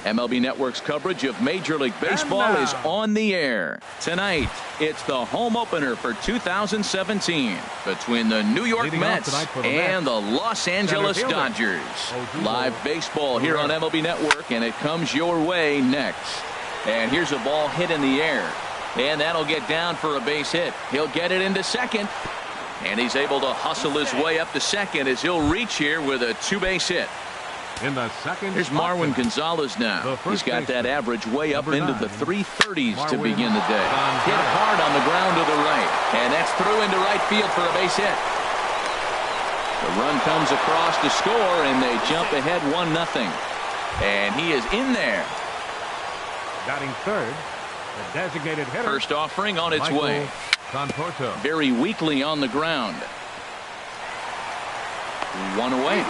MLB Network's coverage of Major League Baseball is on the air. Tonight, it's the home opener for 2017 between the New York Mets and the Los Angeles Dodgers. Live baseball here on MLB Network, and it comes your way next. And here's a ball hit in the air, and that'll get down for a base hit. He'll get it into second, and he's able to hustle his way up to second as he'll reach here with a two-base hit. In the second, here's Marwin Gonzalez now. He's got that average way up into the 330s to begin the day. Hit hard on the ground to the right, and that's through into right field for a base hit. The run comes across to score, and they jump ahead 1-0. And he is in there. Batting third, the designated hitter. First offering on its way. Conforto. Very weakly on the ground. One away.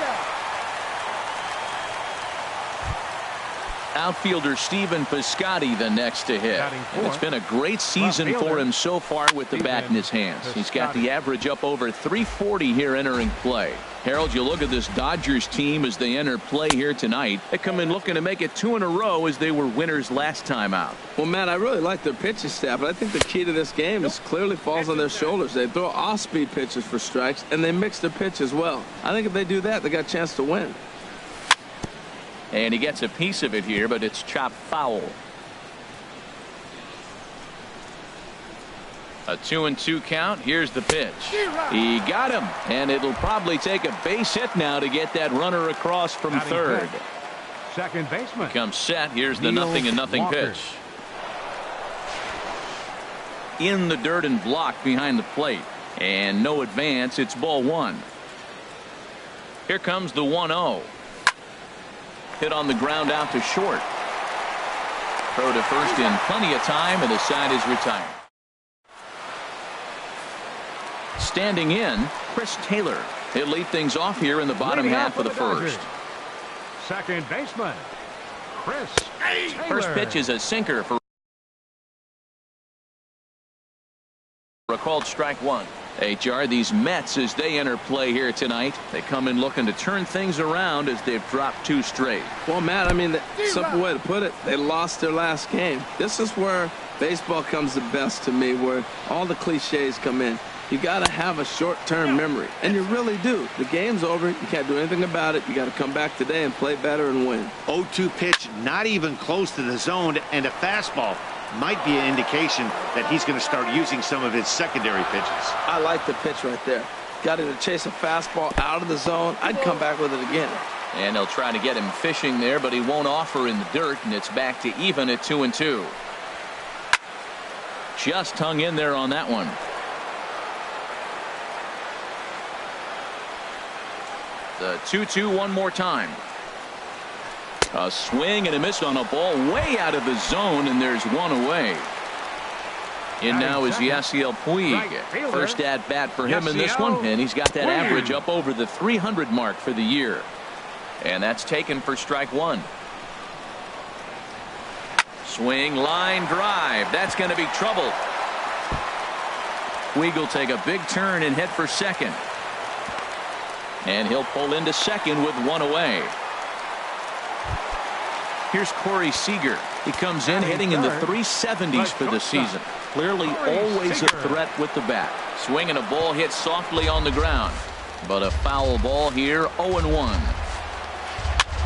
Outfielder Stephen Piscotty the next to hit. And it's been a great season for him so far with the bat in his hands. He's got the average up over 340 here entering play. Harold, you look at this Dodgers team as they enter play here tonight. They come in looking to make it 2 in a row as they were winners last time out. Well, Matt, I really like their pitching staff, but I think the key to this game is clearly falls on their shoulders. They throw off-speed pitches for strikes, and they mix their pitch as well. I think if they do that, they got a chance to win. And he gets a piece of it here, but it's chopped foul. A 2-2 count. Here's the pitch. He got him, and it'll probably take a base hit now to get that runner across from third. Second baseman comes set. Here's the 0-0 pitch. In the dirt and blocked behind the plate, and no advance. It's ball one. Here comes the 1-0. Hit on the ground out to short. Throw to first in plenty of time, and the side is retired. Standing in, Chris Taylor. He'll lead things off here in the bottom half of the first. Second baseman, Chris Taylor. First pitch is a sinker for a called strike one. HR, these Mets, as they enter play here tonight, they come in looking to turn things around as they've dropped 2 straight. Well, Matt, I mean, the simple way to put it, they lost their last game. This is where baseball comes the best to me, where all the cliches come in. You got to have a short-term memory, and you really do. The game's over. You can't do anything about it. You got to come back today and play better and win. 0-2 pitch, not even close to the zone, and a fastball might be an indication that he's going to start using some of his secondary pitches. I like the pitch right there. Got him to chase a fastball out of the zone. I'd come back with it again. And they'll try to get him fishing there, but he won't offer in the dirt, and it's back to even at 2-2. Just hung in there on that one. The 2-2 one more time. A swing and a miss on a ball way out of the zone, and there's one away. In now is Yasiel Puig. First at bat for him in this one, and he's got that average up over the 300 mark for the year. And that's taken for strike one. Swing, line drive. That's going to be trouble. Puig will take a big turn and head for second. And he'll pull into second with one away. Here's Corey Seager. He comes in hitting in the 370s for the season. Clearly always a threat with the bat. Swinging a ball hit softly on the ground. But a foul ball here, 0-1.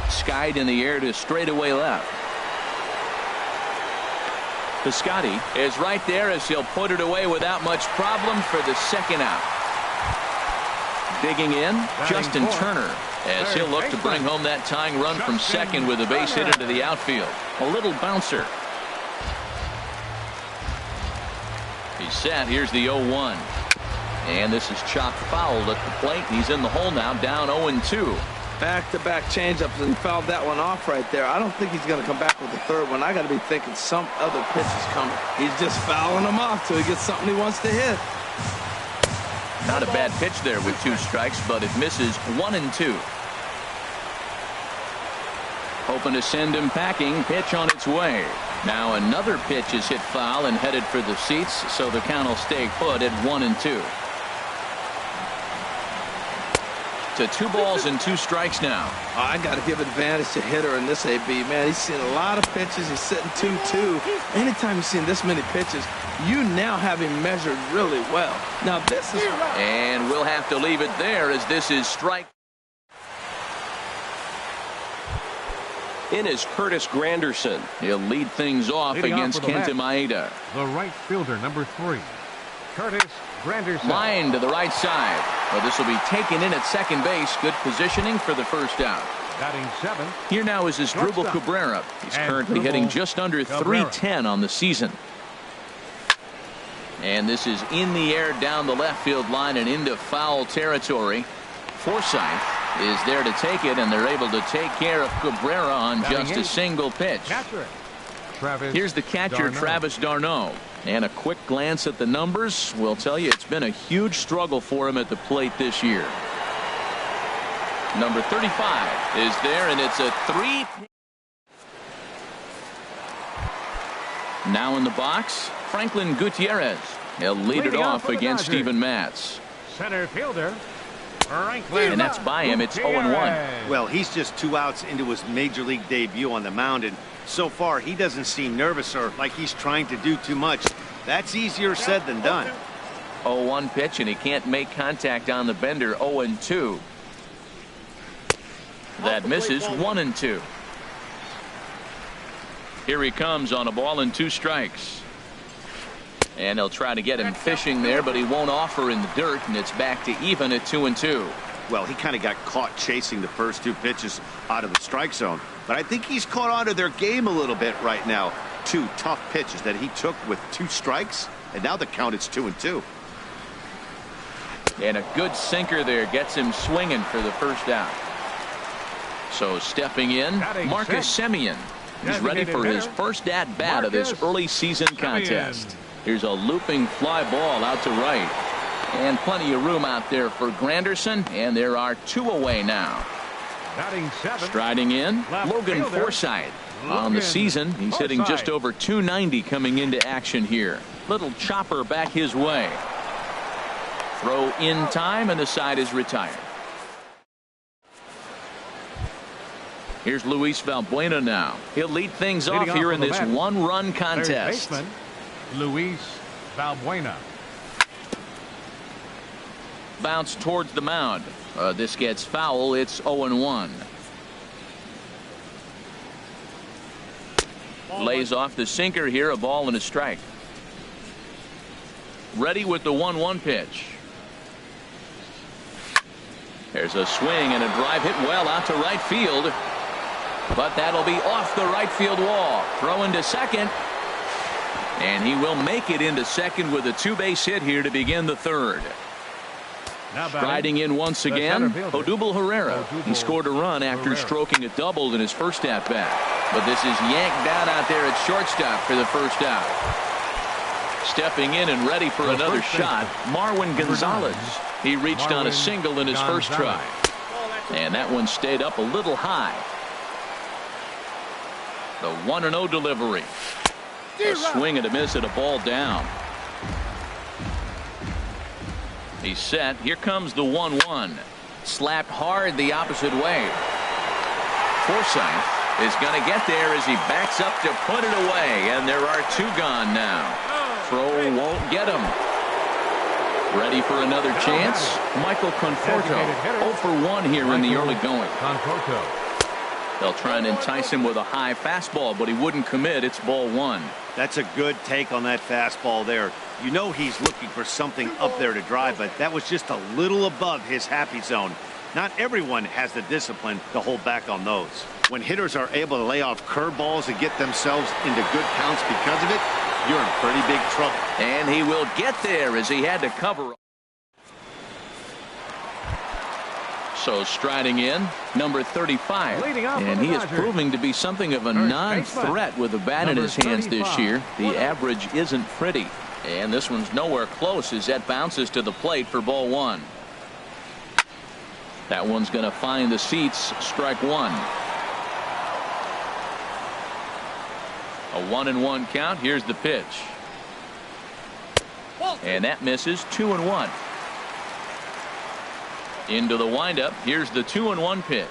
Skied in the air to straightaway left. Piscotty is right there as he'll put it away without much problem for the second out. Digging in, Justin Turner, as he'll look to bring home that tying run from second with a base hit into the outfield. A little bouncer. He's set. Here's the 0-1. And this is chopped foul at the plate. He's in the hole now, down 0-2. Back-to-back changeups, and he fouled that one off right there. I don't think he's going to come back with the third one. I got to be thinking some other pitch is coming. He's just fouling them off till he gets something he wants to hit. Not a bad pitch there with 2 strikes, but it misses 1-2. Hoping to send him packing. Pitch on its way. Now another pitch is hit foul and headed for the seats, so the count will stay put at 1-2. to 2 balls and 2 strikes now. I got to give advantage to hitter in this AB, man. He's seen a lot of pitches. He's sitting 2-2. Anytime you've seen this many pitches, you now have him measured really well. Now this is... And we'll have to leave it there as this is strike. In is Curtis Granderson. He'll lead things off against Kenta Maeda. The right fielder, number 3, Curtis Granderson. Line to the right side. Well, this will be taken in at second base. Good positioning for the first out. Batting 7. Here now is Asdrubal Cabrera. He's currently hitting just under .310 on the season. And this is in the air down the left field line and into foul territory. Forsythe is there to take it, and they're able to take care of Cabrera on just a single pitch. Here's the catcher, Travis d'Arnaud. And a quick glance at the numbers will tell you it's been a huge struggle for him at the plate this year. Number 35 is there, and it's a 3. Now in the box, Franklin Gutierrez. He'll lead it off against Steven Matz. Center fielder, Franklin. And that's by him. It's 0-1. Well, he's just 2 outs into his major league debut on the mound, and so far he doesn't seem nervous or like he's trying to do too much. That's easier said than done. 0-1 pitch, and he can't make contact on the bender. 0-2. That misses. 1-2. Here he comes on a ball and 2 strikes. And they'll try to get him fishing there, but he won't offer in the dirt, and it's back to even at 2-2. Well, he kind of got caught chasing the first 2 pitches out of the strike zone, but I think he's caught on to their game a little bit right now. 2 tough pitches that he took with 2 strikes, and now the count is 2-2. And a good sinker there gets him swinging for the first out. So stepping in, Marcus Semien. He's ready for his first at-bat of this early season contest. Here's a looping fly ball out to right. And plenty of room out there for Granderson, and there are 2 away now. Striding in, Logan Forsythe. On the season, he's hitting just over .290 coming into action here. Little chopper back his way. Throw in time, and the side is retired. Here's Luis Valbuena now. He'll lead things off here in this 1-run contest. Luis Valbuena. Bounce towards the mound. This gets foul. It's 0-1. Lays off the sinker here. A ball and a strike. Ready with the 1-1 pitch. There's a swing and a drive hit well out to right field. But that'll be off the right field wall. Throw into second. And he will make it into second with a 2-base hit here to begin the 3rd. Striding in once again, Odubel Herrera. He scored a run after stroking a double in his first at-bat. But this is yanked down out there at shortstop for the first out. Stepping in and ready for another shot, Marwin Gonzalez. He reached on a single in his first try. And that one stayed up a little high. The 1-0 delivery. A swing and a miss at a ball down. He's set. Here comes the 1-1. Slapped hard the opposite way. Forsythe is going to get there as he backs up to put it away. And there are 2 gone now. Throw won't get him. Ready for another chance. Michael Conforto. 0 for 1 here in the early going. They'll try and entice him with a high fastball, but he wouldn't commit. It's ball 1. That's a good take on that fastball there. You know he's looking for something up there to drive, but that was just a little above his happy zone. Not everyone has the discipline to hold back on those. When hitters are able to lay off curveballs and get themselves into good counts because of it, you're in pretty big trouble. And he will get there as he had to cover. So striding in, number 35. And he is proving to be something of a non-threat with the bat in his hands this year. The average isn't pretty. And this one's nowhere close as that bounces to the plate for ball 1. That one's going to find the seats. Strike 1. A 1-1 count. Here's the pitch. And that misses. 2-1. Into the windup. Here's the 2-1 pitch.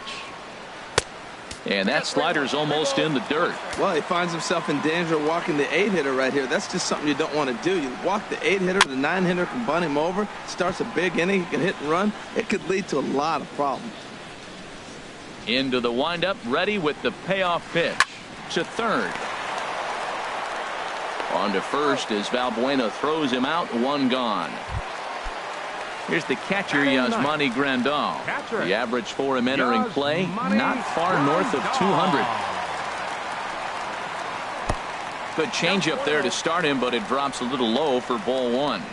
And that slider's almost in the dirt. Well, he finds himself in danger of walking the 8-hitter right here. That's just something you don't want to do. You walk the 8-hitter, the 9-hitter can bunt him over, starts a big inning, he can hit and run. It could lead to a lot of problems. Into the windup, ready with the payoff pitch. To third. On to first as Valbuena throws him out, one gone. Here's the catcher, Yasmani Grandal. The average for him entering play, not far north of 200. Good changeup there to start him, but it drops a little low for ball one.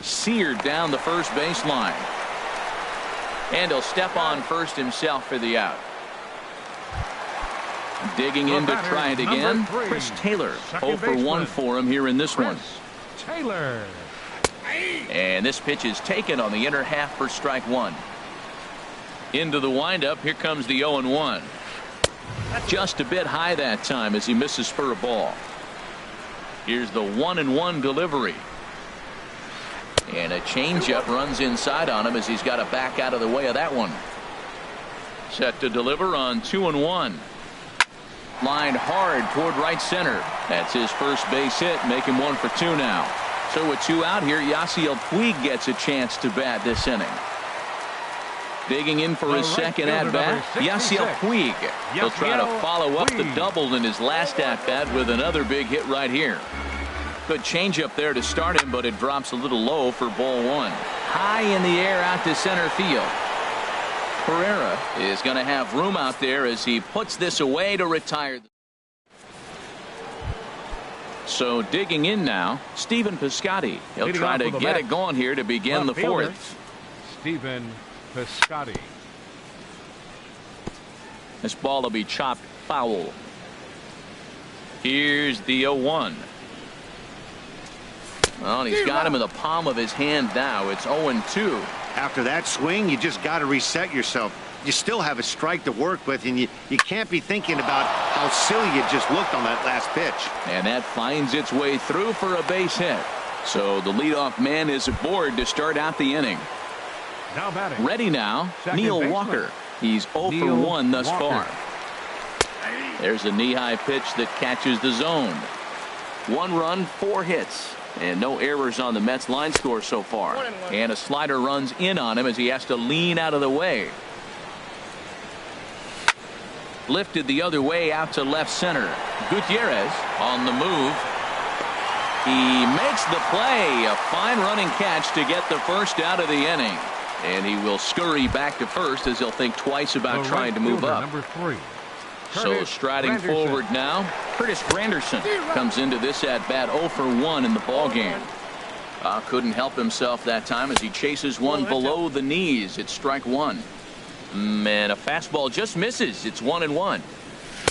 Seared down the first baseline. And he'll step on first himself for the out. Digging in to try it again, Chris Taylor. 0 for 1 for him here in this one. Taylor. And this pitch is taken on the inner half for strike one. Into the windup. Here comes the 0-1. Just a bit high that time as he misses for a ball. Here's the 1-1 delivery. And a changeup runs inside on him as he's got to back out of the way of that one. Set to deliver on 2-1. Lined hard toward right center. That's his first base hit, make him 1 for 2 now. So with 2 out here, Yasiel Puig gets a chance to bat this inning. Digging in for his second at-bat, Yasiel Puig. He'll try to follow up the double in his last at-bat with another big hit right here. Good changeup there to start him, but it drops a little low for ball one. High in the air out to center field. Pereira is going to have room out there as he puts this away to retire. So digging in now, Stephen Piscotty. He'll try to get it going here to begin the fourth. Stephen Piscotty. This ball will be chopped foul. Here's the 0-1. Well, and he's got him in the palm of his hand now. It's 0-2. After that swing, you just got to reset yourself. You still have a strike to work with, and you can't be thinking about how silly you just looked on that last pitch. And that finds its way through for a base hit. So the leadoff man is aboard to start out the inning. Now batting. Ready now, Neil Walker. He's 0 for 1 thus far. There's a knee-high pitch that catches the zone. 1 run, 4 hits. And no errors on the Mets line score so far. And a slider runs in on him as he has to lean out of the way. Lifted the other way out to left center. Gutierrez on the move. He makes the play. A fine running catch to get the first out of the inning. And he will scurry back to first as he'll think twice about trying to move up. Number 3. So striding forward now, Curtis Granderson comes into this at bat 0 for 1 in the ball game. Couldn't help himself that time as he chases one below the knees. It's strike one. And a fastball just misses. It's 1-1.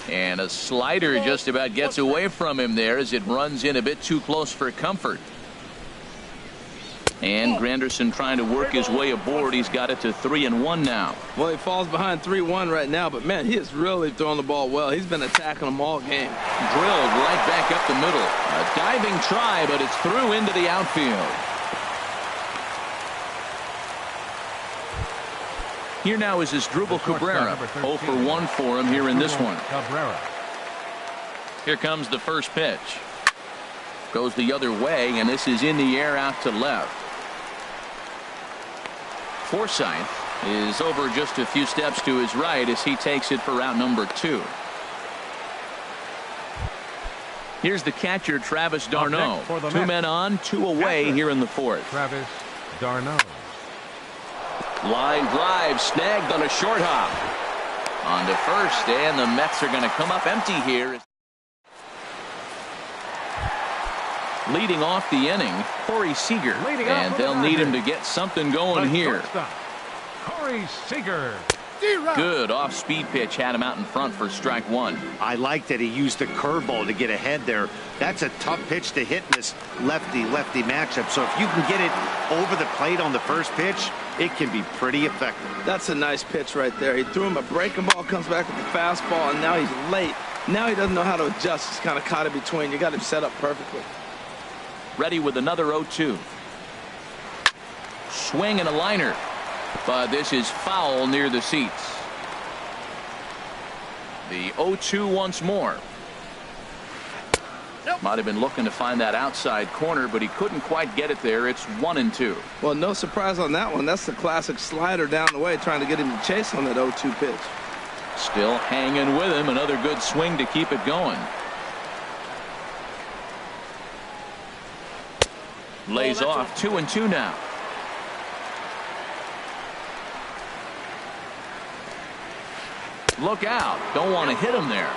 And a slider just about gets away from him there as it runs in a bit too close for comfort. And Granderson trying to work his way aboard. He's got it to 3-1 now. Well, he falls behind 3-1 right now, but man, he is really throwing the ball well. He's been attacking them all game. Drilled right back up the middle. A diving try, but it's through into the outfield. Here now is Asdrubal Cabrera. 0 for 1 for him here in this one. Here comes the first pitch. Goes the other way, and this is in the air out to left. Forsythe is over just a few steps to his right as he takes it for route number 2. Here's the catcher, Travis d'Arnaud. 2 men on, 2 away here in the fourth. Travis d'Arnaud. Line drive snagged on a short hop. On to first, and the Mets are going to come up empty here. Leading off the inning, Corey Seager, and they'll need him to get something going here. Corey Seager. Good off-speed pitch had him out in front for strike one. I like that he used the curveball to get ahead there. That's a tough pitch to hit in this lefty-lefty matchup. So if you can get it over the plate on the first pitch, it can be pretty effective. That's a nice pitch right there. He threw him a breaking ball, comes back with the fastball, and now he's late. Now he doesn't know how to adjust. He's kind of caught in between. You got him set up perfectly. Ready with another 0-2. swing and a liner. But this is foul near the seats. The 0-2 once more. Might have been looking to find that outside corner, but he couldn't quite get it there. It's 1-2. Well, no surprise on that one. That's the classic slider down the way, trying to get him to chase on that 0-2 pitch. Still hanging with him. Another good swing to keep it going. Lays off 2-2 now. Look out. Don't want to hit him there.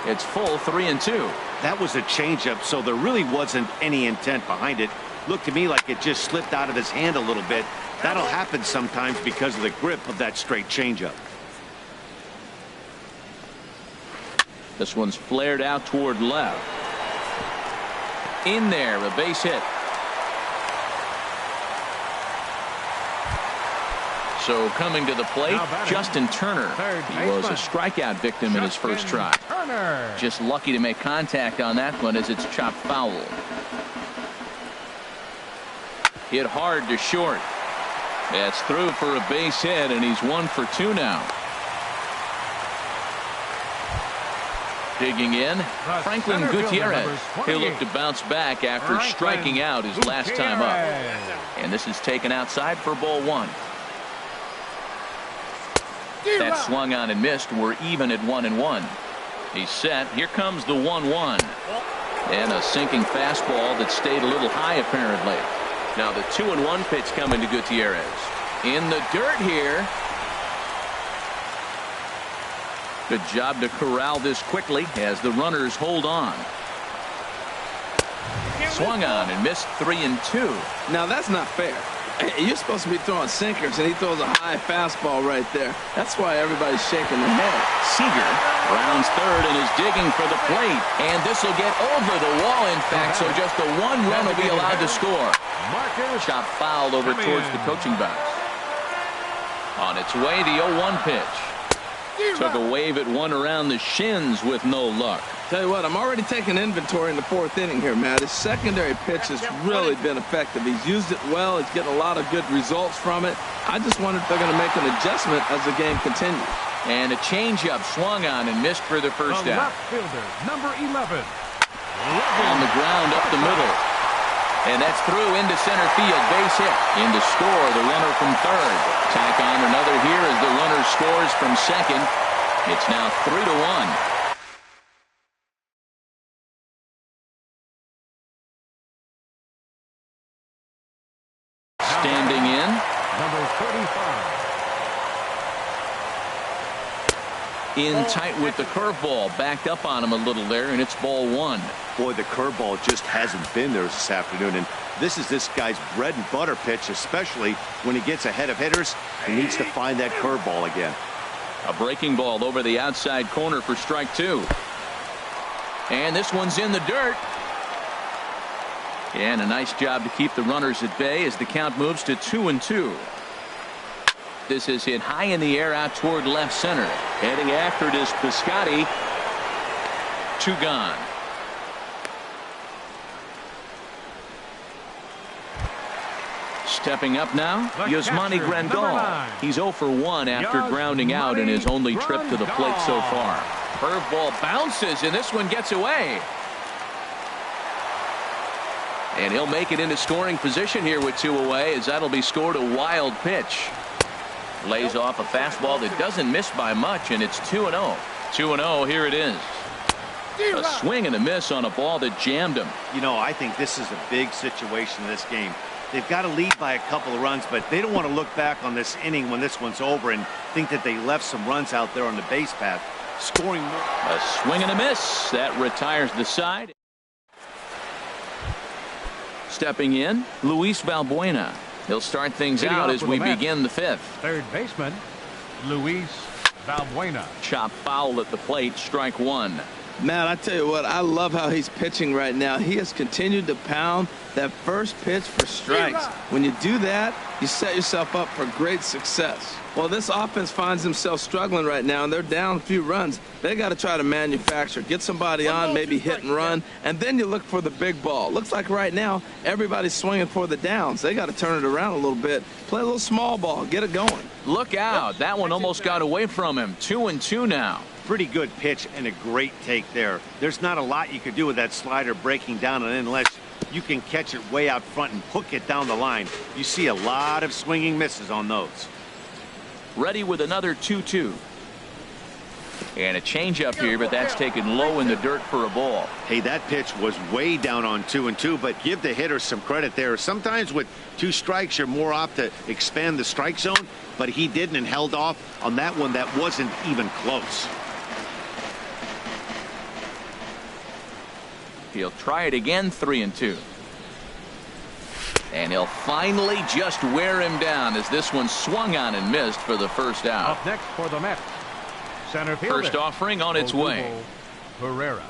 It's full 3-2. That was a changeup, so there really wasn't any intent behind it. Looked to me like it just slipped out of his hand a little bit. That'll happen sometimes because of the grip of that straight changeup. This one's flared out toward left. In there, a base hit. So coming to the plate, Justin Turner. He was a strikeout victim in his first try. Just lucky to make contact on that one as it's chopped foul. Hit hard to short. That's through for a base hit, and he's 1 for 2 now. Digging in, Franklin Gutierrez. He'll look to bounce back after striking out his last time up. And this is taken outside for ball 1. That swung on and missed. We're even at 1-1. He's set. Here comes the 1-1. And a sinking fastball that stayed a little high apparently. Now the 2-1 pitch coming to Gutierrez. In the dirt here. Good job to corral this quickly as the runners hold on. Swung on and missed 3-2. Now that's not fair. You're supposed to be throwing sinkers, and he throws a high fastball right there. That's why everybody's shaking their head. Seager rounds third and is digging for the plate. And this will get over the wall, in fact, so just a 1 run will be allowed to score. Shot fouled over towards the coaching box. On its way, the 0-1 pitch. Took a wave at one around the shins with no luck. Tell you what, I'm already taking inventory in the 4th inning here, Matt. His secondary pitch has really been effective. He's used it well. He's getting a lot of good results from it. I just wonder if they're going to make an adjustment as the game continues. And a changeup swung on and missed for the first out. Left fielder, number 11. On the ground up the middle. And that's through into center field. Base hit. In to score the runner from third. Tack on another here as the runner scores from second. It's now 3-1. Standing in. Number 35. In tight with the curveball. Backed up on him a little there, and it's ball 1. Boy, the curveball just hasn't been there this afternoon, and this is this guy's bread and butter pitch, especially when he gets ahead of hitters. He needs to find that curveball again. A breaking ball over the outside corner for strike 2. And this one's in the dirt. And a nice job to keep the runners at bay as the count moves to 2-2. This is hit high in the air out toward left center. Heading after it is Piscotty. 2 gone. Stepping up now, Yasmani Grandal. He's 0 for 1 after grounding out in his only trip to the plate so far. Curveball bounces, and this one gets away. And he'll make it into scoring position here with 2 away, as that'll be scored a wild pitch. Lays off a fastball that doesn't miss by much, and it's 2-0. 2-0, here it is. A swing and a miss on a ball that jammed him. You know, I think this is a big situation in this game. They've got to lead by a couple of runs, but they don't want to look back on this inning when this one's over and think that they left some runs out there on the base path. Scoring more. A swing and a miss. That retires the side. Stepping in, Luis Valbuena. He'll start things out as we begin the 5th. Third baseman, Luis Valbuena. Chop foul at the plate, strike 1. Matt, I tell you what, I love how he's pitching right now. He has continued to pound that first pitch for strikes. When you do that, you set yourself up for great success. Well, this offense finds themselves struggling right now, and they're down a few runs. They got to try to manufacture, get somebody on, maybe hit and run, and then you look for the big ball. Looks like right now everybody's swinging for the downs. They got to turn it around a little bit, play a little small ball, get it going. Look out. That one almost got away from him. 2-2 now. Pretty good pitch and a great take there. There's not a lot you could do with that slider breaking down, and unless you can catch it way out front and hook it down the line, you see a lot of swinging misses on those. Ready with another 2-2. And a changeup here, but that's taken low in the dirt for a ball. Hey, that pitch was way down on 2-2, but give the hitter some credit there. Sometimes with 2 strikes, you're more apt to expand the strike zone, but he didn't and held off on that one that wasn't even close. He'll try it again, 3-2. And he'll finally just wear him down as this one swung on and missed for the first out. Up next for the Mets, center fielder. First offering on its way. Pereira.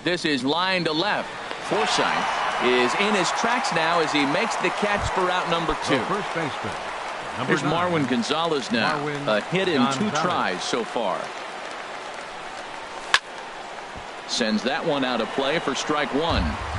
This is line to left. Forsythe is in his tracks now as he makes the catch for out number 2. First baseman. Here's Marwin Gonzalez now. A hit in 2 tries so far. Sends that one out of play for strike 1.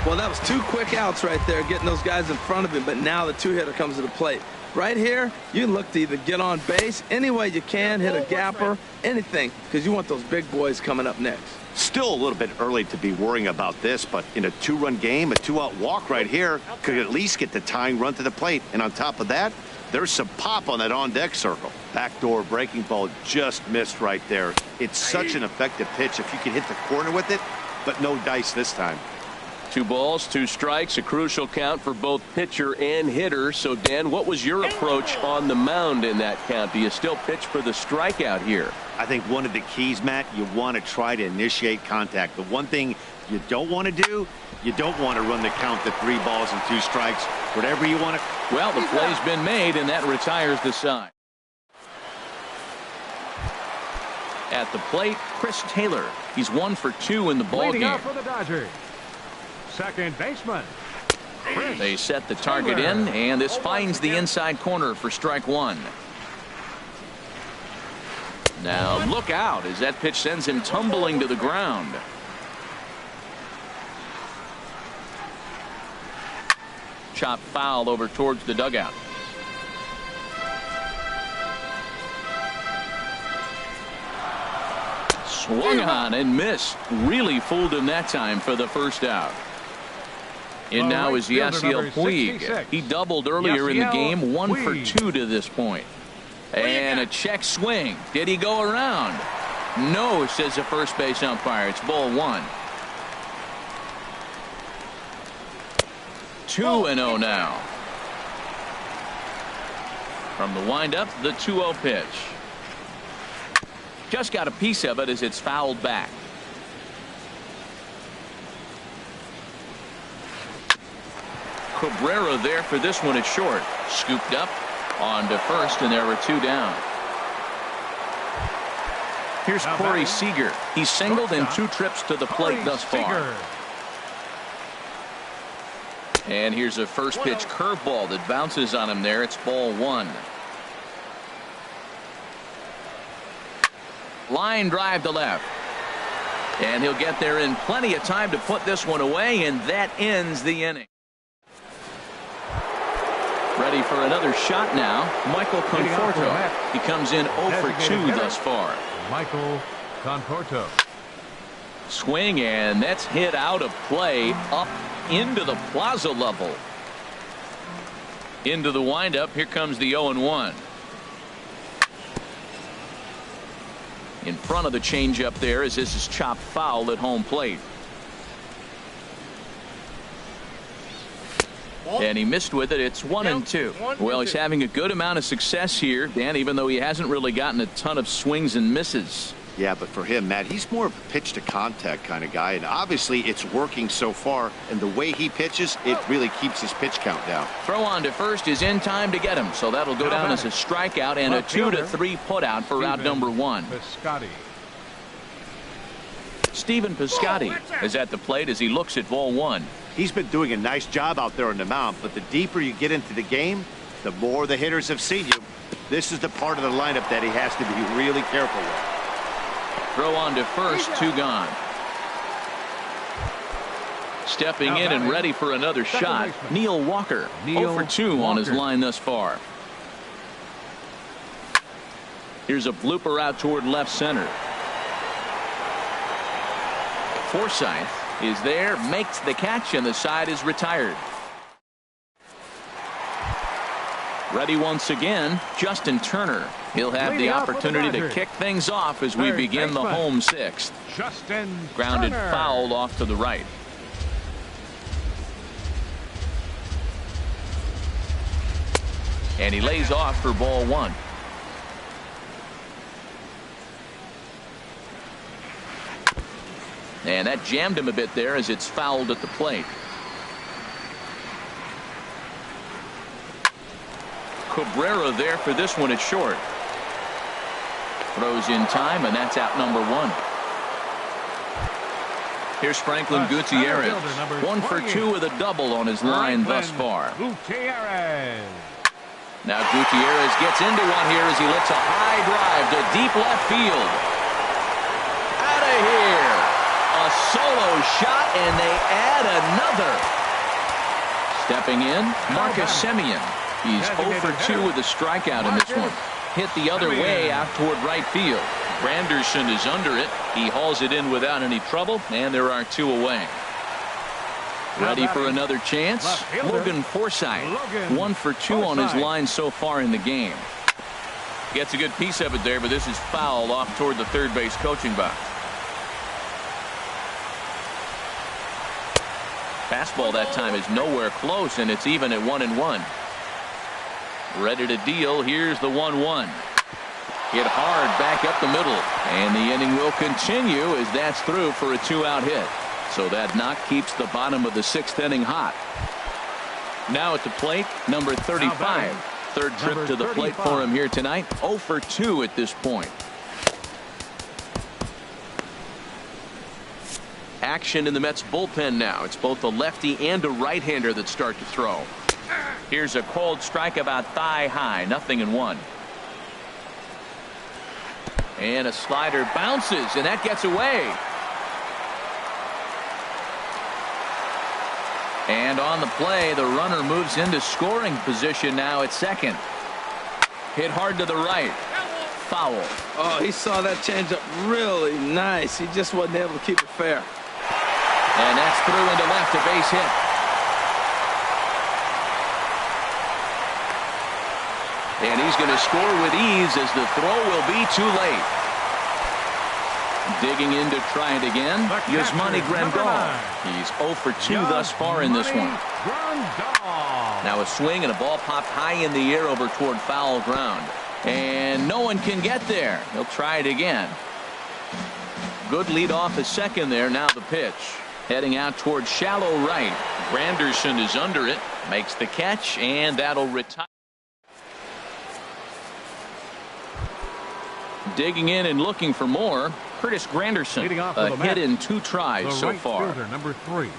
Well, that was 2 quick outs right there, getting those guys in front of him, but now the 2-hitter comes to the plate. Right here, you look to either get on base any way you can, hit a gapper, anything, because you want those big boys coming up next. Still a little bit early to be worrying about this, but in a 2-run game, a 2-out walk right here could at least get the tying run to the plate. And on top of that, there's some pop on that on-deck circle. Backdoor breaking ball just missed right there. It's such an effective pitch if you can hit the corner with it, but no dice this time. 2 balls, 2 strikes, a crucial count for both pitcher and hitter. So, Dan, what was your approach on the mound in that count? Do you still pitch for the strikeout here? I think one of the keys, Matt, you want to try to initiate contact. The one thing you don't want to do, you don't want to run the count to 3 balls and 2 strikes. Whatever you want to. Well, the play's been made, and that retires the side. At the plate, Chris Taylor. He's 1 for 2 in the ball Leading game. out for the Dodgers, second baseman. They set the target in, and this finds the inside corner for strike 1. Now look out as that pitch sends him tumbling to the ground. Chop foul over towards the dugout. Swung on and missed. Really fooled him that time for the first out. In now is Yasiel Puig. He doubled earlier in the game, 1 for 2 to this point. And a check swing. Did he go around? No, says the first base umpire. It's ball 1. 2-0 now. From the windup, the 2-0 pitch. Just got a piece of it as it's fouled back. Cabrera there for this one at short. Scooped up on to first, and there were 2 down. Here's Corey Seager. He's singled in 2 trips to the plate thus far. And here's a first pitch curveball that bounces on him there. It's ball 1. Line drive to left. And he'll get there in plenty of time to put this one away, and that ends the inning. Ready for another shot now, Michael Conforto. He comes in 0 for 2 thus far. Michael Conforto. Swing, and that's hit out of play up into the plaza level. Into the windup. Here comes the 0-1. In front of the changeup there as this is chopped foul at home plate. And he missed with it. It's 1-2. Well, he's having a good amount of success here, Dan, even though he hasn't really gotten a ton of swings and misses. Yeah, but for him, Matt, he's more of a pitch to contact kind of guy, and obviously it's working so far, and the way he pitches, it really keeps his pitch count down. Throw on to first is in time to get him, so that'll go down as a strikeout and a 2-3 putout for out number 1. Stephen Piscotty is at the plate as he looks at ball one. He's been doing a nice job out there on the mound, but the deeper you get into the game, the more the hitters have seen you. This is the part of the lineup that he has to be really careful with. Throw on to first, 2 gone. Stepping in and ready for another shot, Neil Walker. 0 for 2 on his line thus far. Here's a blooper out toward left center. Forsythe is there, makes the catch, and the side is retired. Ready once again, Justin Turner. He'll have the opportunity to kick things off as we begin the home 6th. Grounded foul off to the right. And he lays off for ball 1. And that jammed him a bit there as it's fouled at the plate. Cabrera there for this one at short. Throws in time, and that's out number 1. Here's Franklin Gutierrez. 1 for 2 with a double on his line thus far. Now Gutierrez gets into one here as he lets a high drive to deep left field. Out of here. A solo shot, and they add another. Stepping in, Marcus Semien. He's 0 for 2 with a strikeout in this one. Hit the other way out toward right field. Granderson is under it. He hauls it in without any trouble, and there are 2 away. Ready for another chance? Logan Forsythe. 1 for 2 on his line so far in the game. Gets a good piece of it there, but this is foul off toward the third base coaching box. Fastball that time is nowhere close, and it's even at 1-1. Ready to deal. Here's the 1-1. Hit hard back up the middle, and the inning will continue as that's through for a 2-out hit. So that knock keeps the bottom of the 6th inning hot. Now at the plate, number 35. Third trip to the plate for him here tonight. 0 for 2 at this point. Action in the Mets bullpen now. It's both a lefty and a right-hander that start to throw. Here's a cold strike about thigh high. 0-1. And a slider bounces, and that gets away. And on the play, the runner moves into scoring position now at second. Hit hard to the right. Foul. Oh, he saw that changeup really nice. He just wasn't able to keep it fair. And that's through into left, a base hit. And he's going to score with ease as the throw will be too late. Digging in to try it again, Yasmani Grandal. He's 0 for 2 thus far in this one. Now a swing and a ball popped high in the air over toward foul ground. And no one can get there. He'll try it again. Good lead off at second there. Now the pitch. Heading out toward shallow right. Granderson is under it. Makes the catch, and that'll retire. Digging in and looking for more. Curtis Granderson, a hit in 2 tries so far. Number 3,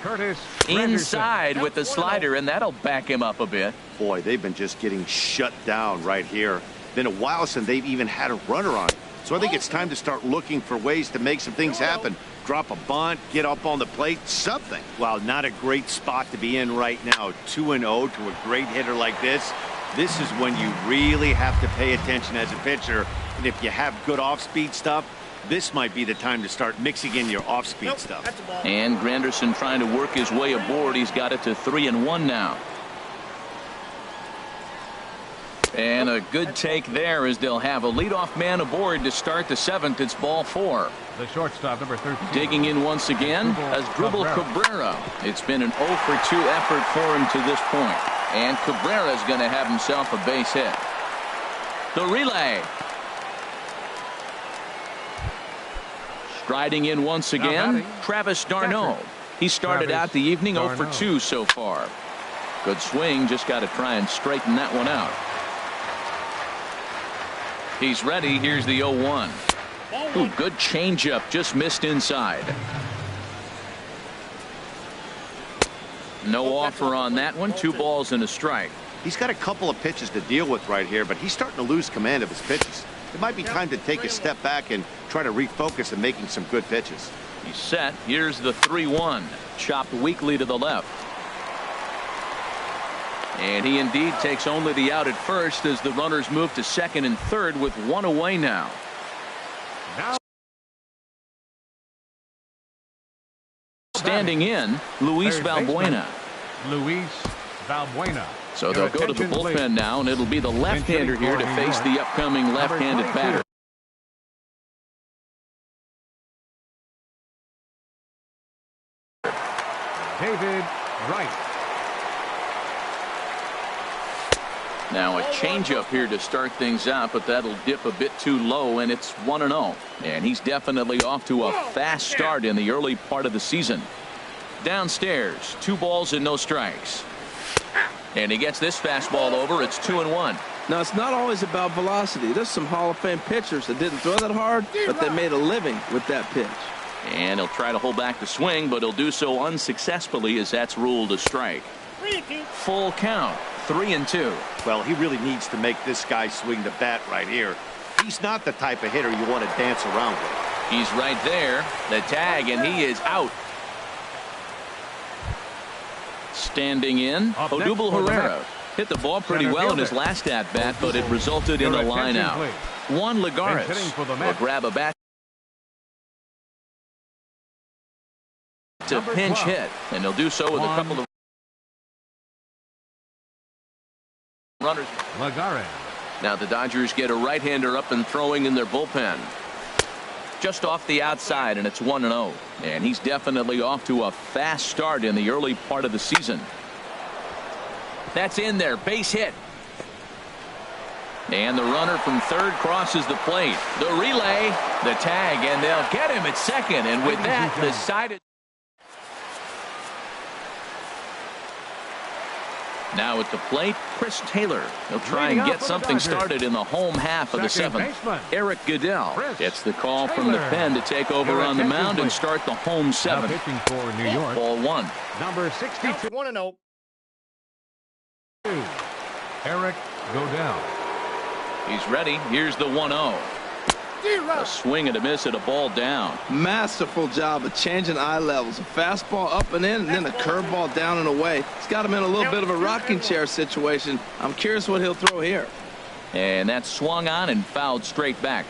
Curtis Inside with the slider, and that'll back him up a bit. Boy, they've been just getting shut down right here. Been a while since they've even had a runner on. So I think it's time to start looking for ways to make some things happen. Drop a bunt, get up on the plate, something. Well, not a great spot to be in right now. 2-0 to a great hitter like this. This is when you really have to pay attention as a pitcher. And if you have good off-speed stuff, this might be the time to start mixing in your off-speed stuff. And Granderson trying to work his way aboard. He's got it to 3-1 now. And a good take there as they'll have a leadoff man aboard to start the 7th. It's ball 4. The shortstop, number 13. Digging in once again as Dribble Cabrera. It's been an 0 for 2 effort for him to this point. And Cabrera is going to have himself a base hit. The relay. Striding in once again, Travis d'Arnaud. He started out the evening 0 for 2 so far. Good swing, just got to try and straighten that one out. He's ready. Here's the 0-1. Ooh, good changeup, just missed inside. No offer on that one. 2 balls and a strike. He's got a couple of pitches to deal with right here, but he's starting to lose command of his pitches. It might be time to take a step back and try to refocus on making some good pitches. He's set. Here's the 3-1. Chopped weakly to the left. And he indeed takes only the out at first as the runners move to second and third with 1 away now. Standing in, Luis Valbuena. Luis Valbuena. So they'll go to the bullpen now, and it'll be the left-hander here to face the upcoming left-handed batter. David Wright. Now a changeup here to start things out, but that'll dip a bit too low, and it's 1-0. And he's definitely off to a fast start in the early part of the season. Downstairs, 2 balls and no strikes. And he gets this fastball over. It's 2-1. Now, it's not always about velocity. There's some Hall of Fame pitchers that didn't throw that hard, but they made a living with that pitch. And he'll try to hold back the swing, but he'll do so unsuccessfully as that's ruled a strike. Full count, 3-2. Well, he really needs to make this guy swing the bat right here. He's not the type of hitter you want to dance around with. He's right there. The tag, and he is out. Standing in, Odubel Herrera hit the ball pretty well in his last at-bat, but it resulted in a line out. Juan Lagares will grab a bat to pinch hit, and he'll do so with a couple of runners. Lagares. Now the Dodgers get a right-hander up and throwing in their bullpen. Just off the outside, and it's 1-0. And he's definitely off to a fast start in the early part of the season. That's in there, base hit. And the runner from third crosses the plate. The relay, the tag, and they'll get him at second. And with that, the side. Now at the plate, Chris Taylor. He'll try and get something started in the home half of the seventh. Eric Goodell gets the call from the pen to take over on the mound and start the home seventh. Pitching for New York. Ball 1. Number 62. 1-0. Eric Goodell. He's ready. Here's the 1-0. A swing and a miss at a ball down. Masterful job of changing eye levels. A fastball up and in, and then a curveball down and away. It's got him in a little bit of a rocking chair situation. I'm curious what he'll throw here. And that swung on and fouled straight back.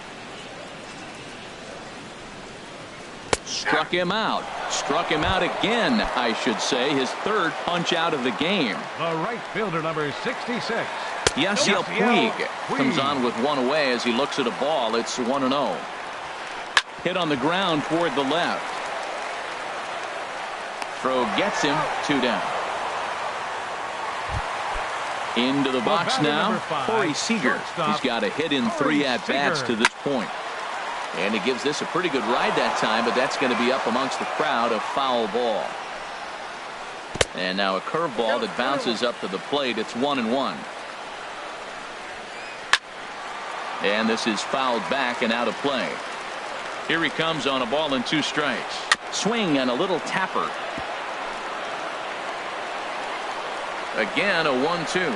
Struck him out. Struck him out again, I should say. His third punch out of the game. The right fielder, number 66. Yasiel Puig comes on with 1 away as he looks at a ball. It's 1-0. Hit on the ground toward the left. Throw gets him. 2 down. Into the box now. Corey Seager. He's got a hit in 3 at-bats to this point. And he gives this a pretty good ride that time, but that's going to be up amongst the crowd. A foul ball. And now a curveball that bounces up to the plate. It's 1-1. And this is fouled back and out of play. Here he comes on a ball and 2 strikes. Swing and a little tapper. Again, a 1-2.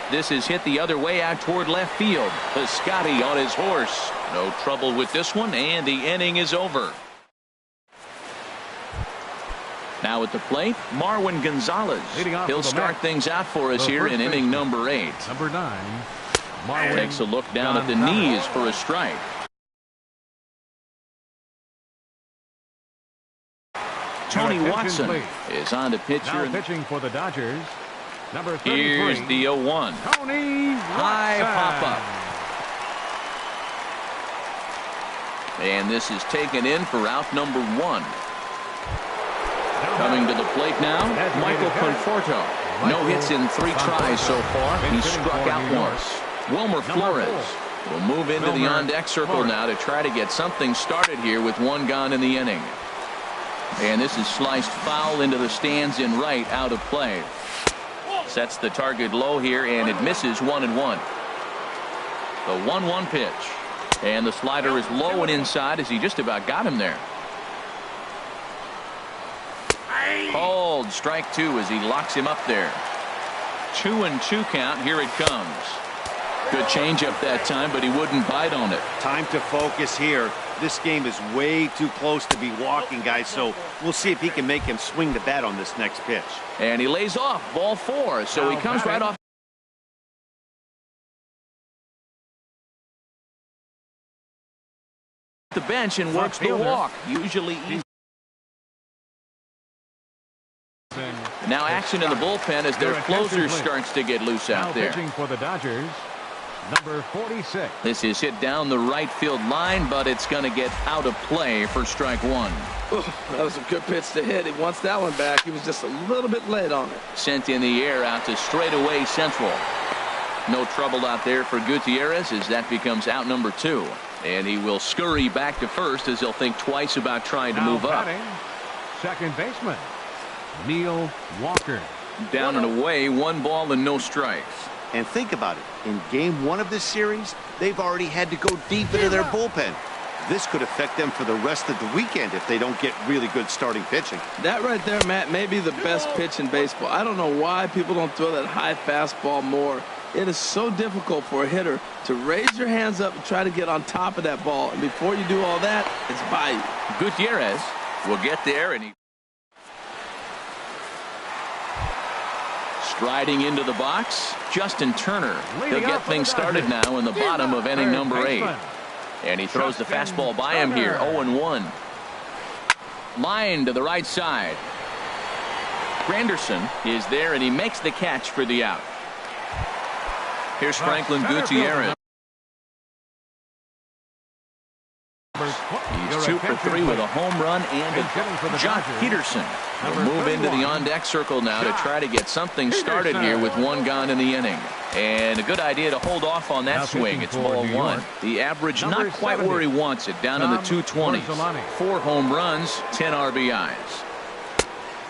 This is hit the other way out toward left field. Piscotty on his horse. No trouble with this one, and the inning is over. Now at the plate, Marwin Gonzalez. He'll start things out for us here in inning number 8. Number 9. Marwin takes a look down at the knees for a strike. Tony Watson is on to pitcher. Now pitching for the Dodgers. Number 33. Here's the 0-1. Tony Watson. High pop-up. And this is taken in for out number 1. Coming to the plate now, Michael Conforto. No hits in 3 tries so far. He's struck out once. Wilmer Flores will move into the on-deck circle now to try to get something started here with 1 gone in the inning. And this is sliced foul into the stands in right, out of play. Sets the target low here, and it misses 1-1. The 1-1 pitch. And the slider is low and inside as he just about got him there. Called strike two as he locks him up there. 2-2 count. Here it comes. Good changeup that time, but he wouldn't bite on it. Time to focus here. This game is way too close to be walking, guys, so we'll see if he can make him swing the bat on this next pitch. And he lays off ball four, so he comes right off the bench and works the walk. Usually easy. Now action in the bullpen as their closer starts to get loose out there. Pitching for the Dodgers, number 46. This is hit down the right field line, but it's going to get out of play for strike one. That was a good pitch to hit. He wants that one back. He was just a little bit late on it. Sent in the air out to straightaway central. No trouble out there for Gutierrez as that becomes out number two. And he will scurry back to first as he'll think twice about trying to move up. Second baseman, Neil Walker. Down and away, 1 ball and no strikes. And think about it. In game one of this series, they've already had to go deep into their bullpen. This could affect them for the rest of the weekend if they don't get really good starting pitching. That right there, Matt, may be the best pitch in baseball. I don't know why people don't throw that high fastball more. It is so difficult for a hitter to raise your hands up and try to get on top of that ball. And before you do all that, it's by you. Gutierrez will get there, and he striding into the box. Justin Turner. He'll get things started now in the bottom of inning number 8. And he throws the fastball by him here. 0-1. Line to the right side. Granderson is there, and he makes the catch for the out. Here's Franklin Gutierrez. He's 2 for 3 with a home run and a Jock Peterson will move into the on-deck circle now to try to get something started here with 1 gone in the inning. And a good idea to hold off on that swing. It's ball 1. The average not quite where he wants it, down in the 220s. 4 home runs, 10 RBIs.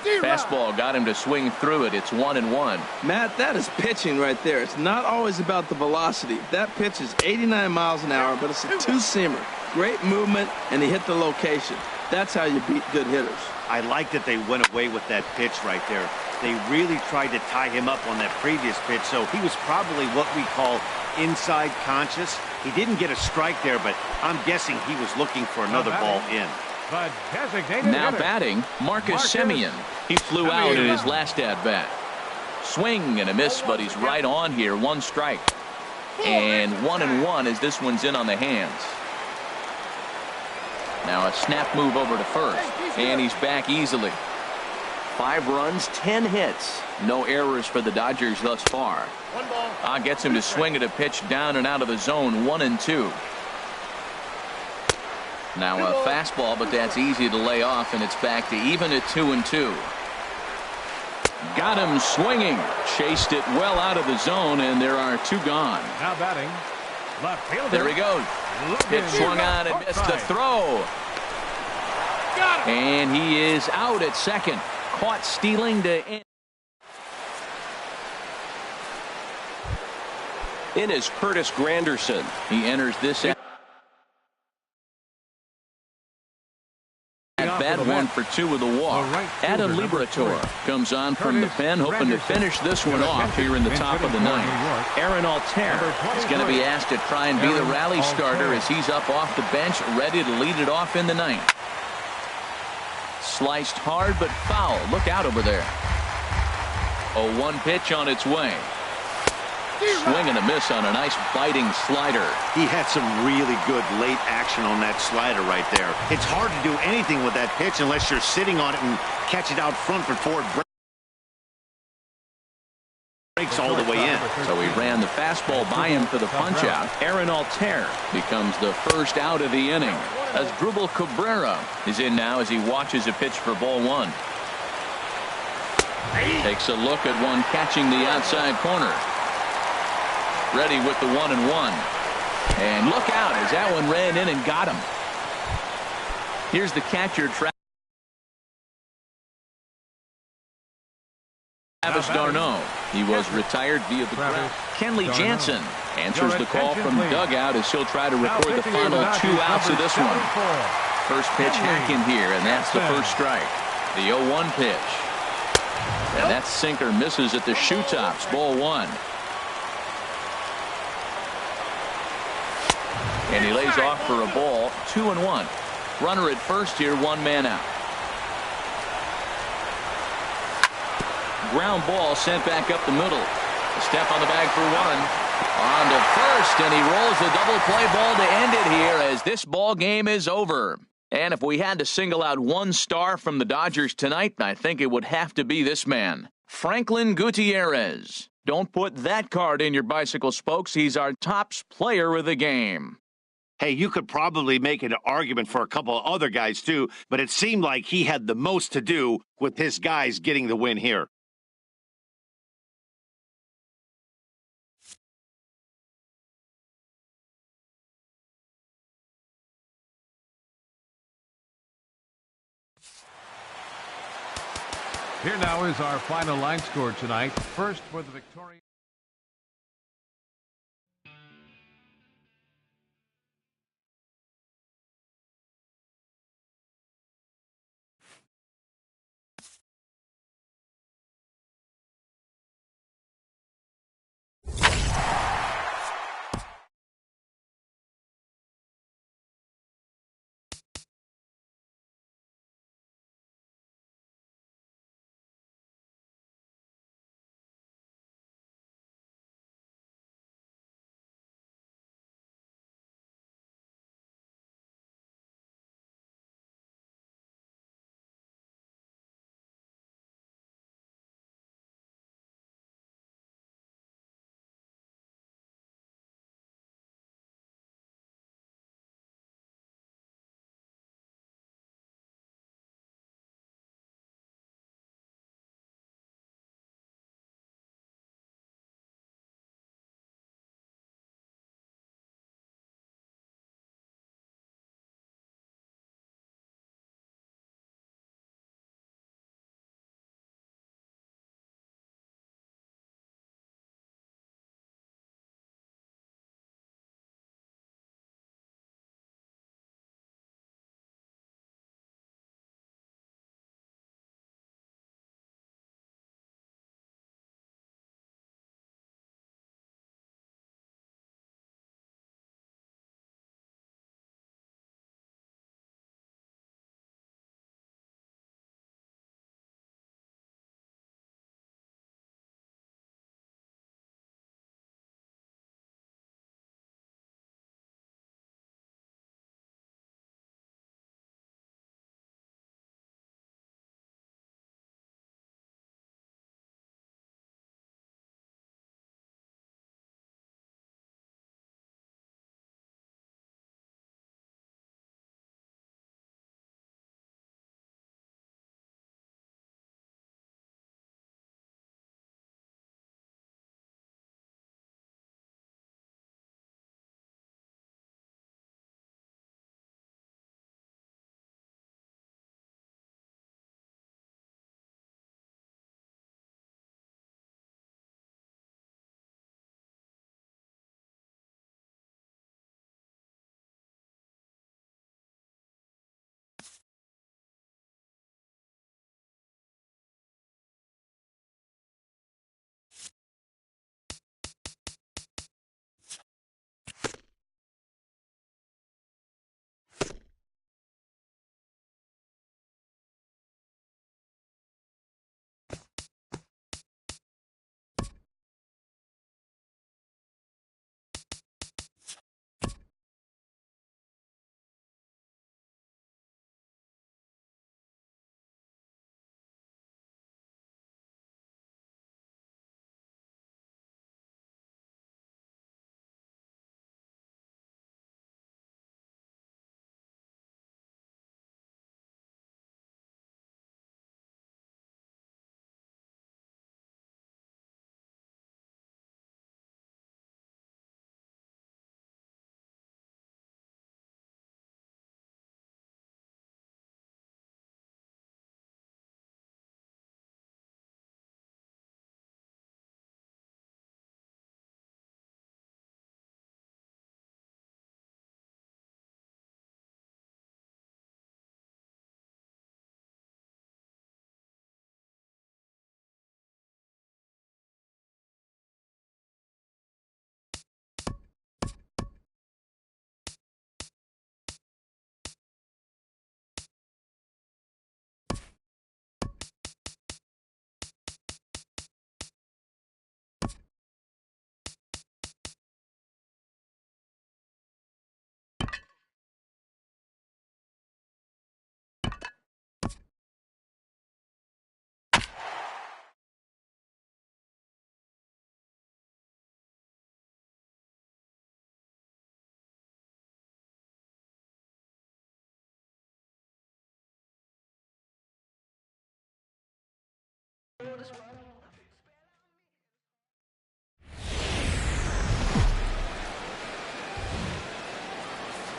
Fastball got him to swing through it. It's 1-1. Matt, that is pitching right there. It's not always about the velocity. That pitch is 89 miles an hour, but it's a two-seamer. Great movement, and he hit the location. That's how you beat good hitters. I like that they went away with that pitch right there. They really tried to tie him up on that previous pitch, so he was probably what we call inside conscious. He didn't get a strike there, but I'm guessing he was looking for another ball in. Now batting, Marcus Semien. He flew out in his last at-bat. Swing and a miss, but he's right on here. 1 strike. And 1-1 as this one's in on the hands. Now a snap move over to first. And he's back easily. 5 runs, 10 hits. No errors for the Dodgers thus far. Gets him to swing at a pitch down and out of the zone. 1-2. Now a fastball, but that's easy to lay off, and it's back to even at 2-2. Got him swinging. Chased it well out of the zone, and there are 2 gone. Now batting, left fielder. There he goes. Pitch swung on and missed the throw. And he is out at second. Caught stealing to end. In is Curtis Granderson. He enters this at bat 1 for 2 with a walk. Adam Liberatore comes on from the pen, hoping to finish this one off here in the top of the 9th. Aaron Altair is going to be asked to try and be the rally starter as he's up off the bench, ready to lead it off in the 9th. Sliced hard but foul. Look out over there. 0-1 pitch on its way. Swing and a miss on a nice biting slider. He had some really good late action on that slider right there. It's hard to do anything with that pitch unless you're sitting on it and catch it out front before it breaks all the way in. So he ran the fastball by him for the punch out. Aaron Altair becomes the first out of the inning as Drubal Cabrera is in now as he watches a pitch for ball 1. Takes a look at one catching the outside corner. Ready with the 1-1. And look out as that one ran in and got him. Here's the catcher Travis Darno. He was retired via the ground. Kenley Jansen answers the call from dugout as he'll try to record the final 2 outs of this one. First pitch hacking here, and that's the first strike. The 0-1 pitch. And that sinker misses at the shoe tops. Ball 1. And he lays off for a ball. 2-1. Runner at first here, 1 man out. Ground ball sent back up the middle. A step on the bag for 1. On to first, and he rolls the double play ball to end it here as this ball game is over. And if we had to single out one star from the Dodgers tonight, I think it would have to be this man, Franklin Gutierrez. Don't put that card in your bicycle spokes. He's our top player of the game. Hey, you could probably make an argument for a couple of other guys too, but it seemed like he had the most to do with his guys getting the win here. Here now is our final line score tonight. First for the Victoria.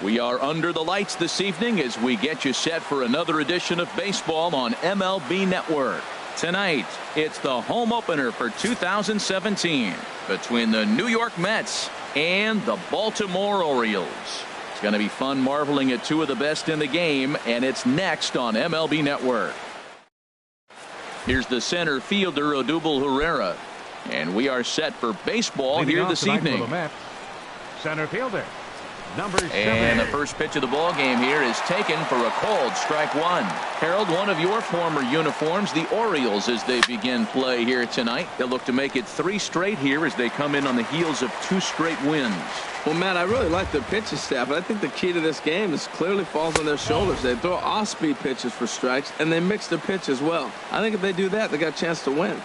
We are under the lights this evening as we get you set for another edition of baseball on MLB Network. Tonight, it's the home opener for 2017 between the New York Mets and the Baltimore Orioles. It's going to be fun marveling at two of the best in the game, and it's next on MLB Network. Here's the center fielder, Odubel Herrera, and we are set for baseball here this evening. Center fielder, number 7. And the first pitch of the ball game here is taken for a called strike one. Harold, one of your former uniforms, the Orioles, as they begin play here tonight. They'll look to make it 3 straight here as they come in on the heels of 2 straight wins. Well, Matt, I really like their pitching staff, but I think the key to this game is clearly falls on their shoulders. They throw off-speed pitches for strikes, and they mix their pitch as well. I think if they do that, they got a chance to win.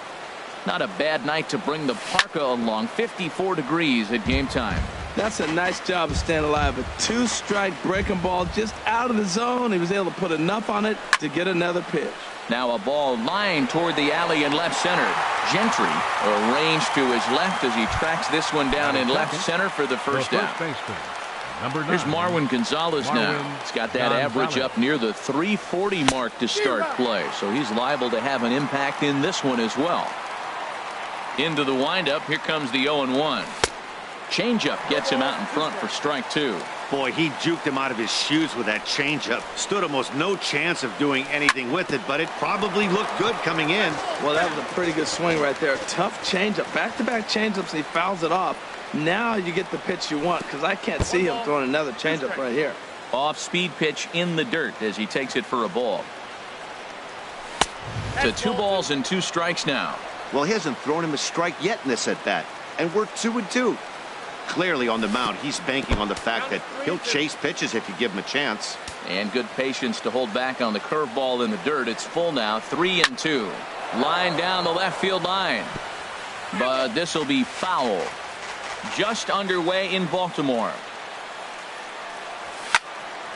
Not a bad night to bring the parka along. 54 degrees at game time. That's a nice job of staying alive. A 2-strike breaking ball just out of the zone. He was able to put enough on it to get another pitch. Now a ball lined toward the alley in left center. Gentry arranged to his left as he tracks this one down in left center for the first out. Here's Marwin Gonzalez now. He's got that average up near the 340 mark to start play, so he's liable to have an impact in this one as well. Into the windup. Here comes the 0-1. Changeup gets him out in front for strike 2. Boy, he juked him out of his shoes with that changeup. Stood almost no chance of doing anything with it, but it probably looked good coming in. Well, that was a pretty good swing right there. Tough changeup. Back-to-back changeups, and he fouls it off. Now you get the pitch you want, because I can't see him throwing another changeup right here. Off-speed pitch in the dirt as he takes it for a ball. To 2 balls and 2 strikes now. Well, he hasn't thrown him a strike yet in this at-bat, and we're 2-2. Clearly on the mound, he's banking on the fact that he'll chase pitches if you give him a chance. And good patience to hold back on the curveball in the dirt. It's full now, 3-2. Line down the left field line. But this will be foul. Just underway in Baltimore.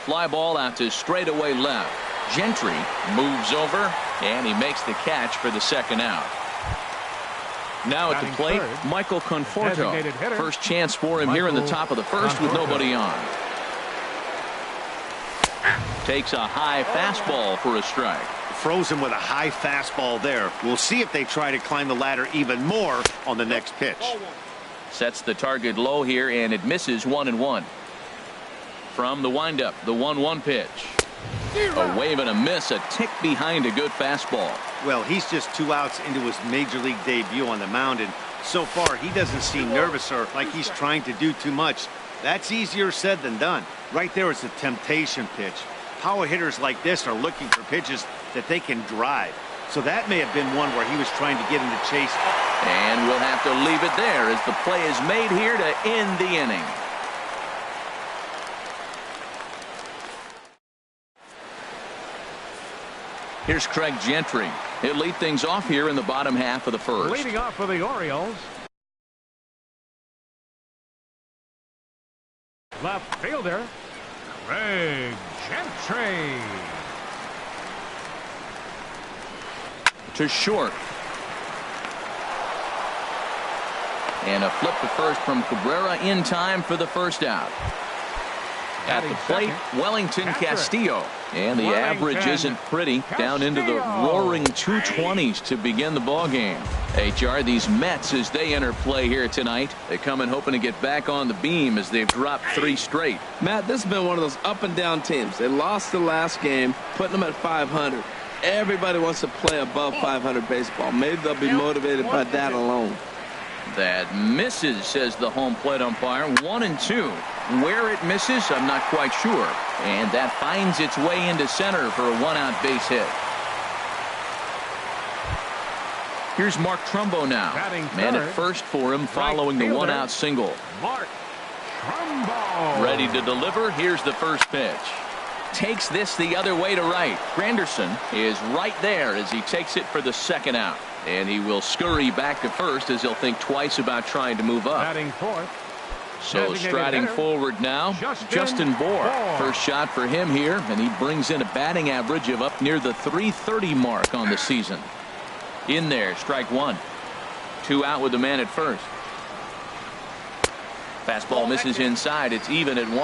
Fly ball out to straightaway left. Gentry moves over, and he makes the catch for the second out. Now at the plate, Michael Conforto. First chance for him here in the top of the first with nobody on. Takes a high fastball for a strike. Froze him with a high fastball there. We'll see if they try to climb the ladder even more on the next pitch. Sets the target low here, and it misses 1-1. From the windup, the 1-1 pitch. A wave and a miss, a tick behind a good fastball. Well, he's just 2 outs into his major league debut on the mound, and so far he doesn't seem nervous or like he's trying to do too much. That's easier said than done. Right there is a temptation pitch. Power hitters like this are looking for pitches that they can drive. So that may have been one where he was trying to get him to chase. And we'll have to leave it there as the play is made here to end the inning. Here's Craig Gentry. He'll lead things off here in the bottom half of the first. Leading off for the Orioles, left fielder, Craig Gentry. To short. And a flip to first from Cabrera in time for the first out. At the plate, Wellington Castillo. And the average isn't pretty. Down into the roaring 220s to begin the ball game. HR, these Mets, as they enter play here tonight, they come in hoping to get back on the beam as they've dropped 3 straight. Matt, this has been one of those up and down teams. They lost the last game, putting them at 500. Everybody wants to play above 500 baseball. Maybe they'll be motivated by that alone. That misses, says the home plate umpire. 1-2. Where it misses, I'm not quite sure. And that finds its way into center for a 1-out base hit. Here's Mark Trumbo now. Man at first for him following the 1-out single. Mark Trumbo. Ready to deliver. Here's the first pitch. Takes this the other way to right. Granderson is right there as he takes it for the second out. And he will scurry back to first as he'll think twice about trying to move up. Batting fourth. So striding forward now, Justin Bour. First shot for him here, and he brings in a batting average of up near the 330 mark on the season. In there, strike one. 2 out with the man at first. Fastball misses inside. It's even at 1.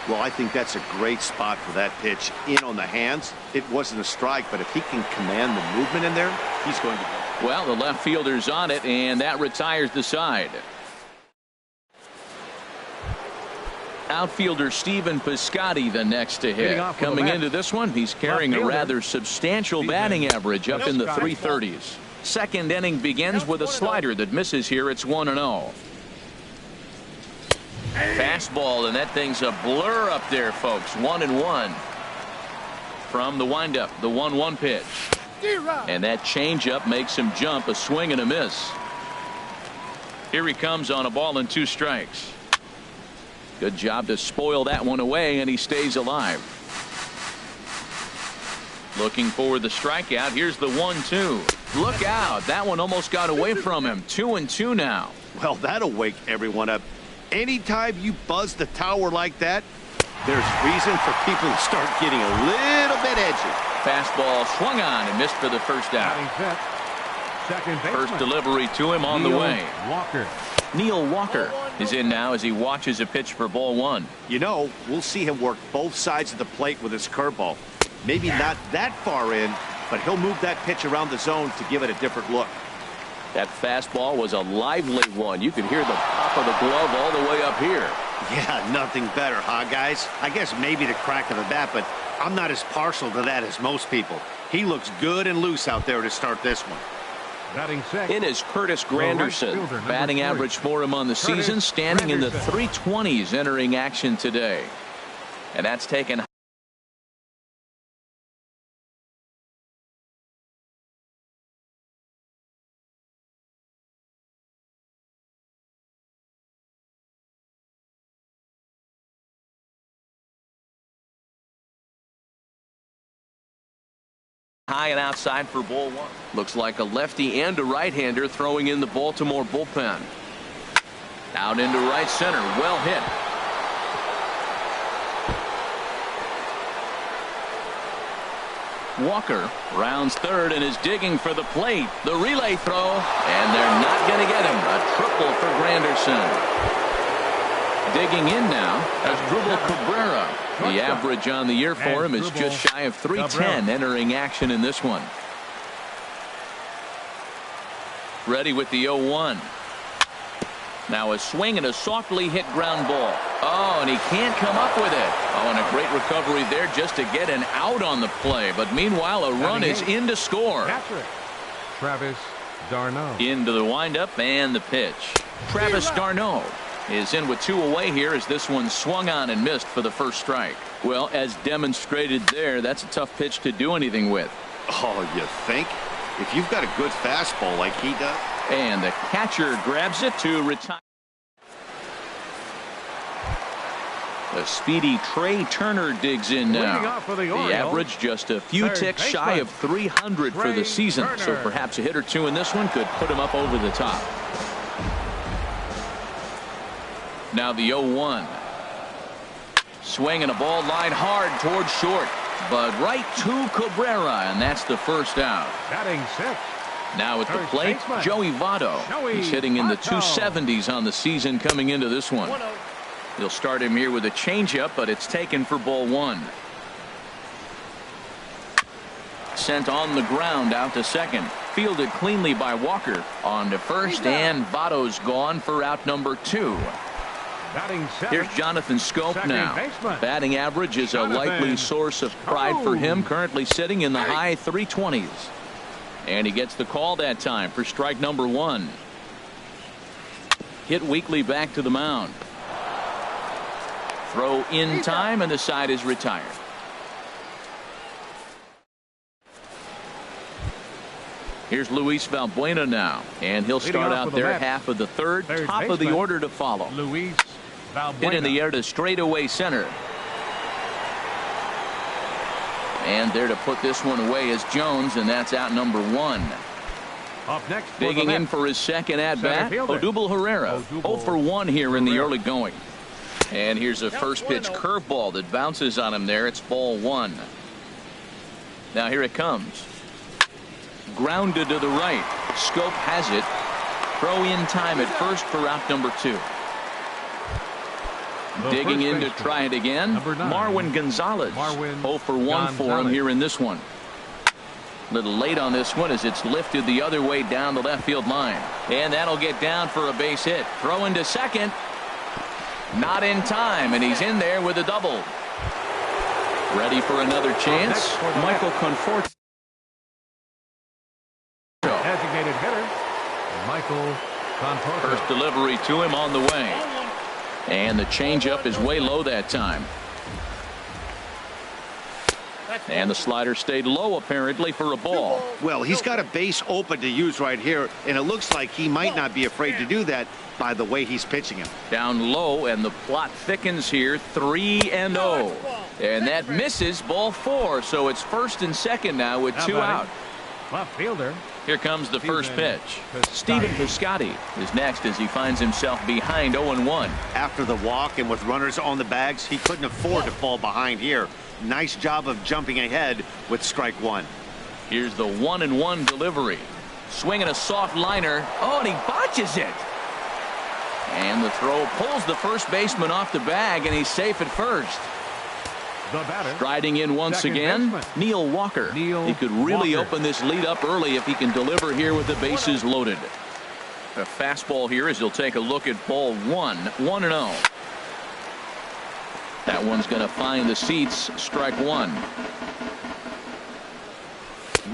Well, I think that's a great spot for that pitch. In on the hands. It wasn't a strike, but if he can command the movement in there, he's going to go. Well, the left fielder's on it, and that retires the side. Outfielder Stephen Piscotty the next to hit. Coming into this one, he's carrying a rather substantial batting average up in the 330s. Second inning begins with a slider that misses here. It's 1-0. Fastball, and that thing's a blur up there, folks. 1-1. From the windup, the 1-1 pitch. And that changeup makes him jump. A swing and a miss. Here he comes on a ball and 2 strikes. Good job to spoil that one away, and he stays alive. Looking for the strikeout. Here's the 1-2. Look out. That one almost got away from him. 2-2 now. Well, that'll wake everyone up. Anytime you buzz the tower like that, there's reason for people to start getting a little bit edgy. Fastball swung on and missed for the first out. First delivery to him on the way. Neil Walker is in now as he watches a pitch for ball 1. You know, we'll see him work both sides of the plate with his curveball. Maybe not that far in, but he'll move that pitch around the zone to give it a different look. That fastball was a lively one. You could hear the pop of the glove all the way up here. Yeah, nothing better, huh, guys? I guess maybe the crack of the bat, but I'm not as partial to that as most people. He looks good and loose out there to start this one. In is Curtis Granderson. Batting average for him on the season, standing in the 320s entering action today. And that's taken high and outside for ball 1. Looks like a lefty and a right-hander throwing in the Baltimore bullpen. Out into right center. Well hit. Walker rounds third and is digging for the plate. The relay throw, and they're not going to get him. A triple for Granderson. Digging in now as Drupal Cabrera. The average on the year for him is just shy of 310 entering action in this one. Ready with the 0-1. Now a swing and a softly hit ground ball. Oh, and he can't come up with it. Oh, and a great recovery there just to get an out on the play. But meanwhile, a run is in to score. Travis d'Arnaud. Into the windup and the pitch. Travis d'Arnaud is in with 2 away here as this one swung on and missed for the first strike. Well, as demonstrated there, that's a tough pitch to do anything with. Oh, you think? If you've got a good fastball like he does. And the catcher grabs it to retire. The speedy Trey Turner digs in now. The average just a few ticks shy of 300 for the season. So perhaps a hit or two in this one could put him up over the top. Now the 0-1. Swing and a ball line hard towards short. But right to Cabrera, and that's the first out. Batting 6. Now at the plate, Joey Votto. He's hitting in the 270s on the season coming into this one. He'll start him here with a changeup, but it's taken for ball 1. Sent on the ground out to second. Fielded cleanly by Walker. On to first, and Votto's gone for out number 2. Here's Jonathan Scope now. Batting average is a likely source of pride for him, currently sitting in the high 320s. And he gets the call that time for strike number 1. Hit weakly back to the mound. Throw in time, and the side is retired. Here's Luis Valbuena now, and he'll start out there half of the third, top of the order to follow. Hit in the air to straightaway center. And there to put this one away is Jones, and that's out number 1. Up next, digging in for his second at-bat, Odubel Herrera. 0 for 1 here in the early going. And here's a first pitch curveball that bounces on him there. It's ball 1. Now here it comes. grounded to the right. Scope has it. Throw in time at first for out number 2. Digging in to try it again. Marwin Gonzalez. 0 for 1 for him here in this one. Little late on this one as it's lifted the other way down the left field line. And that'll get down for a base hit. Throw into second. Not in time, and he's in there with a double. Ready for another chance. Michael Conforto. Designated hitter, Michael Conforto. First delivery to him on the way. And the changeup is way low that time. And the slider stayed low apparently for a ball. Well, he's got a base open to use right here, and it looks like he might not be afraid to do that by the way he's pitching him. Down low, and the plot thickens here. 3-0. And that misses, ball 4. So it's first and second now with 2 out. Left fielder. Here comes the first pitch. Stephen Piscotty is next as he finds himself behind 0-1. After the walk and with runners on the bags, he couldn't afford to fall behind here. Nice job of jumping ahead with strike 1. Here's the 1-1 delivery. Swinging a soft liner. Oh, and he botches it. And the throw pulls the first baseman off the bag, and he's safe at first. The batter, striding in once again, Neil Walker. He could really open this lead up early if he can deliver here with the bases loaded. A fastball here as he'll take a look at ball 1. 1-0. That one's going to find the seats. Strike 1.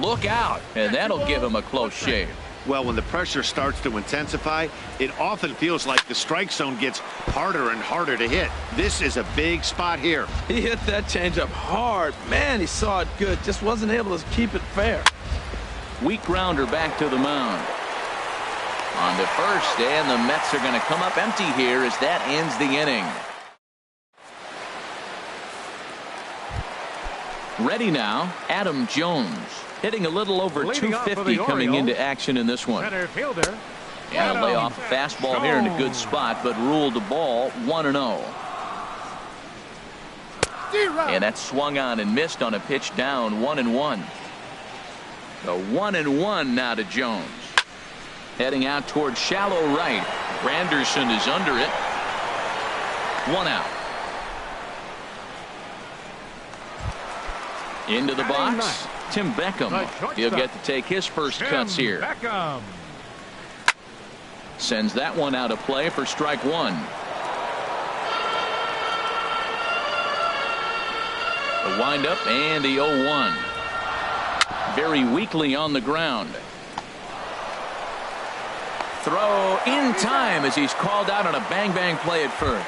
Look out, and that'll give him a close shave. Well, when the pressure starts to intensify, it often feels like the strike zone gets harder and harder to hit. This is a big spot here. He hit that changeup hard. Man, he saw it good. Just wasn't able to keep it fair. Weak grounder back to the mound. On to first, and the Mets are going to come up empty here as that ends the inning. Ready now, Adam Jones. Hitting a little over 250 coming into action in this one. Center fielder. And a layoff fastball here in a good spot, but ruled the ball 1-0. And that swung on and missed on a pitch down 1-1. The 1-1 now to Jones. Heading out towards shallow right. Granderson is under it. 1 out. Into the box. Tim Beckham. He'll get to take his first cuts here. Beckham. Sends that one out of play for strike 1. The windup and the 0-1. Very weakly on the ground. Throw in time as he's called out on a bang-bang play at first.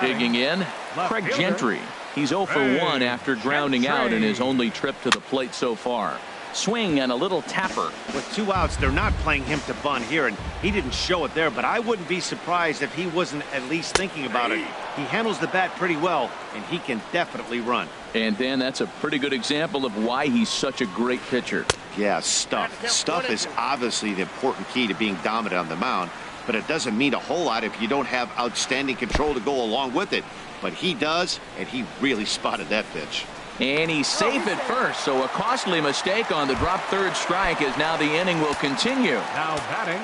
Digging in, Craig Gentry. He's 0 for 1 after grounding out in his only trip to the plate so far. Swing and a little tapper. With 2 outs, they're not playing him to bunt here, and he didn't show it there, but I wouldn't be surprised if he wasn't at least thinking about it. He handles the bat pretty well, and he can definitely run. And Dan, that's a pretty good example of why he's such a great pitcher. Yeah, stuff. Stuff is obviously the important key to being dominant on the mound, but it doesn't mean a whole lot if you don't have outstanding control to go along with it. But he does, and he really spotted that pitch. And he's safe at first, so a costly mistake on the drop third strike as now the inning will continue. Now batting.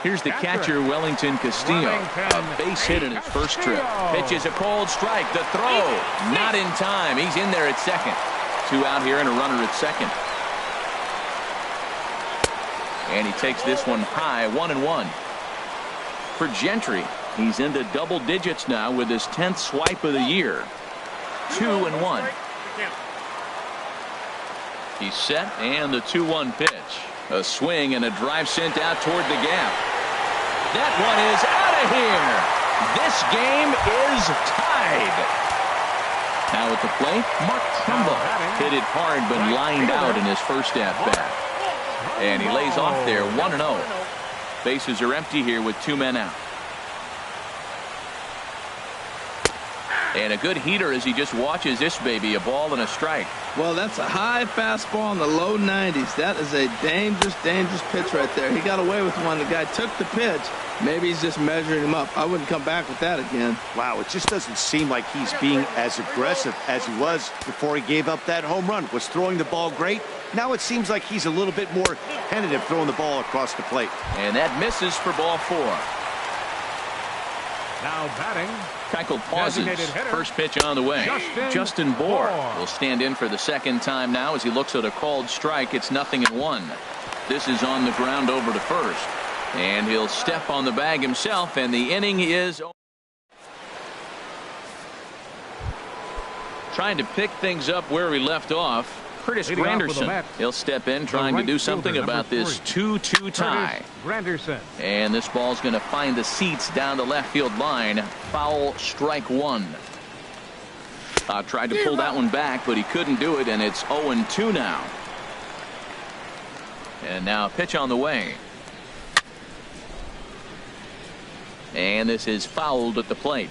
Here's the catcher, Wellington Castillo. A base hit in his first trip. Pitches a cold strike. The throw, not in time. He's in there at second. 2 out here and a runner at second. And he takes this one high, 1-1. For Gentry, he's into double digits now with his 10th swipe of the year. 2-1. He's set, and the 2-1 pitch. A swing and a drive sent out toward the gap. That one is out of here. This game is tied. Now at the plate, Mark Trumbo hit it hard but lined out in his first at-bat. And he lays off there 1-0. Bases are empty here with 2 men out. And a good heater as he just watches this baby, a ball and a strike. Well, that's a high fastball in the low 90s. That is a dangerous, dangerous pitch right there. He got away with one. The guy took the pitch. Maybe he's just measuring him up. I wouldn't come back with that again. Wow, it just doesn't seem like he's being as aggressive as he was before he gave up that home run. Was throwing the ball great. Now it seems like he's a little bit more tentative throwing the ball across the plate. And that misses for ball 4. Now batting. Keuchel pauses. First pitch on the way. Justin Bour will stand in for the second time now as he looks at a called strike. It's 0-1. This is on the ground over to first. And he'll step on the bag himself, and the inning is trying to pick things up where he left off. Curtis Granderson. He'll step in trying to do something about this 2-2 tie. And this ball's going to find the seats down the left field line. Foul, strike 1. Tried to pull that one back, but he couldn't do it, and it's 0-2 now. And now a pitch on the way. And this is fouled at the plate.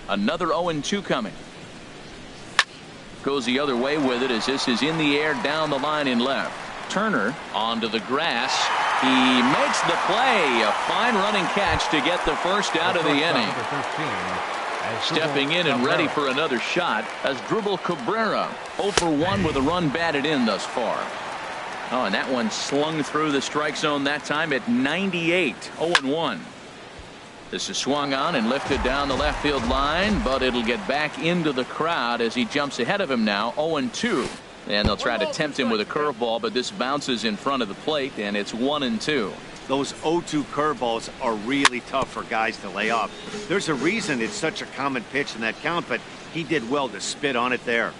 Another 0-2 coming. Goes the other way with it as this is in the air down the line in left. Turner onto the grass. He makes the play. A fine running catch to get the first out of the inning. Stepping in and ready for another shot as Dribble Cabrera 0 for 1 with a run batted in thus far. Oh, and that one slung through the strike zone that time at 98. 0-1. This is swung on and lifted down the left field line, but it'll get back into the crowd as he jumps ahead of him now. 0-2. And they'll try to tempt him with a curveball, but this bounces in front of the plate, and it's 1-2. Those 0-2 curveballs are really tough for guys to lay off. There's a reason it's such a common pitch in that count, but he did well to spit on it there.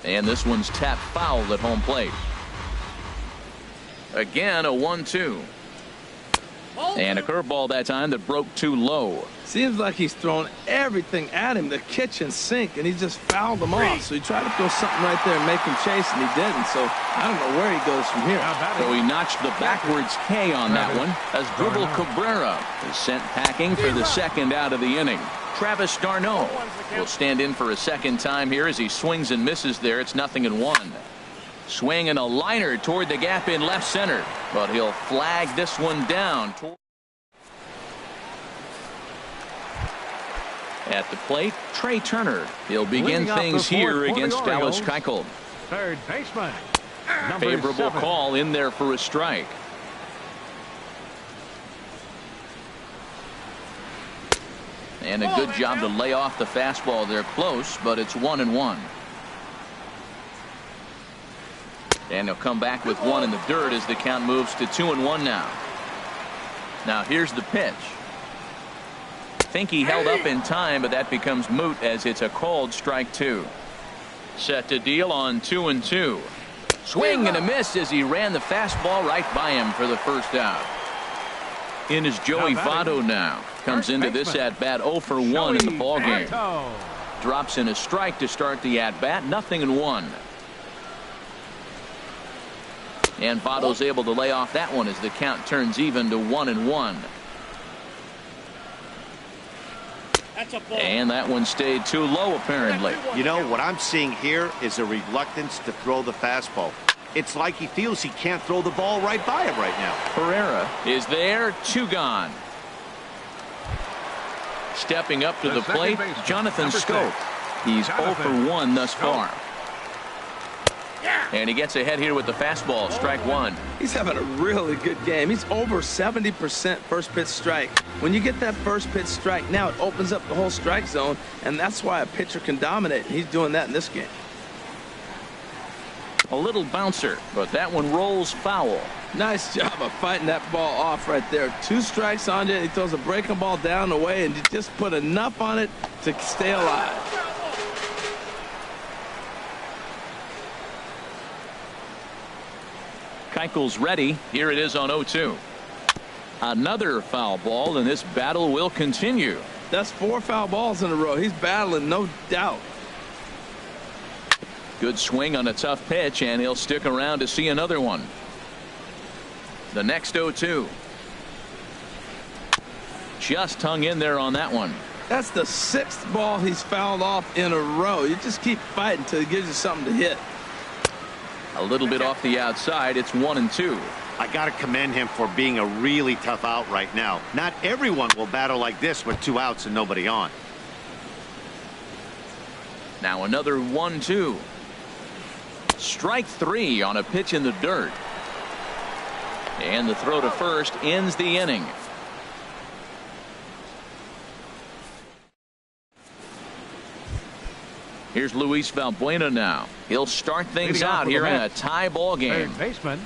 And this one's tapped foul at home plate. Again, a 1-2. And a curveball that time that broke too low. Seems like he's thrown everything at him, the kitchen sink, and he just fouled him off. So he tried to throw something right there and make him chase, and he didn't. So I don't know where he goes from here. So he notched the backwards K on that one as Dribble Cabrera is sent packing for the second out of the inning. Travis d'Arnaud will stand in for a second time here as he swings and misses there. It's 0-1. Swing and a liner toward the gap in left center, but he'll flag this one down. At the plate, Trey Turner. He'll begin things here against Dallas Keuchel. Third baseman. Favorable call in there for a strike. And a good job to lay off the fastball there close, but it's 1-1. And he'll come back with one in the dirt as the count moves to 2-1 now. Now here's the pitch. Think he held up in time, but that becomes moot as it's a called strike 2. Set to deal on 2-2. Swing and a miss as he ran the fastball right by him for the first out. In is Joey Votto now. Comes into this at bat 0 for 1 in the ballgame. Drops in a strike to start the at bat. 0-1. And Votto's able to lay off that one as the count turns even to 1-1. And that one stayed too low apparently. You know what I'm seeing here is a reluctance to throw the fastball. It's like he feels he can't throw the ball right by him right now. Pereira is there. 2 gone. Stepping up to the plate, Jonathan Scope. He's 0 for 1 thus far. And he gets ahead here with the fastball. Strike 1. He's having a really good game. He's over 70% first pitch strike. When you get that first pitch strike, now it opens up the whole strike zone, and that's why a pitcher can dominate. He's doing that in this game. A little bouncer, but that one rolls foul. Nice job of fighting that ball off right there. 2 strikes on you, and he throws a breaking ball down the way, and you just put enough on it to stay alive. Keuchel's ready. Here it is on 0-2. Another foul ball, and this battle will continue. That's 4 foul balls in a row. He's battling, no doubt. Good swing on a tough pitch, and he'll stick around to see another one. The next 0-2. just hung in there on that one. That's the 6th ball he's fouled off in a row. You just keep fighting until he gives you something to hit. A little bit off the outside. It's 1-2. I got to commend him for being a really tough out right now. Not everyone will battle like this with 2 outs and nobody on. Now another 1-2. Strike 3 on a pitch in the dirt. And the throw to first ends the inning. Here's Luis Valbuena now. He'll start things out here in a tie ball game. Third baseman,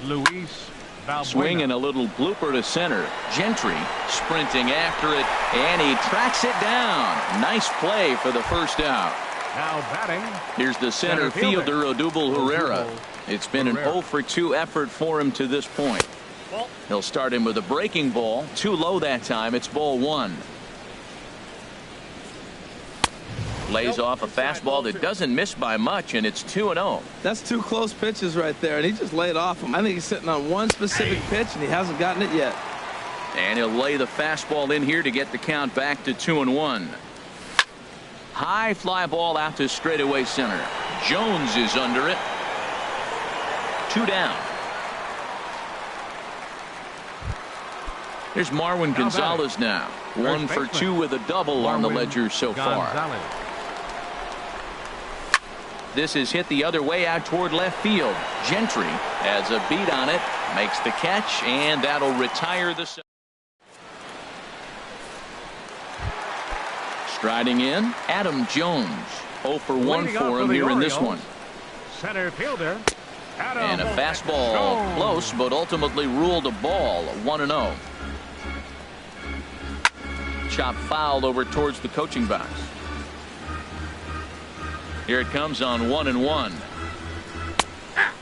Luis Valbuena. Swing and a little blooper to center. Gentry sprinting after it, and he tracks it down. Nice play for the first out. Now batting. Here's the center fielder, Odubel Herrera. It's been an 0-for-2 effort for him to this point. He'll start him with a breaking ball. Too low that time. It's ball 1. Lays off a fastball that doesn't miss by much, and it's 2-0. That's 2 close pitches right there, and he just laid off him. I think he's sitting on one specific pitch, and he hasn't gotten it yet. And he'll lay the fastball in here to get the count back to 2-1. High fly ball out to straightaway center. Jones is under it. 2 down. Here's Marwin Gonzalez now. 1 for 2 with a double on the ledger so far. This is hit the other way out toward left field. Gentry has a beat on it, makes the catch, and that'll retire the. Striding in, Adam Jones. 0 for 1 for him here in this one. Center fielder. And a fastball close, but ultimately ruled a ball. 1-0. Chop foul over towards the coaching box. Here it comes on 1-1.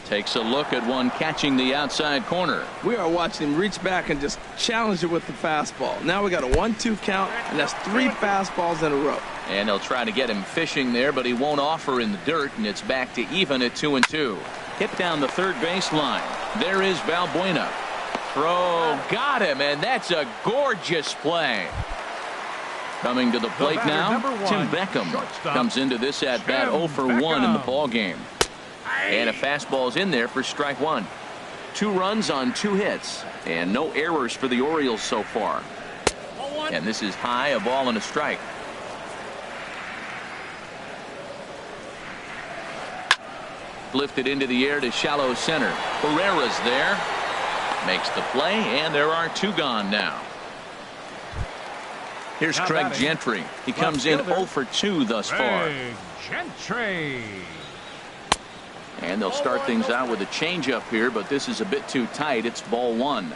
Takes a look at one catching the outside corner. We are watching him reach back and just challenge it with the fastball. Now we got a 1-2 count, and that's 3 fastballs in a row. And they'll try to get him fishing there, but he won't offer in the dirt, and it's back to even at 2-2. Hit down the third base line. There is Valbuena. Throw, got him, and that's a gorgeous play. Coming to the plate now, Tim Beckham comes into this at bat 0 for 1 in the ball game. And a fastball's in there for strike 1. 2 runs on 2 hits, and no errors for the Orioles so far. And this is high, a ball and a strike. Lifted into the air to shallow center. Herrera's there. Makes the play, and there are 2 gone now. Here's Craig Gentry. He comes in 0 for 2 thus far. Gentry. And they'll start things out with a changeup here, but this is a bit too tight. It's ball 1.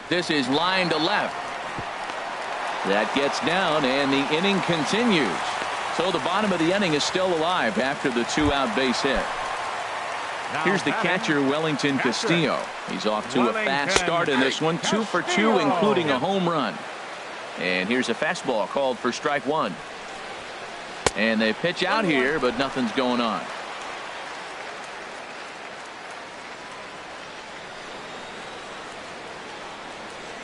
This is line to left. That gets down, and the inning continues. So the bottom of the inning is still alive after the 2-out base hit. Here's the catcher, Wellington Castillo. He's off to a fast start in this one. 2 for 2, including a home run. And here's a fastball called for strike 1. And they pitch out here, but nothing's going on.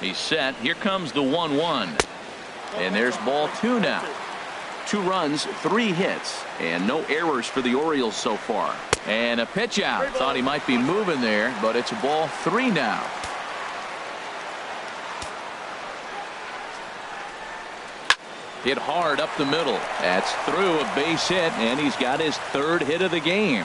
He's set. Here comes the 1-1. And there's ball 2 now. 2 runs, 3 hits, and no errors for the Orioles so far. And a pitch out. Thought he might be moving there, but it's ball 3 now. Hit hard up the middle. That's through a base hit, and he's got his 3rd hit of the game.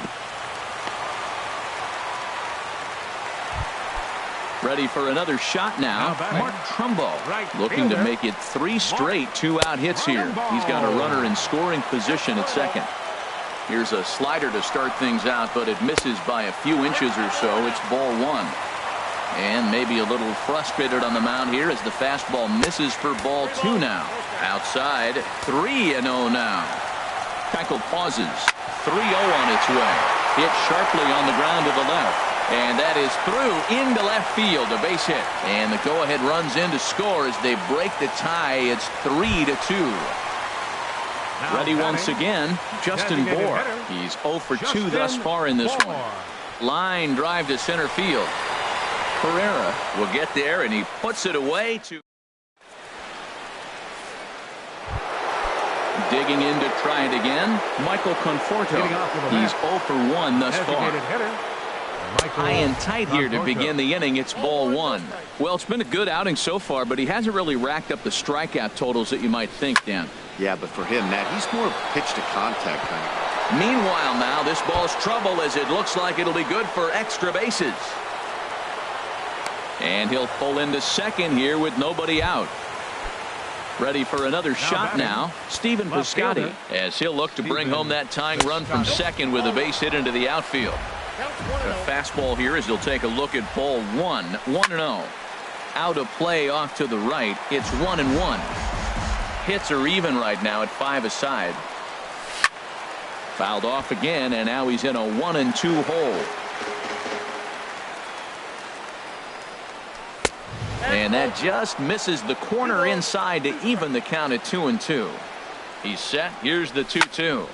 Ready for another shot now. Mark Trumbo looking to make it 3 straight 2-out hits here. He's got a runner in scoring position at second. Here's a slider to start things out, but it misses by a few inches or so. It's ball 1. And maybe a little frustrated on the mound here as the fastball misses for ball 2 now. Outside, 3-0 now. Keuchel pauses. 3-0 on its way. Hit sharply on the ground to the left. And that is through into left field, a base hit. And the go-ahead runs in to score as they break the tie. It's 3-2. Ready once again, Justin Bour. He's 0 for 2 thus far in this one. Line drive to center field. Pereira will get there, and he puts it away to digging in to try it again. Michael Conforto. He's 0 for 1 thus far. High and tight here to begin the inning. It's ball 1. Well, it's been a good outing so far, but he hasn't really racked up the strikeout totals that you might think, Dan. Yeah, but for him, Matt, he's more pitch to contact kind of guy. Meanwhile, now this ball's trouble as it looks like it'll be good for extra bases. And he'll pull into second here with nobody out. Ready for another shot now, Stephen Piscotty, as he'll look to bring home that tying run from second with a base hit into the outfield. A fastball here as he'll take a look at ball 1. 1-0. Out of play off to the right. It's 1-1. Hits are even right now at 5 aside. Fouled off again, and now he's in a 1-2 hole. And that just misses the corner inside to even the count at 2-2. He's set. Here's the 2-2.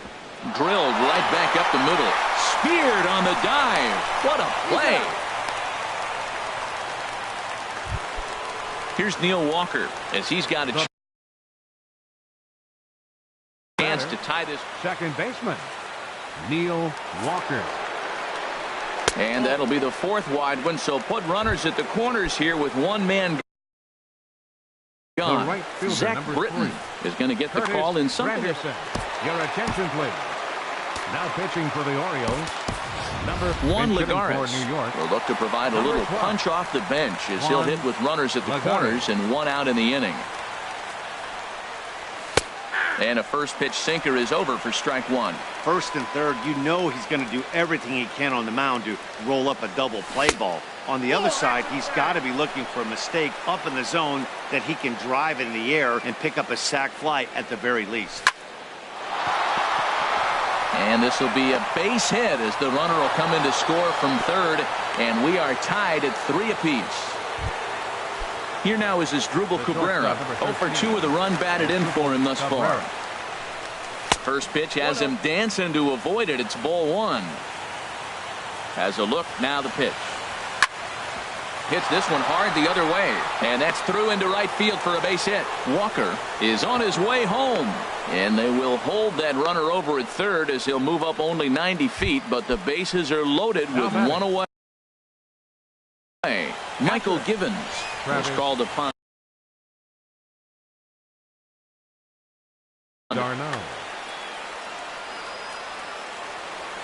Drilled right back up the middle. Speared on the dive. What a play. Here's Neil Walker as he's got a chance to tie this. Second baseman, Neil Walker. And that'll be the 4th wide one, so put runners at the corners here with one man gone. Right fielder, Zach Britton is going to get the call in something. Your attention, please. Now pitching for the Orioles, Juan Lagares will look to provide a little punch off the bench as he'll hit with runners at the corners and 1 out in the inning. And a first pitch sinker is over for strike 1. First and third, you know he's going to do everything he can on the mound to roll up a double play ball. On the other side, he's got to be looking for a mistake up in the zone that he can drive in the air and pick up a sac fly at the very least. And this will be a base hit as the runner will come in to score from third, and we are tied at 3 apiece. Here now is Asdrubal Cabrera. 0 for 2 with a run batted in for him thus far. First pitch has him dancing to avoid it. It's ball 1. Has a look, now the pitch. Hits this one hard the other way, and that's through into right field for a base hit. Walker is on his way home, and they will hold that runner over at third as he'll move up only 90 feet, but the bases are loaded with 1 away. Michael Givens was called upon. Darno.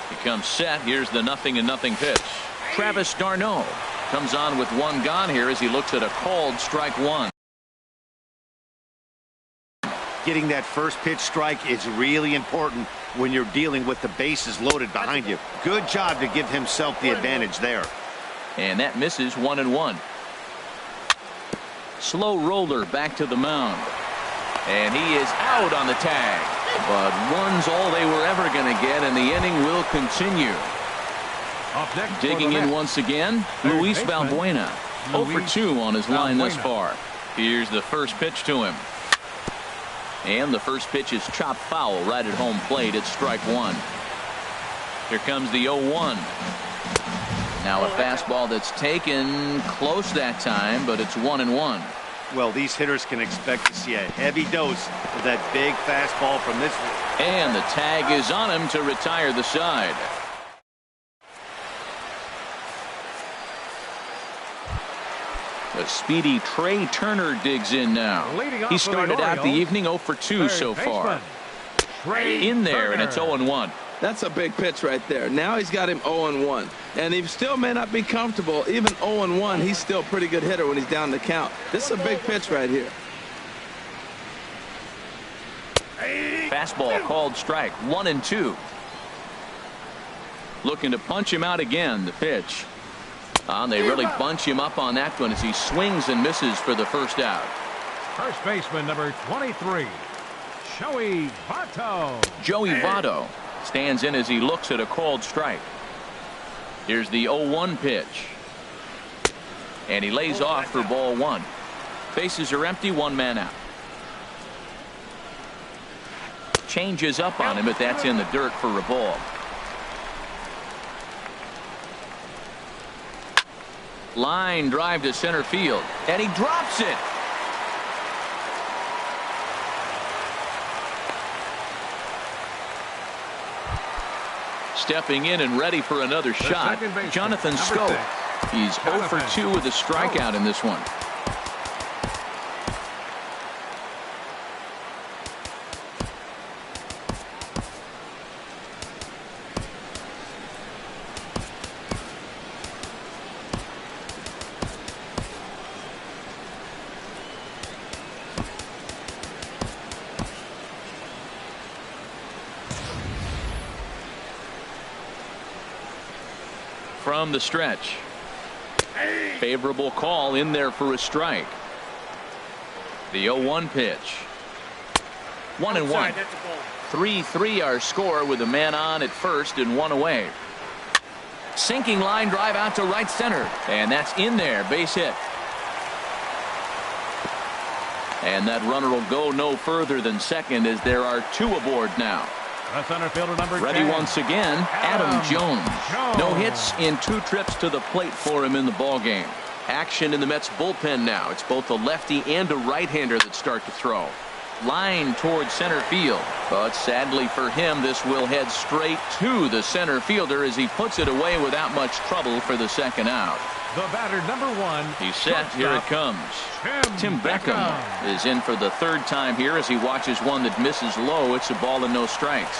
Becomes set. Here's the 0-0 pitch. Travis d'Arnaud comes on with 1 gone here as he looks at a called strike 1. Getting that first pitch strike is really important when you're dealing with the bases loaded behind you. Good job to give himself the advantage there. And that misses 1-1. Slow roller back to the mound. And he is out on the tag. But 1's all they were ever going to get, and the inning will continue. Digging in once again, Luis Valbuena. 0 for 2 on his line thus far. Here's the first pitch to him. And the first pitch is chopped foul right at home plate. It's strike 1. Here comes the 0-1. Now a fastball that's taken close that time, but it's 1-1. Well, these hitters can expect to see a heavy dose of that big fastball from this one. And the tag is on him to retire the side. The speedy Trey Turner digs in now. He started out the evening 0 for 2 so far. In there, and it's 0-1. That's a big pitch right there. Now he's got him 0-1. And he still may not be comfortable. Even 0-1, he's still a pretty good hitter when he's down the count. This is a big pitch right here. Fastball called strike. 1-2. Looking to punch him out again. The pitch. They really bunch him up on that one as he swings and misses for the first out. First baseman number 23, Joey Votto. Joey Votto stands in as he looks at a called strike. Here's the 0-1 pitch. And he lays off for ball 1. Bases are empty, 1 man out. Changes up on him, but that's in the dirt for a ball. Line drive to center field, and he drops it. Stepping in and ready for another shot, Jonathan Schoop. He's 0 for 2 with a strikeout in this one. From the stretch. Favorable call in there for a strike. The 0-1 pitch. 1-1. 3-3 our score with a man on at first and one away. Sinking line drive out to right center, and that's in there. Base hit. And that runner will go no further than second as there are 2 aboard now. The center fielder number Ready 10. once again, Adam Jones. No hits in 2 trips to the plate for him in the ballgame. Action in the Mets bullpen now. It's both a lefty and a right-hander that start to throw. Line towards center field, but sadly for him, this will head straight to the center fielder as he puts it away without much trouble for the second out. The batter number 1. He's set. Here it comes. Tim Beckham is in for the 3rd time here as he watches one that misses low. It's a ball and no strikes.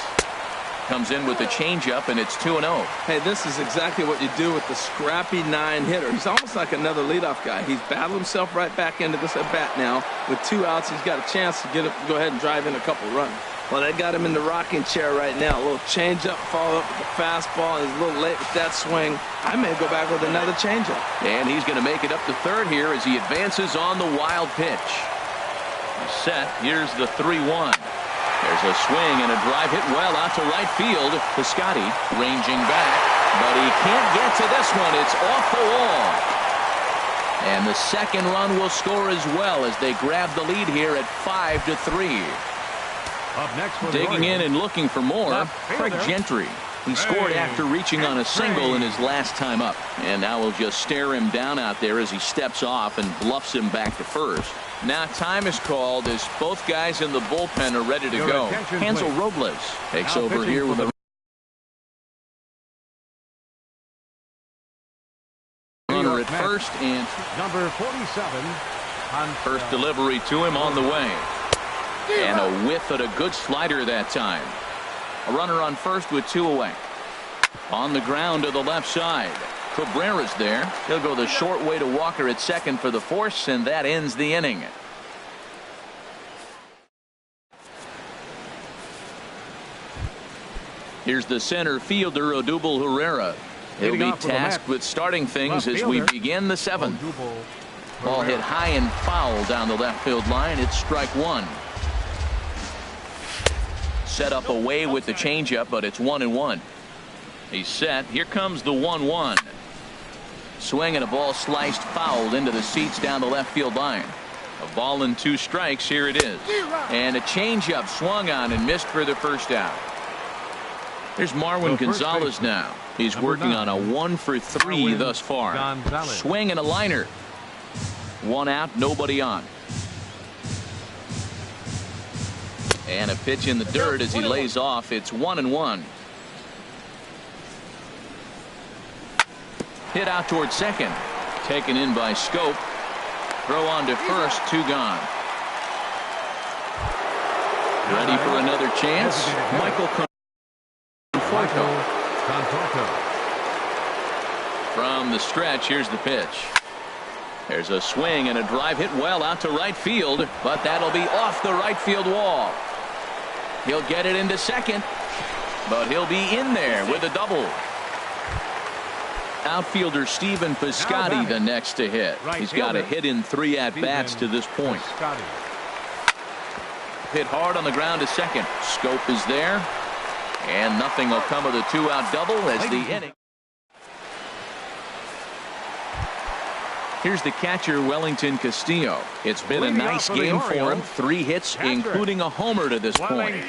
Comes in with a changeup, and it's 2-0. Hey, this is exactly what you do with the scrappy 9-hitter. He's almost like another leadoff guy. He's battled himself right back into this at bat now. With 2 outs, he's got a chance to go ahead and drive in a couple runs. Well, they got him in the rocking chair right now. A little changeup, follow up with the fastball. He's a little late with that swing. I may go back with another changeup. And he's going to make it up to third here as he advances on the wild pitch. He's set. Here's the 3-1. There's a swing and a drive hit well out to right field. Piscotty ranging back, but he can't get to this one. It's off the wall. And the second run will score as well as they grab the lead here at 5-3. Up next for digging in and looking for more, Craig Gentry. He scored after reaching on a single in his last time up. And now we'll just stare him down out there as he steps off and bluffs him back to first. Now time is called as both guys in the bullpen are ready to go. Hansel Robles takes over here with a runner at first, and number 47 on first delivery to him on the way. And a whiff at a good slider that time. A runner on first with 2 away. On the ground to the left side. Cabrera's there. He'll go the short way to Walker at second for the force, and that ends the inning. Here's the center fielder, Odubel Herrera. He'll be tasked with starting things as we begin the 7th. Ball hit high and foul down the left field line. It's strike 1. Set up away with the changeup, but it's 1-1. He's set. Here comes the 1-1. Swing and a ball sliced fouled into the seats down the left field line. A ball and 2 strikes. Here it is. And a changeup swung on and missed for the first out. There's Marwin Gonzalez now. He's working on a 1 for 3 thus far. Swing and a liner. 1 out, nobody on. And a pitch in the dirt as he lays off. It's 1-1. Hit out towards second. Taken in by Schoop. Throw on to first. 2 gone. Ready for another chance. Michael Conforto. From the stretch, here's the pitch. There's a swing and a drive hit well out to right field, but that'll be off the right field wall. He'll get it into second, but he'll be in there with a double. Outfielder Stephen Piscotty the next to hit. He's got a hit in 3 at-bats to this point. Hit hard on the ground to second. Schoop is there, and nothing will come of the 2-out double as the inning. Here's the catcher, Wellington Castillo. It's been a nice game for him. 3 hits, including a homer to this point.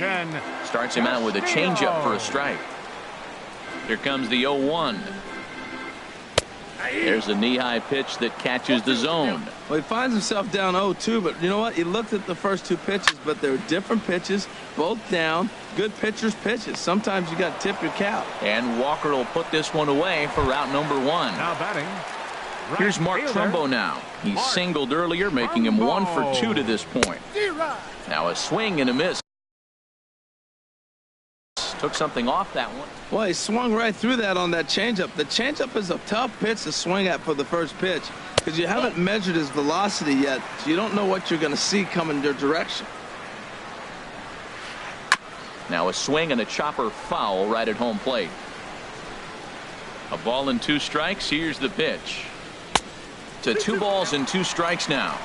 Starts him out with a changeup for a strike. Here comes the 0-1. There's a knee-high pitch that catches the zone. Well, he finds himself down 0-2, but you know what? He looked at the first two pitches, but they're different pitches, both down. Good pitchers' pitches. Sometimes you got to tip your cap. And Walker will put this one away for route number 1. Now batting. Right Here's Mark fielder. Trumbo now. He singled earlier, making him 1 for 2 to this point. Now a swing and a miss. Took something off that one. Well, he swung right through that on that changeup. The changeup is a tough pitch to swing at for the first pitch because you haven't measured his velocity yet, so you don't know what you're going to see coming your direction. Now a swing and a chopper foul right at home plate. A ball and 2 strikes. Here's the pitch. To 2 balls and 2 strikes now.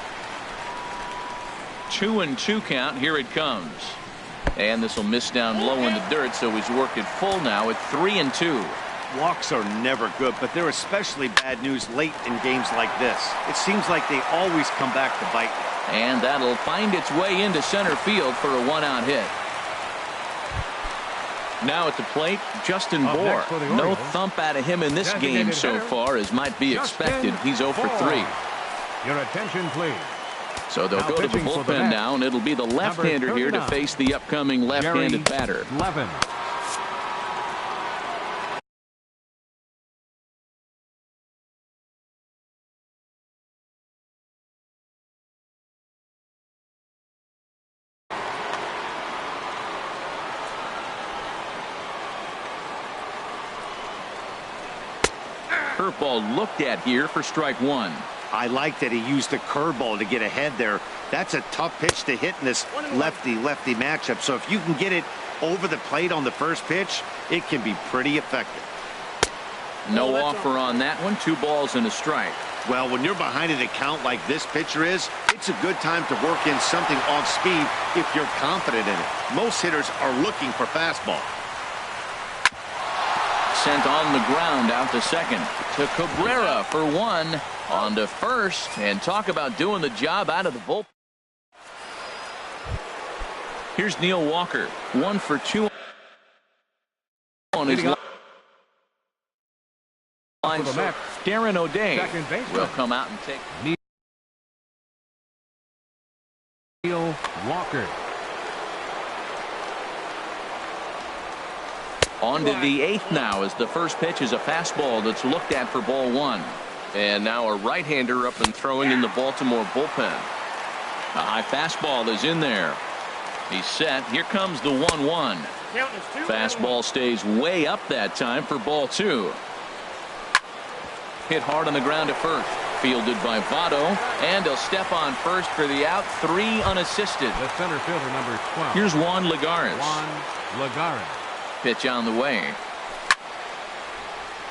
2-2 count. Here it comes. And this will miss down low in the dirt, so he's worked it full now at 3-2. Walks are never good, but they're especially bad news late in games like this. It seems like they always come back to bite you. And that'll find its way into center field for a 1-out hit. Now at the plate, Justin Bohr. No thump out of him in this game so far, as might be expected. He's 0 for 3. Your attention, please. So they'll go to the bullpen now, and it'll be the left-hander here to face the upcoming left-handed batter. Levin. Curveball looked at here for strike 1. I like that he used the curveball to get ahead there. That's a tough pitch to hit in this lefty-lefty matchup. So if you can get it over the plate on the first pitch, it can be pretty effective. No offer on that one. 2 balls and a strike. Well, when you're behind an account like this pitcher is, it's a good time to work in something off speed if you're confident in it. Most hitters are looking for fastball. Sent on the ground out to second. To Cabrera for 1. On to first. And talk about doing the job out of the bullpen. Here's Neil Walker. 1 for 2 on his line. Darren O'Day will come out and take Neil Walker. on to the 8th now, as the first pitch is a fastball that's looked at for ball 1. And now a right-hander up and throwing in the Baltimore bullpen. A high fastball is in there. He's set. Here comes the 1-1. Fastball stays way up that time for ball 2. Hit hard on the ground at first. Fielded by Votto. And he'll step on first for the out. 3 unassisted. The center fielder, number 12. Here's Juan Lagares. Juan Lagares. Pitch on the way.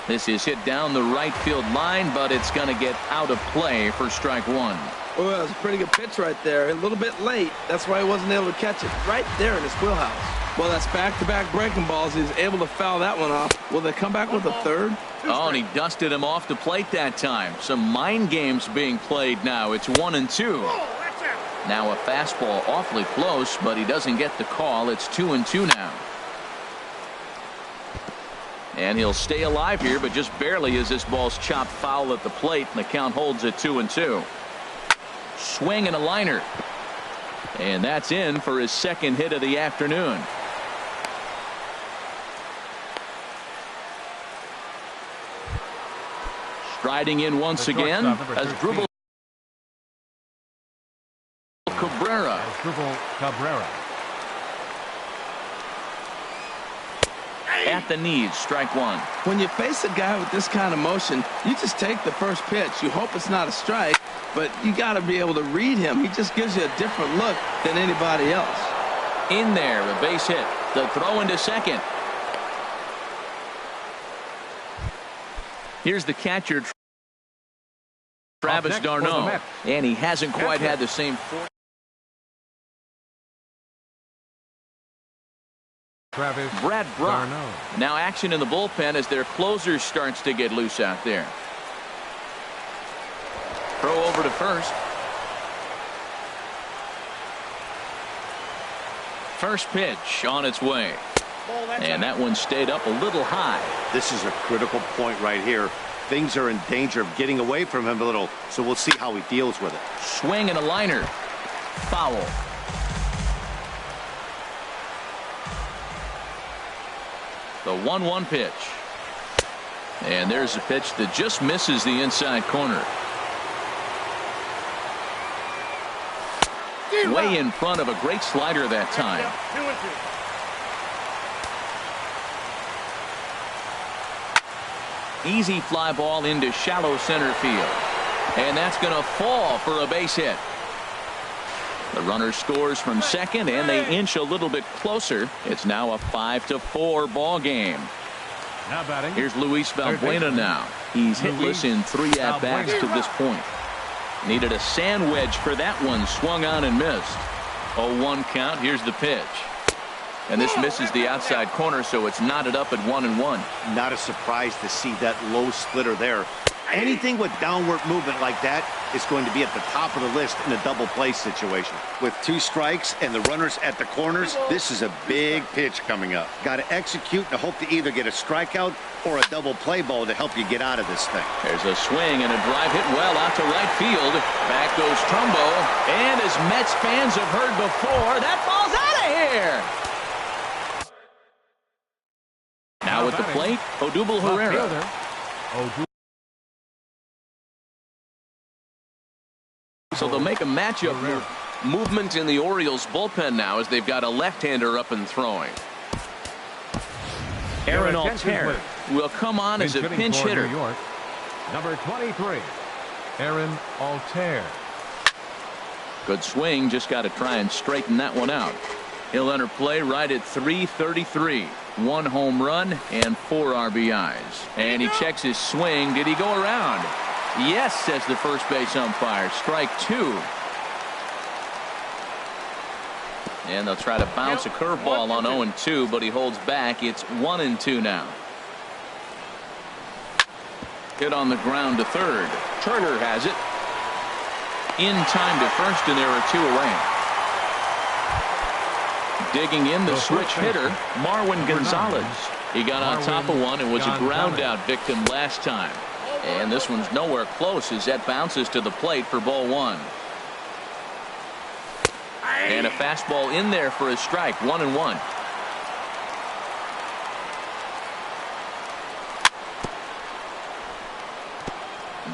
This is hit down the right field line, but it's going to get out of play for strike 1. Well, that was a pretty good pitch right there. A little bit late. That's why he wasn't able to catch it right there in his wheelhouse. Well, that's back-to-back breaking balls. He was able to foul that one off. Will they come back with a third? Oh, and he dusted him off the plate that time. Some mind games being played now. It's 1-2. Now a fastball awfully close, but he doesn't get the call. It's 2-2 now. And he'll stay alive here, but just barely as this ball's chopped foul at the plate, and the count holds at 2-2. Swing and a liner. And that's in for his second hit of the afternoon. Striding in once again as Dribble Cabrera. At the knees, strike 1. When you face a guy with this kind of motion, you just take the first pitch. You hope it's not a strike, but you got to be able to read him. He just gives you a different look than anybody else. In there, a base hit. The throw into second. Here's the catcher, Travis d'Arnaud, and he hasn't quite had the same force. Brad Brock. Now action in the bullpen as their closer starts to get loose out there. Throw over to first. First pitch on its way. And that one stayed up a little high. This is a critical point right here. things are in danger of getting away from him a little, so we'll see how he deals with it. Swing and a liner. Foul. The 1-1 pitch. And there's a pitch that just misses the inside corner. Way in front of a great slider that time. Easy fly ball into shallow center field. And that's going to fall for a base hit. The runner scores from second, and they inch a little bit closer. It's now a 5-4 ball game. Now batting. Here's Luis Valbuena now. He's hitless in 3 at-bats to this point. Needed a sand wedge for that one. Swung on and missed. 0-1 count. Here's the pitch. And this misses the outside corner, so it's knotted up at 1-1. Not a surprise to see that low splitter there. Anything with downward movement like that is going to be at the top of the list in a double play situation. With 2 strikes and the runners at the corners, this is a big pitch coming up. Got to execute and hope to either get a strikeout or a double play ball to help you get out of this thing. There's a swing and a drive hit well out to right field. Back goes Trumbo. And as Mets fans have heard before, that ball's out of here. Now at the plate, Odubel Herrera. So they'll make a matchup movement in the Orioles bullpen now as they've got a left-hander up and throwing. Aaron Altair will come on as a pinch hitter. Number 23, Aaron Altair. Good swing, just got to try and straighten that one out. He'll enter play right at 333. 1 home run and 4 RBIs. And he checks his swing. Did he go around? Yes, says the first base umpire. Strike 2. And they'll try to bounce a curveball on 0-2, but he holds back. It's 1-2 now. Hit on the ground to third. Turner has it. In time to first, and there are 2 away. Digging in the switch hitter, Marwin Gonzalez. He got on top of one and was a ground out victim last time. And this one's nowhere close as that bounces to the plate for ball 1. And a fastball in there for a strike. 1-1.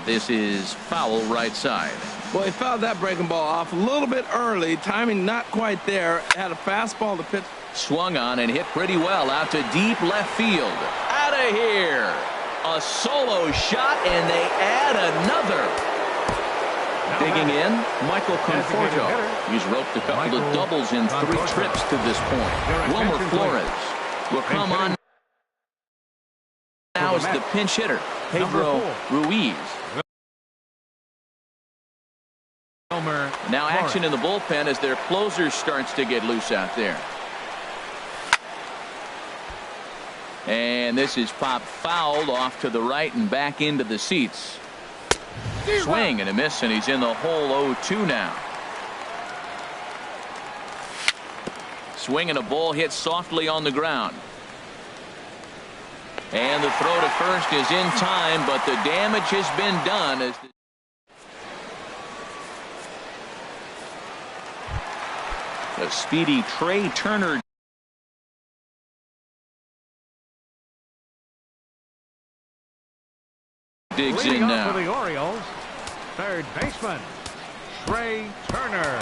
This is foul right side. Well, he fouled that breaking ball off a little bit early. Timing not quite there. Had a fastball to pitch. Swung on and hit pretty well out to deep left field. Out of here. A solo shot, and they add another. Digging in, Michael Conforto. He's roped a couple of doubles in 3 trips to this point. Wilmer Flores will come on now as the pinch hitter, Pedro Ruiz. Now action in the bullpen as their closer starts to get loose out there. And this is popped fouled off to the right and back into the seats. Swing and a miss, and he's in the hole 0-2 now. Swing and a ball hit softly on the ground. And the throw to first is in time, but the damage has been done as the speedy Trey Turner digs in now. For the Orioles, third baseman, Trey Turner.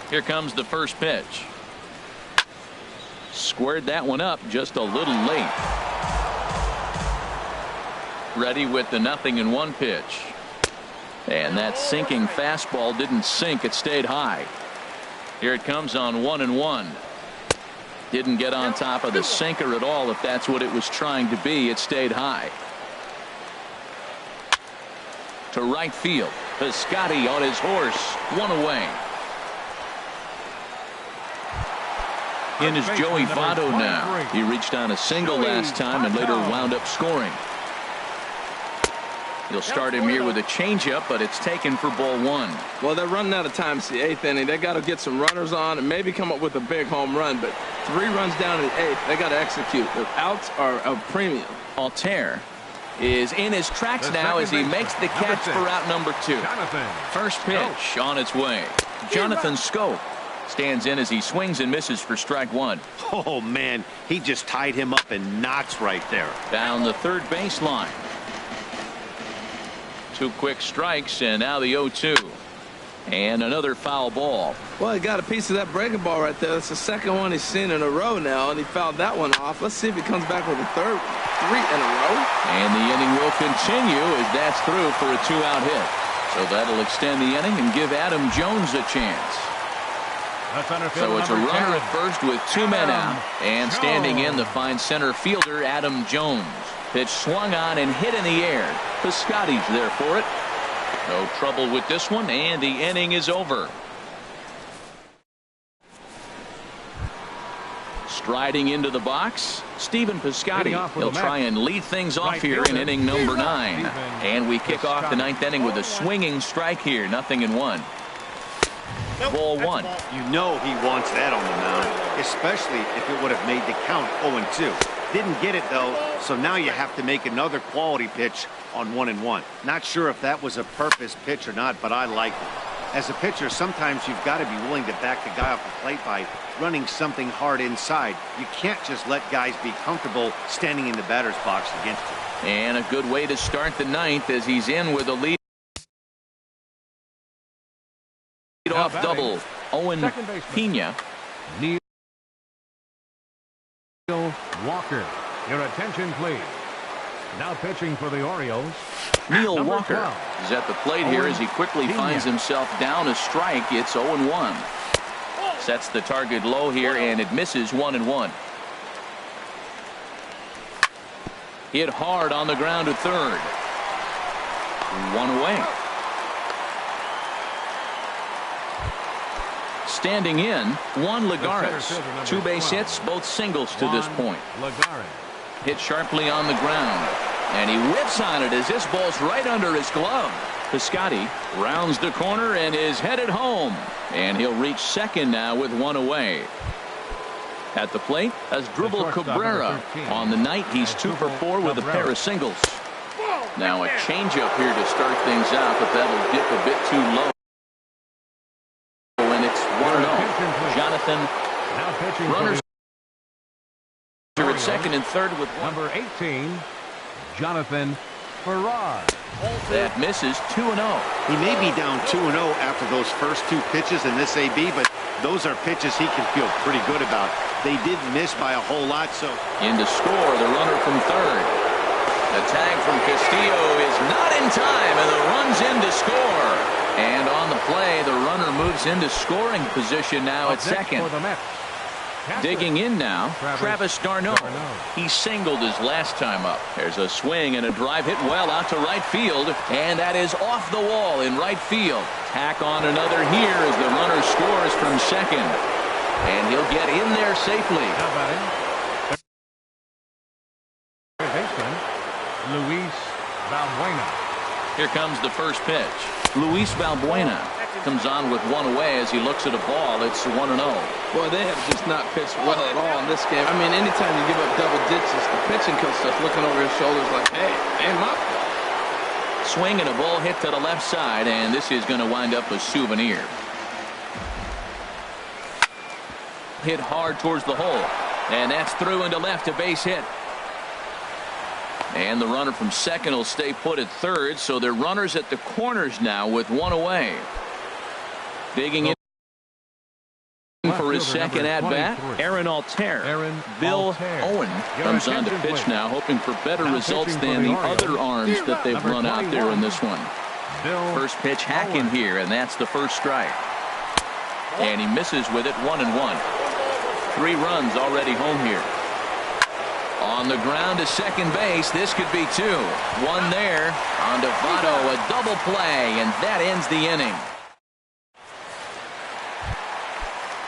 Here comes the first pitch. Squared that one up just a little late. Ready with the 0-1 pitch. And that sinking fastball didn't sink. It stayed high. Here it comes on 1-1. Didn't get on top of the sinker at all. If that's what it was trying to be, it stayed high. To right field. Piscotty on his horse. 1 away. In is Joey Votto now. He reached on a single last time and later wound up scoring. He'll start him here with a changeup, but it's taken for ball one. Well, they're running out of time. It's the 8th inning. They got to get some runners on and maybe come up with a big home run. But 3 runs down in the 8th, they got to execute. The outs are a premium. Altair is in his tracks now as he makes the catch for out number 2. First pitch on its way. Jonathan Scope stands in as he swings and misses for strike 1. Oh, man, he just tied him up in knots right there. Down the third baseline. 2 quick strikes, and now the 0-2. And another foul ball. Well, he got a piece of that breaking ball right there. That's the second one he's seen in a row now, and he fouled that one off. Let's see if he comes back with a third, 3 in a row. And the inning will continue as that's through for a 2-out hit. So that'll extend the inning and give Adam Jones a chance. So it's a runner at first with 2 men out, and standing in the fine center fielder Adam Jones. Pitch swung on and hit in the air. Piscotty's there for it. No trouble with this one, and the inning is over. Striding into the box, Stephen Piscotty. He'll try and lead things off here in inning number 9. And we kick off the 9th inning with a swinging strike here. 0-1. Ball 1. You know he wants that on the mound, especially if it would have made the count 0-2. Didn't get it, though, so now you have to make another quality pitch on 1-1. Not sure if that was a purpose pitch or not, but I like it. As a pitcher, sometimes you've got to be willing to back the guy off the plate by running something hard inside. You can't just let guys be comfortable standing in the batter's box against you. And a good way to start the 9th as he's in with a lead off double. Owen Pena. Neil Walker. Your attention, please. Now pitching for the Orioles, Neil Walker is at the plate here as he quickly finds himself down a strike. It's 0-1. Sets the target low here, and it misses. 1-1. Hit hard on the ground to third. 1 away. Standing in, Juan Lagares. 2 base hits, both singles to this point. Hit sharply on the ground, and he whips on it as this ball's right under his glove. Piscotty rounds the corner and is headed home, and he'll reach second now with 1 away. At the plate, Asdrubal Cabrera. On the night, he's 2 for 4 with a pair of singles. Now a changeup here to start things out, but that'll dip a bit too low. And it's 1-0. Jonathan, runners at second and third with 1. Number 18, Jonathan Farrar. That misses. 2-0. He may be down 2-0 after those first 2 pitches in this AB, but those are pitches he can feel pretty good about. They didn't miss by a whole lot, so. In to score, the runner from third. The tag from Castillo is not in time, and the run's in to score. And on the play, the runner moves into scoring position now at second. Digging in now, Travis d'Arnaud. He singled his last time up. There's a swing and a drive hit well out to right field, and that is off the wall in right field. Tack on another here as the runner scores from second, and he'll get in there safely. How about him? Luis Valbuena. Here comes the first pitch. Luis Valbuena comes on with 1 away as he looks at a ball. It's 1-0. Boy, they have just not pitched well at all in this game. I mean, anytime you give up double digits, the pitching coach starts looking over his shoulders like, hey, ain't my fault. Swing and a ball hit to the left side, and this is going to wind up a souvenir. Hit hard towards the hole, and that's through into left, a base hit. And the runner from second will stay put at third, so they're runners at the corners now with 1 away. Digging in for his second at-bat, Aaron Altair. Bill Owen comes on to pitch now, hoping for better results than the other arms that they've run out there in this one. First pitch hacking here, and that's the first strike. And he misses with it. 1-1. 3 runs already home here. On the ground to second base. This could be 2. 1 there. On to Votto, a double play, and that ends the inning.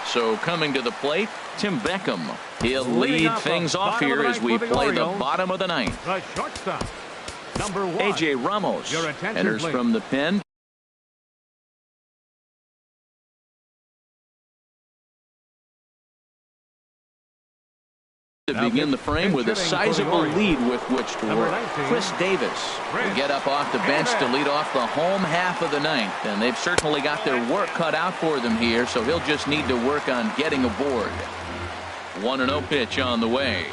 So coming to the plate, Tim Beckham. He'll lead things off here as we play the bottom of the 9th. The shortstop, Number 1. A.J. Ramos Your attention, enters please. from the pen. To begin the frame with a sizable lead with which to work. Chris Davis will get up off the bench to lead off the home half of the ninth, and they've certainly got their work cut out for them here, so he'll just need to work on getting aboard. 1-0 pitch on the way.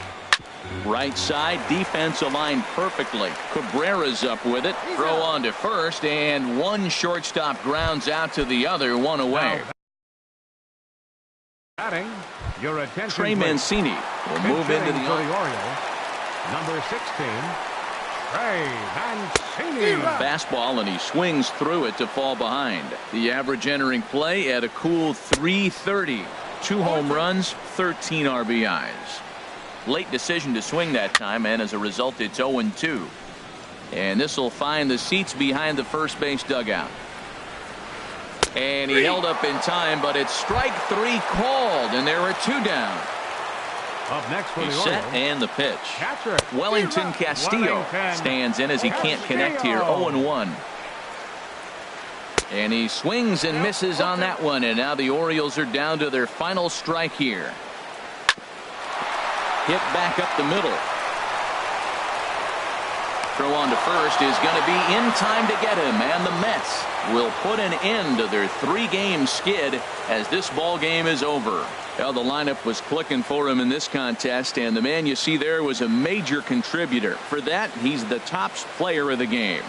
Right side, defense aligned perfectly. Cabrera's up with it. Throw on to first, and one shortstop grounds out to the other, one away. Batting, your attention, Trey Mancini will move into the Orioles. Number 16, Trey Mancini. Fastball, and he swings through it to fall behind. The average entering play at a cool .330. 2 home runs, 13 RBIs. Late decision to swing that time, and as a result, it's 0-2. And this will find the seats behind the first base dugout. And he held up in time, but it's strike 3 called, and there are 2 down. Up next for He's the set, Orioles. and the pitch. Catcher, Wellington Castillo stands in as he can't connect here. 0-1. And he swings and misses on that one, and now the Orioles are down to their final strike here. Hit back up the middle. Throw on to first is going to be in time to get him, and the Mets will put an end to their 3-game skid as this ball game is over. Well, the lineup was clicking for him in this contest, and the man you see there was a major contributor. For that, he's the top player of the game.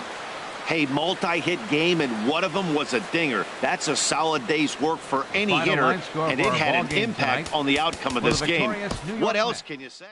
Hey, multi-hit game, and one of them was a dinger. That's a solid day's work for any hitter, and it had an impact on the outcome of this game. What else can you say?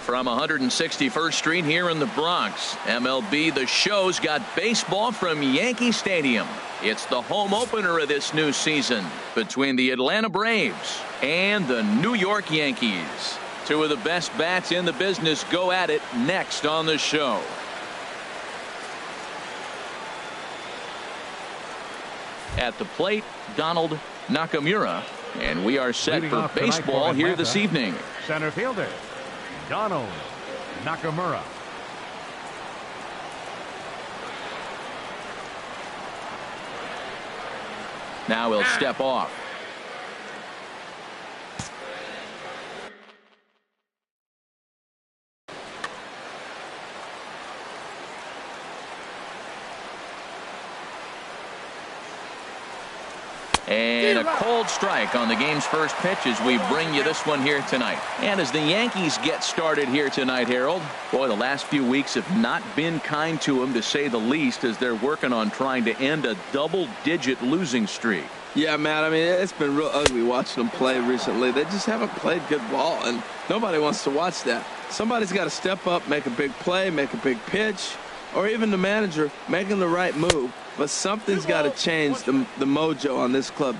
From 161st Street here in the Bronx, MLB The Show's got baseball from Yankee Stadium. It's the home opener of this new season between the Atlanta Braves and the New York Yankees. Two of the best bats in the business go at it next on the show. At the plate, Donald Nakamura, and we are set for baseball here this evening. Center fielder, Donald Nakamura. Now he'll step off. And a cold strike on the game's first pitch as we bring you this one here tonight. And as the Yankees get started here tonight, Harold, boy, the last few weeks have not been kind to them, to say the least, as they're working on trying to end a double-digit losing streak. Yeah, Matt, I mean, it's been real ugly watching them play recently. They just haven't played good ball, and nobody wants to watch that. Somebody's got to step up, make a big play, make a big pitch, or even the manager making the right move. But something's got to change the mojo on this club.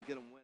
Get them win.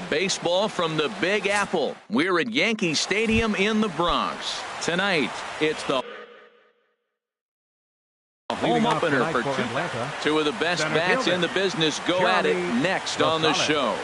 Baseball from the Big Apple. We're at Yankee Stadium in the Bronx. Tonight, it's the home opener for two of the best bats in the business go at it next on the show.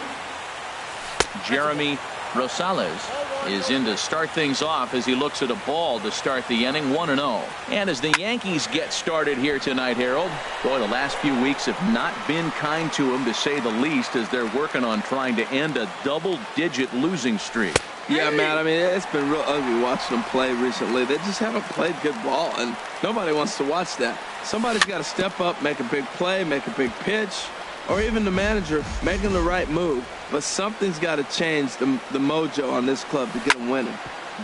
Jeremy Rosales is in to start things off as he looks at a ball to start the inning, 1-0. And as the Yankees get started here tonight, Harold, boy, the last few weeks have not been kind to them, to say the least, as they're working on trying to end a double-digit losing streak. Yeah, Matt, I mean, it's been real ugly watching them play recently. They just haven't played good ball, and nobody wants to watch that. Somebody's got to step up, make a big play, make a big pitch, or even the manager making the right move. But something's got to change the mojo on this club to get them winning.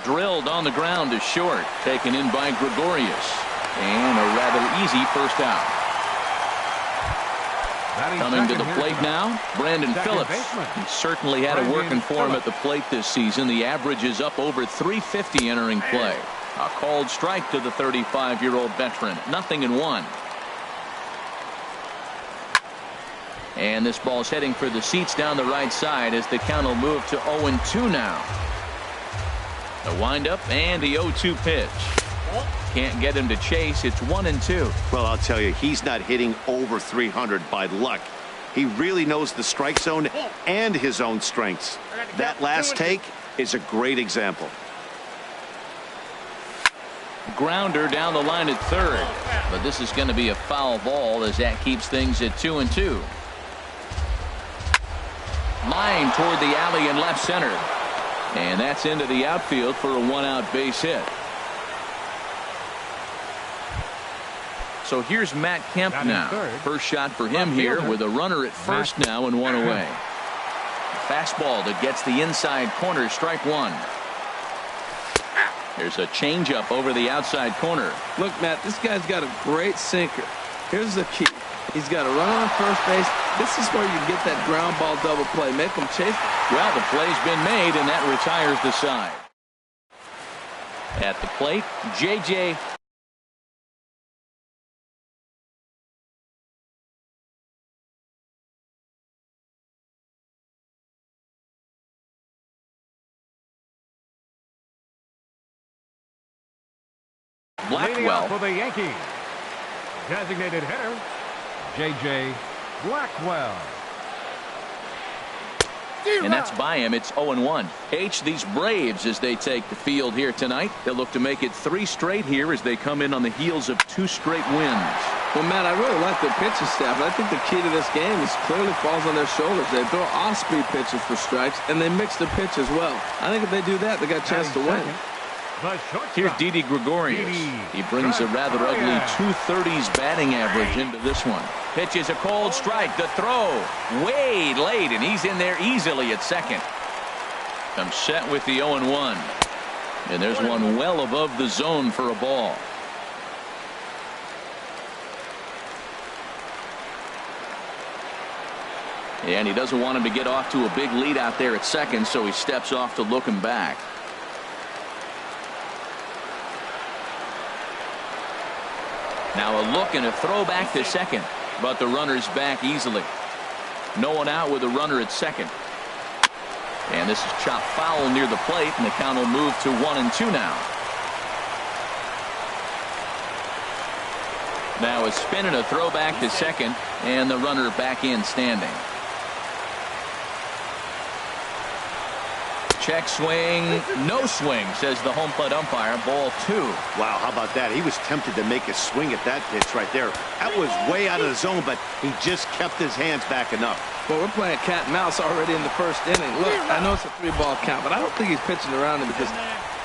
Drilled on the ground to short, taken in by Gregorius. And a rather easy first out. Coming to the plate now, Brandon Phillips. He certainly had it working for him at the plate this season. The average is up over 350 entering play. A called strike to the 35-year-old veteran. 0-1. And this ball's heading for the seats down the right side as the count will move to 0-2 now. The windup and the 0-2 pitch. Can't get him to chase. It's 1-2. Well, I'll tell you, he's not hitting over 300 by luck. He really knows the strike zone and his own strengths. That last take is a great example. Grounder down the line at third, but this is going to be a foul ball as that keeps things at 2-2. Line toward the alley in left center, and that's into the outfield for a one-out base hit. So here's Matt Kemp now. First shot for him here with a runner at first now and one away. Fastball that gets the inside corner, strike one. There's a changeup over the outside corner. Look, Matt, this guy's got a great sinker. Here's the key. He's got a runner on first base. This is where you get that ground ball double play. Make him chase. Well, the play's been made, and that retires the side. At the plate, J.J. Blackwell. For the Yankees, designated hitter, J.J. Blackwell. And that's by him. It's 0-1. These Braves, as they take the field here tonight, they'll look to make it 3 straight here as they come in on the heels of 2 straight wins. Well, Matt, I really like their pitching staff. I think the key to this game is clearly falls on their shoulders. They throw off-speed pitches for strikes, and they mix the pitch as well. I think if they do that, they got a chance to win. Here's Didi Gregorius. He brings a rather ugly 230s batting average into this one. Pitch is a cold strike. The throw way late, and he's in there easily at second. I'm set with the 0-1. And there's one well above the zone for a ball. And he doesn't want him to get off to a big lead out there at second, so he steps off to look him back. Now a look and a throw back to second, but the runner's back easily. No one out with a runner at second. And this is chopped foul near the plate, and the count will move to 1-2 now. Now a spin and a throw back to second, and the runner back in standing. Check swing, no swing, says the home plate umpire. Ball 2. Wow, how about that? He was tempted to make a swing at that pitch right there. That was way out of the zone, but he just kept his hands back enough. Well, we're playing cat and mouse already in the first inning. Look, I know it's a 3-ball count, but I don't think he's pitching around him because...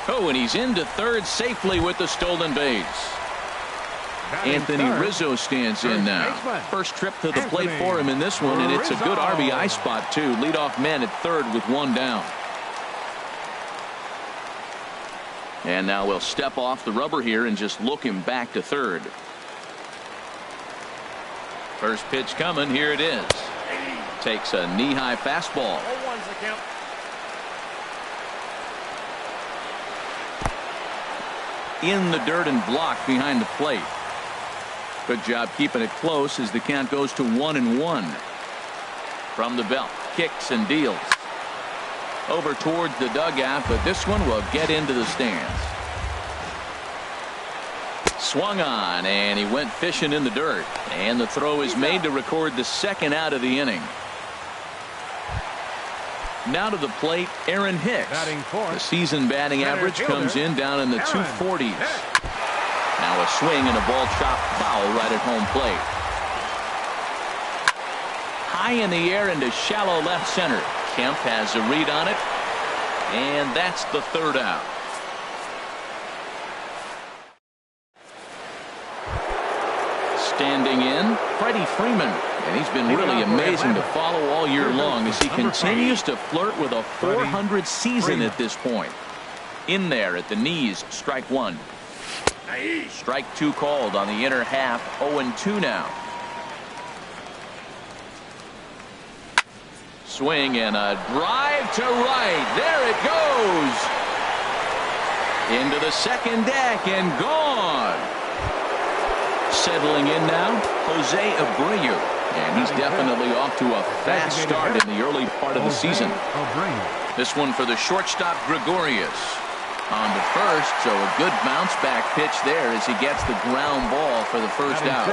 Oh, and he's into third safely with the stolen base. Anthony Rizzo stands in now. First trip to the plate for him in this one, and it's a good RBI spot, too. Leadoff man at third with 1 down. And now we'll step off the rubber here and just look him back to third. First pitch coming. Here it is. Takes a knee-high fastball. In the dirt and blocked behind the plate. Good job keeping it close as the count goes to 1-1. From the belt, kicks and deals. Over towards the dugout, but this one will get into the stands. Swung on, and he went fishing in the dirt. And the throw is made to record the second out of the inning. Now to the plate, Aaron Hicks. The season batting average comes in down in the 240s. Now a swing and a ball chopped foul right at home plate. High in the air into shallow left center. Kemp has a read on it, and that's the third out. Standing in, Freddie Freeman, and he's been really amazing to follow all year long as he continues to flirt with a 400 season at this point. In there at the knees, strike 1. Strike 2 called on the inner half, 0-2 now. Swing and a drive to right. There it goes. Into the second deck and gone. Settling in now, Jose Abreu. And he's definitely off to a fast start in the early part of the season. This one for the shortstop, Gregorius. On to first, so a good bounce back pitch there as he gets the ground ball for the first out.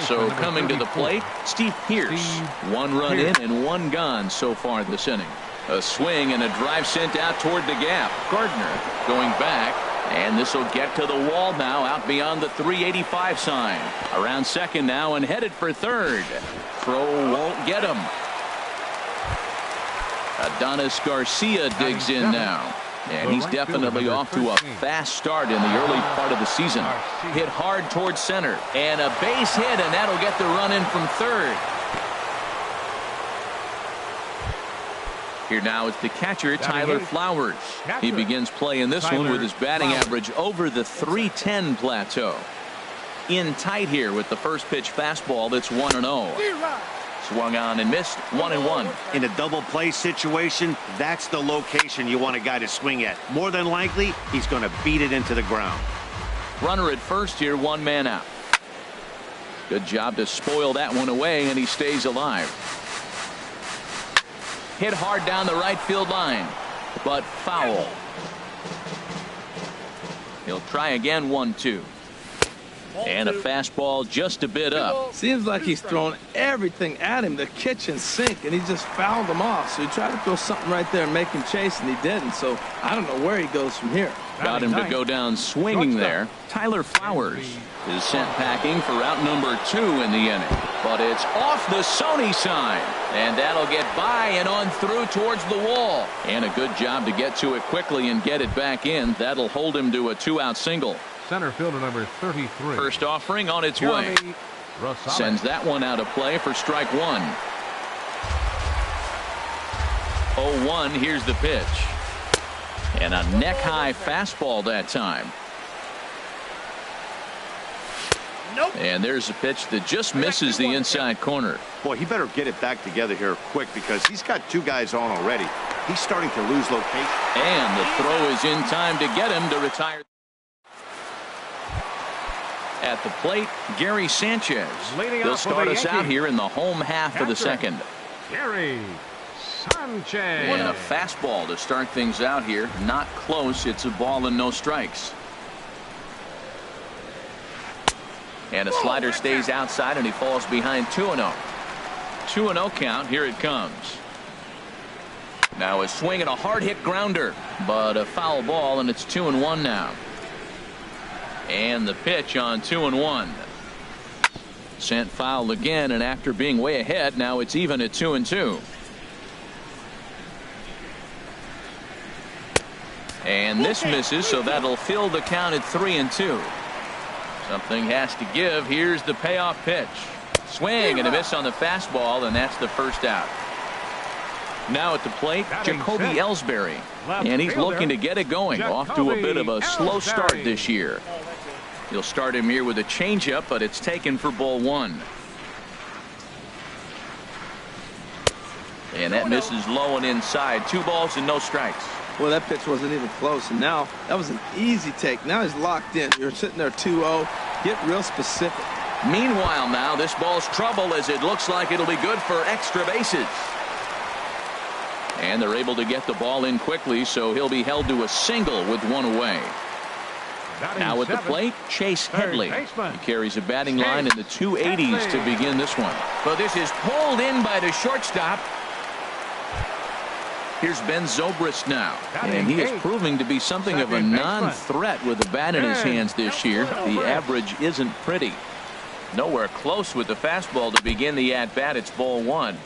So coming to the plate, Steve Pearce. One run in and one gone so far this inning. A swing and a drive sent out toward the gap. Gardner going back, and this will get to the wall now out beyond the 385 sign. Around second now and headed for third. Throw won't get him. Adonis Garcia digs in now. And he's definitely off to a fast start in the early part of the season. Hit hard towards center. And a base hit, and that'll get the run in from third. Here now is the catcher, Tyler Flowers. He begins play in this one with his batting average over the 310 plateau. In tight here with the first pitch fastball that's 1-0. Swung on and missed, 1-1. In a double play situation, that's the location you want a guy to swing at. More than likely, he's going to beat it into the ground. Runner at first here, one man out. Good job to spoil that one away, and he stays alive. Hit hard down the right field line, but foul. He'll try again, 1-2. And a fastball just a bit up. Seems like he's throwing everything at him, the kitchen sink, and he just fouled him off. So he tried to throw something right there and make him chase, and he didn't. So I don't know where he goes from here. Got him to go down swinging there. Tyler Flowers is sent packing for out number 2 in the inning. But it's off the Sony sign. And that'll get by and on through towards the wall. And a good job to get to it quickly and get it back in. That'll hold him to a 2-out single. Center fielder number 33. First offering on its way. Sends that one out of play for strike 1. 0-1. Here's the pitch. And a neck-high fastball that time. Nope. And there's a pitch that just misses the inside corner. Boy, he better get it back together here quick because he's got 2 guys on already. He's starting to lose location. And the throw is in time to get him to retire. At the plate, Gary Sanchez. He'll start us out here in the home half of the second. Gary Sanchez. And a fastball to start things out here. Not close. It's a ball and no strikes. And a slider stays outside, and he falls behind 2-0. 2-0 count. Here it comes. Now a swing and a hard hit grounder, but a foul ball, and it's 2-1 now. And the pitch on 2-1. Sent foul again, and after being way ahead, now it's even at 2-2. And this misses, so that'll fill the count at 3-2. Something has to give. Here's the payoff pitch. Swing and a miss on the fastball, and that's the first out. Now at the plate, Jacoby Ellsbury. And he's looking to get it going. Off to a bit of a slow start this year. He'll start him here with a changeup, but it's taken for ball 1. And that misses low and inside. 2 balls and no strikes. Well, that pitch wasn't even close, and now that was an easy take. Now he's locked in. You're sitting there 2-0. Get real specific. Meanwhile now, this ball's trouble as it looks like it'll be good for extra bases. And they're able to get the ball in quickly, so he'll be held to a single with 1 away. Now at the plate, Chase Headley. He carries a batting line in the 280s to begin this one. But this is pulled in by the shortstop. Here's Ben Zobrist now. And he is proving to be something of a non-threat with the bat in his hands this year. The average isn't pretty. Nowhere close with the fastball to begin the at-bat. It's ball 1.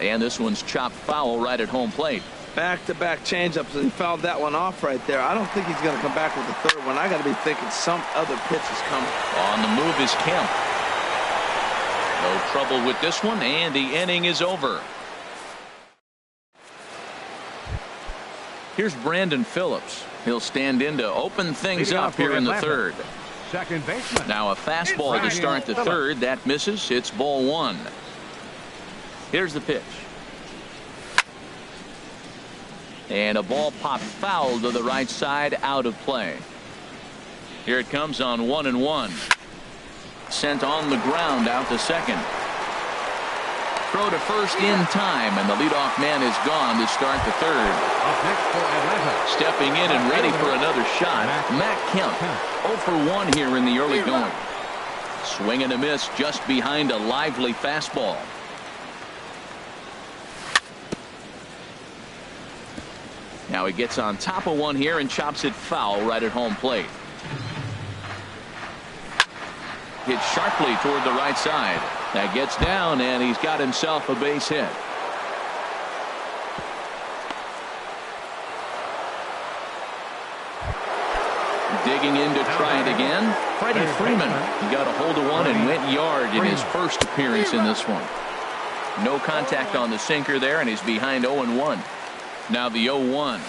And this one's chopped foul right at home plate. Back-to-back changeups, and he fouled that one off right there. I don't think he's going to come back with the third one. I got to be thinking some other pitch is coming. On the move is Kemp. No trouble with this one, and the inning is over. Here's Brandon Phillips. He'll stand in to open things up here in the third. second baseman. Now a fastball to start the third. That misses. It's ball one. Here's the pitch. And a ball popped foul to the right side, out of play. Here it comes on 1-1. Sent on the ground out to second. Throw to first in time, and the leadoff man is gone to start the third. Up next for Atlanta. Stepping in and ready for another shot, Matt Kemp. 0 for 1 here in the early going. Swing and a miss just behind a lively fastball. Now he gets on top of one here and chops it foul right at home plate. Hit sharply toward the right side. That gets down, and he's got himself a base hit. Digging in to try it again. Freddie Freeman. He got a hold of one and went yard in his first appearance in this one. No contact on the sinker there, and he's behind 0-1. Now the 0-1.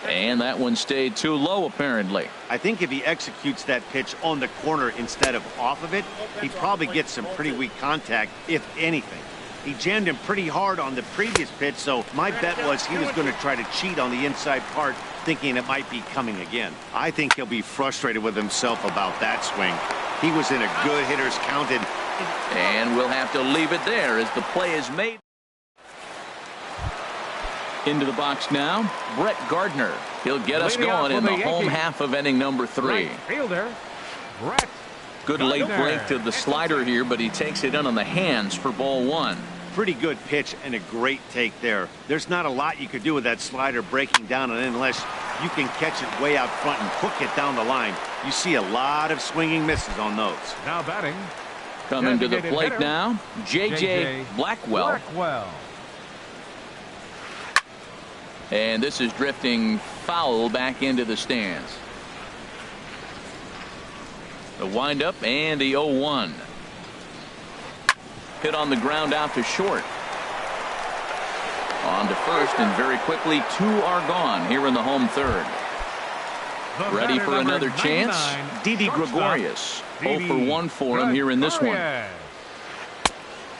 And that one stayed too low, apparently. I think if he executes that pitch on the corner instead of off of it, he probably gets some pretty weak contact, if anything. He jammed him pretty hard on the previous pitch, so my bet was he was going to try to cheat on the inside part, thinking it might be coming again. I think he'll be frustrated with himself about that swing. He was in a good hitter's counted. And we'll have to leave it there as the play is made. Into the box now, Brett Gardner. He'll get us going in the home half of inning number 3. Right fielder, Brett Good late break to the slider here, but he takes it in on the hands for ball one. Pretty good pitch and a great take there. There's not a lot you could do with that slider breaking down and in unless you can catch it way out front and hook it down the line. You see a lot of swinging misses on those. Now batting. Coming to the plate now, J.J. Blackwell. And this is drifting foul back into the stands. The windup and the 0-1. Hit on the ground out to short. On to first, and very quickly 2 are gone here in the home third. Ready for another chance. Didi Gregorius. 0 for 1 for him here in this one.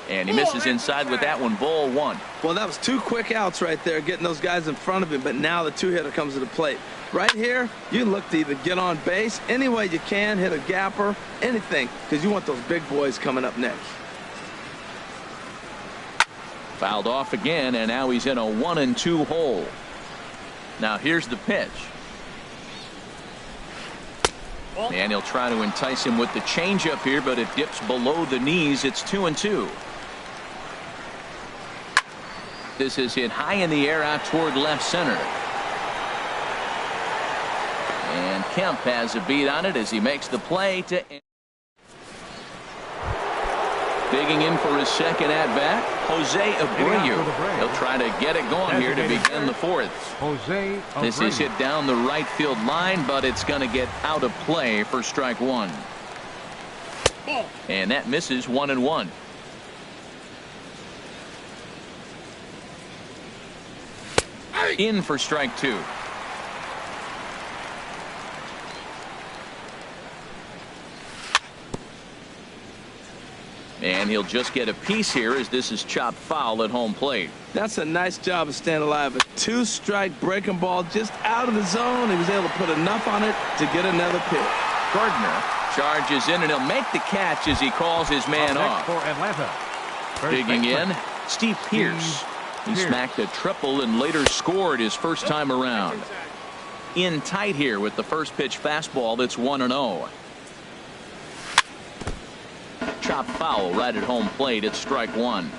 And he misses inside with that one. Ball one. Well, that was 2 quick outs right there, getting those guys in front of him, but now the 2-hitter comes to the plate. Right here, you look to either get on base any way you can, hit a gapper, anything, because you want those big boys coming up next. Fouled off again, and now he's in a 1-2 hole. Now here's the pitch. And he'll try to entice him with the changeup here, but it dips below the knees. It's 2-2. This is hit high in the air out toward left center. And Kemp has a beat on it as he makes the play to digging in for his second at-bat, Jose Abreu. He'll try to get it going here to begin the fourth. This is hit down the right field line, but it's going to get out of play for strike one. And that misses 1-1. In for strike two. And he'll just get a piece here as this is chopped foul at home plate. That's a nice job of staying alive. A 2-strike breaking ball just out of the zone. He was able to put enough on it to get another pitch. Gardner charges in, and he'll make the catch as he calls his man off. For Atlanta. Digging in, Steve Pearce. He smacked a triple and later scored his first time around. In tight here with the first pitch fastball that's 1-0. Chop foul right at home plate. It's strike one.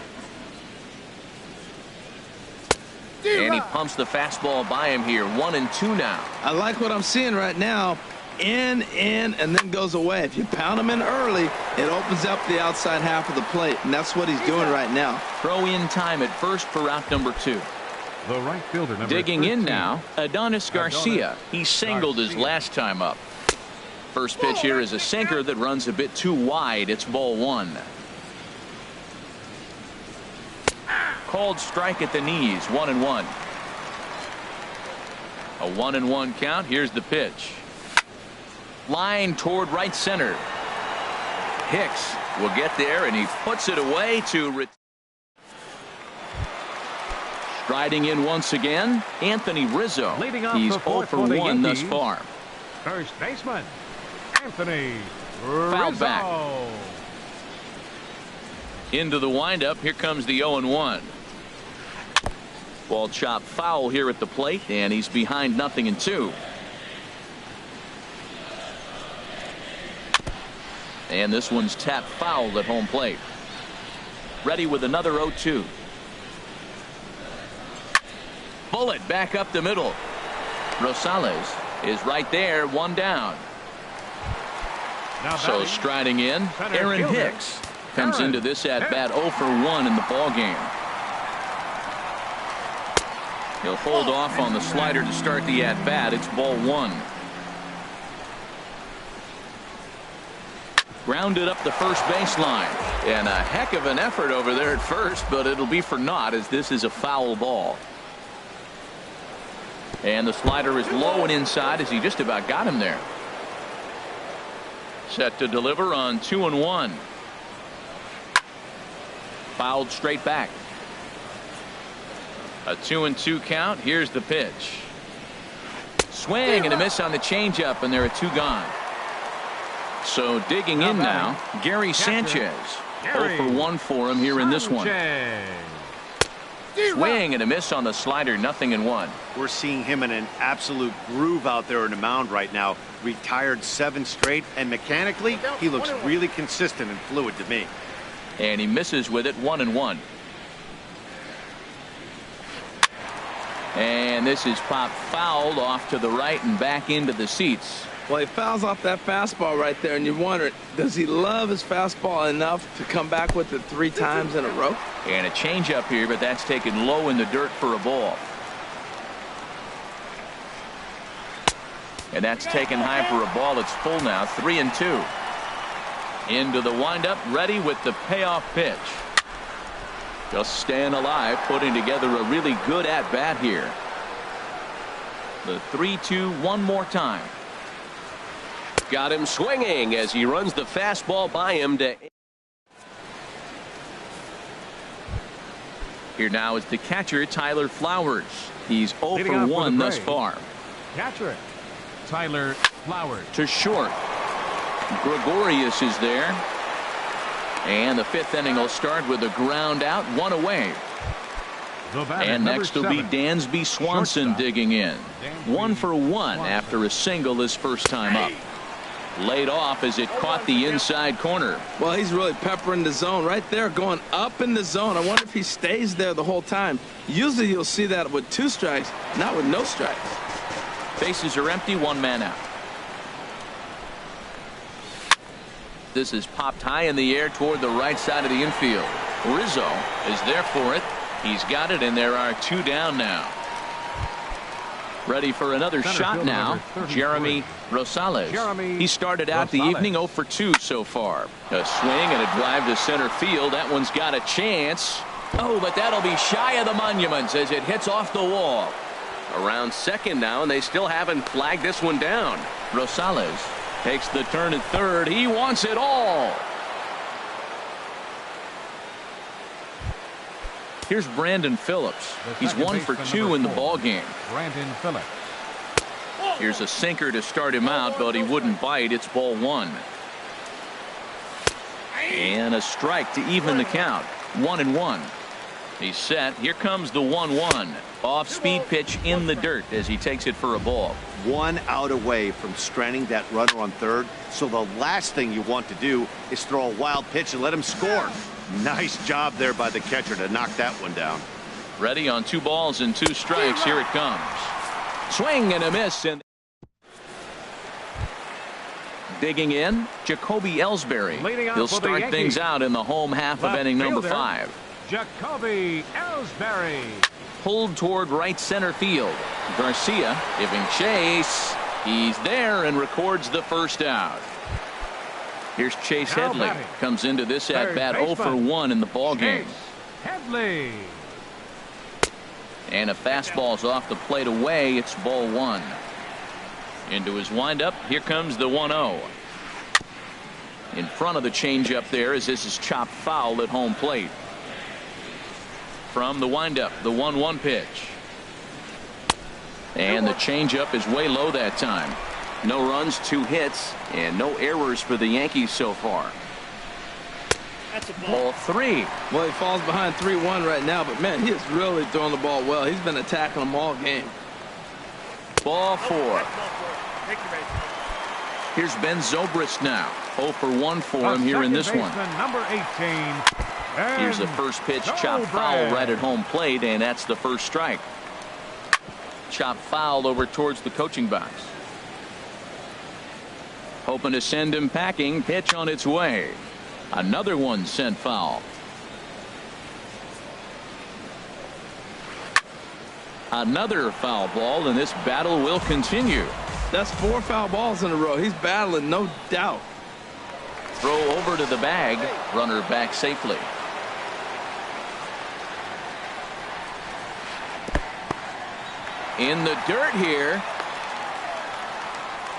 And he pumps the fastball by him here. 1-2 now. I like what I'm seeing right now. In, and then goes away. If you pound him in early, it opens up the outside half of the plate, and that's what he's doing right now. Throw in time at first for out number 2. The right fielder, number Digging 13. in now, Adonis Garcia. He singled his last time up. First pitch here is a sinker that runs a bit too wide. It's ball one. Called strike at the knees. 1-1. A 1-1 count. Here's the pitch. Line toward right center. Hicks will get there, and he puts it away to striding in once again, Anthony Rizzo. He's 0 for 1 thus far. First baseman, Anthony Foul Rizzo. back. Into the windup. Here comes the 0-1. Ball chopped foul here at the plate, and he's behind 0-2. And this one's tapped foul at home plate. Ready with another 0-2. Bullet back up the middle. Rosales is right there, 1 down. So striding in, Aaron Hicks comes into this at bat 0 for 1 in the ball game. He'll hold off on the slider to start the at bat. It's ball 1. Grounded up the first baseline, and a heck of an effort over there at first, but it'll be for naught as this is a foul ball. And the slider is low and inside as he just about got him there. Set to deliver on 2-1. Fouled straight back. A 2-2 count. Here's the pitch. Swing and a miss on the changeup, and there are 2 gone. So digging in now, Gary Sanchez. 0 for 1 for him here in this one. Swing and a miss on the slider, 0-1. We're seeing him in an absolute groove out there in the mound right now. Retired 7 straight, and mechanically, he looks really consistent and fluid to me. And he misses with it, 1-1. And this is popped fouled off to the right and back into the seats. Well, he fouls off that fastball right there, and you wonder, does he love his fastball enough to come back with it 3 times in a row? And a changeup here, but that's taken low in the dirt for a ball. And that's taken high for a ball. It's full now, 3-2. Into the windup, ready with the payoff pitch. Just staying alive, putting together a really good at-bat here. The 3-2 one more time. Got him swinging as he runs the fastball by him to. Here now is the catcher, Tyler Flowers. He's 0 for 1 thus far. Catcher, Tyler Flowers. To short. Gregorius is there. And the 5th inning will start with a ground out, 1 away. And next will be Dansby Swanson digging in. 1 for 1 after a single his first time up. Laid off as it caught the inside corner. Well, he's really peppering the zone right there, going up in the zone. I wonder if he stays there the whole time. Usually you'll see that with 2 strikes, not with no strikes. Bases are empty, 1 man out. This is popped high in the air toward the right side of the infield. Rizzo is there for it. He's got it, and there are 2 down now. Ready for another shot now, Jeremy Rosales. He started out the evening 0 for 2 so far. A swing and a drive to center field. That one's got a chance. Oh, but that'll be shy of the monuments as it hits off the wall. Around second now, and they still haven't flagged this one down. Rosales takes the turn at third. He wants it all. Here's Brandon Phillips. He's 1 for 2 in the ball game. Brandon Phillips. Here's a sinker to start him out, but he wouldn't bite. It's ball 1. And a strike to even the count. 1-1. He's set. Here comes the 1-1. Off-speed pitch in the dirt as he takes it for a ball. 1 out away from stranding that runner on third. So the last thing you want to do is throw a wild pitch and let him score. Nice job there by the catcher to knock that one down. Ready on 2 balls and 2 strikes. Here it comes. Swing and a miss. And digging in, Jacoby Ellsbury. He'll start things out in the home half of inning number 5. Jacoby Ellsbury. Pulled toward right center field. Garcia giving chase. He's there and records the first out. Here's Chase Headley. Comes into this at bat 0 for 1 in the ball game. Headley. And a fastball's off the plate away. It's ball 1. Into his windup. Here comes the 1-0. In front of the changeup there as this is chopped foul at home plate. From the windup, the 1-1 pitch. And the changeup is way low that time. No runs, 2 hits, and no errors for the Yankees so far. That's a Ball 3. Well, he falls behind 3-1 right now, but man, he is really throwing the ball well. He's been attacking them all game. Ball 4. Here's Ben Zobrist now. 0 for 1 for him here in this one. Number 18. Here's the first pitch, chopped foul right at home plate, and that's the first strike. Chopped foul over towards the coaching box. Hoping to send him packing. Pitch on its way. Another one sent foul. Another foul ball, and this battle will continue. That's 4 foul balls in a row. He's battling, no doubt. Throw over to the bag. Runner back safely. In the dirt here.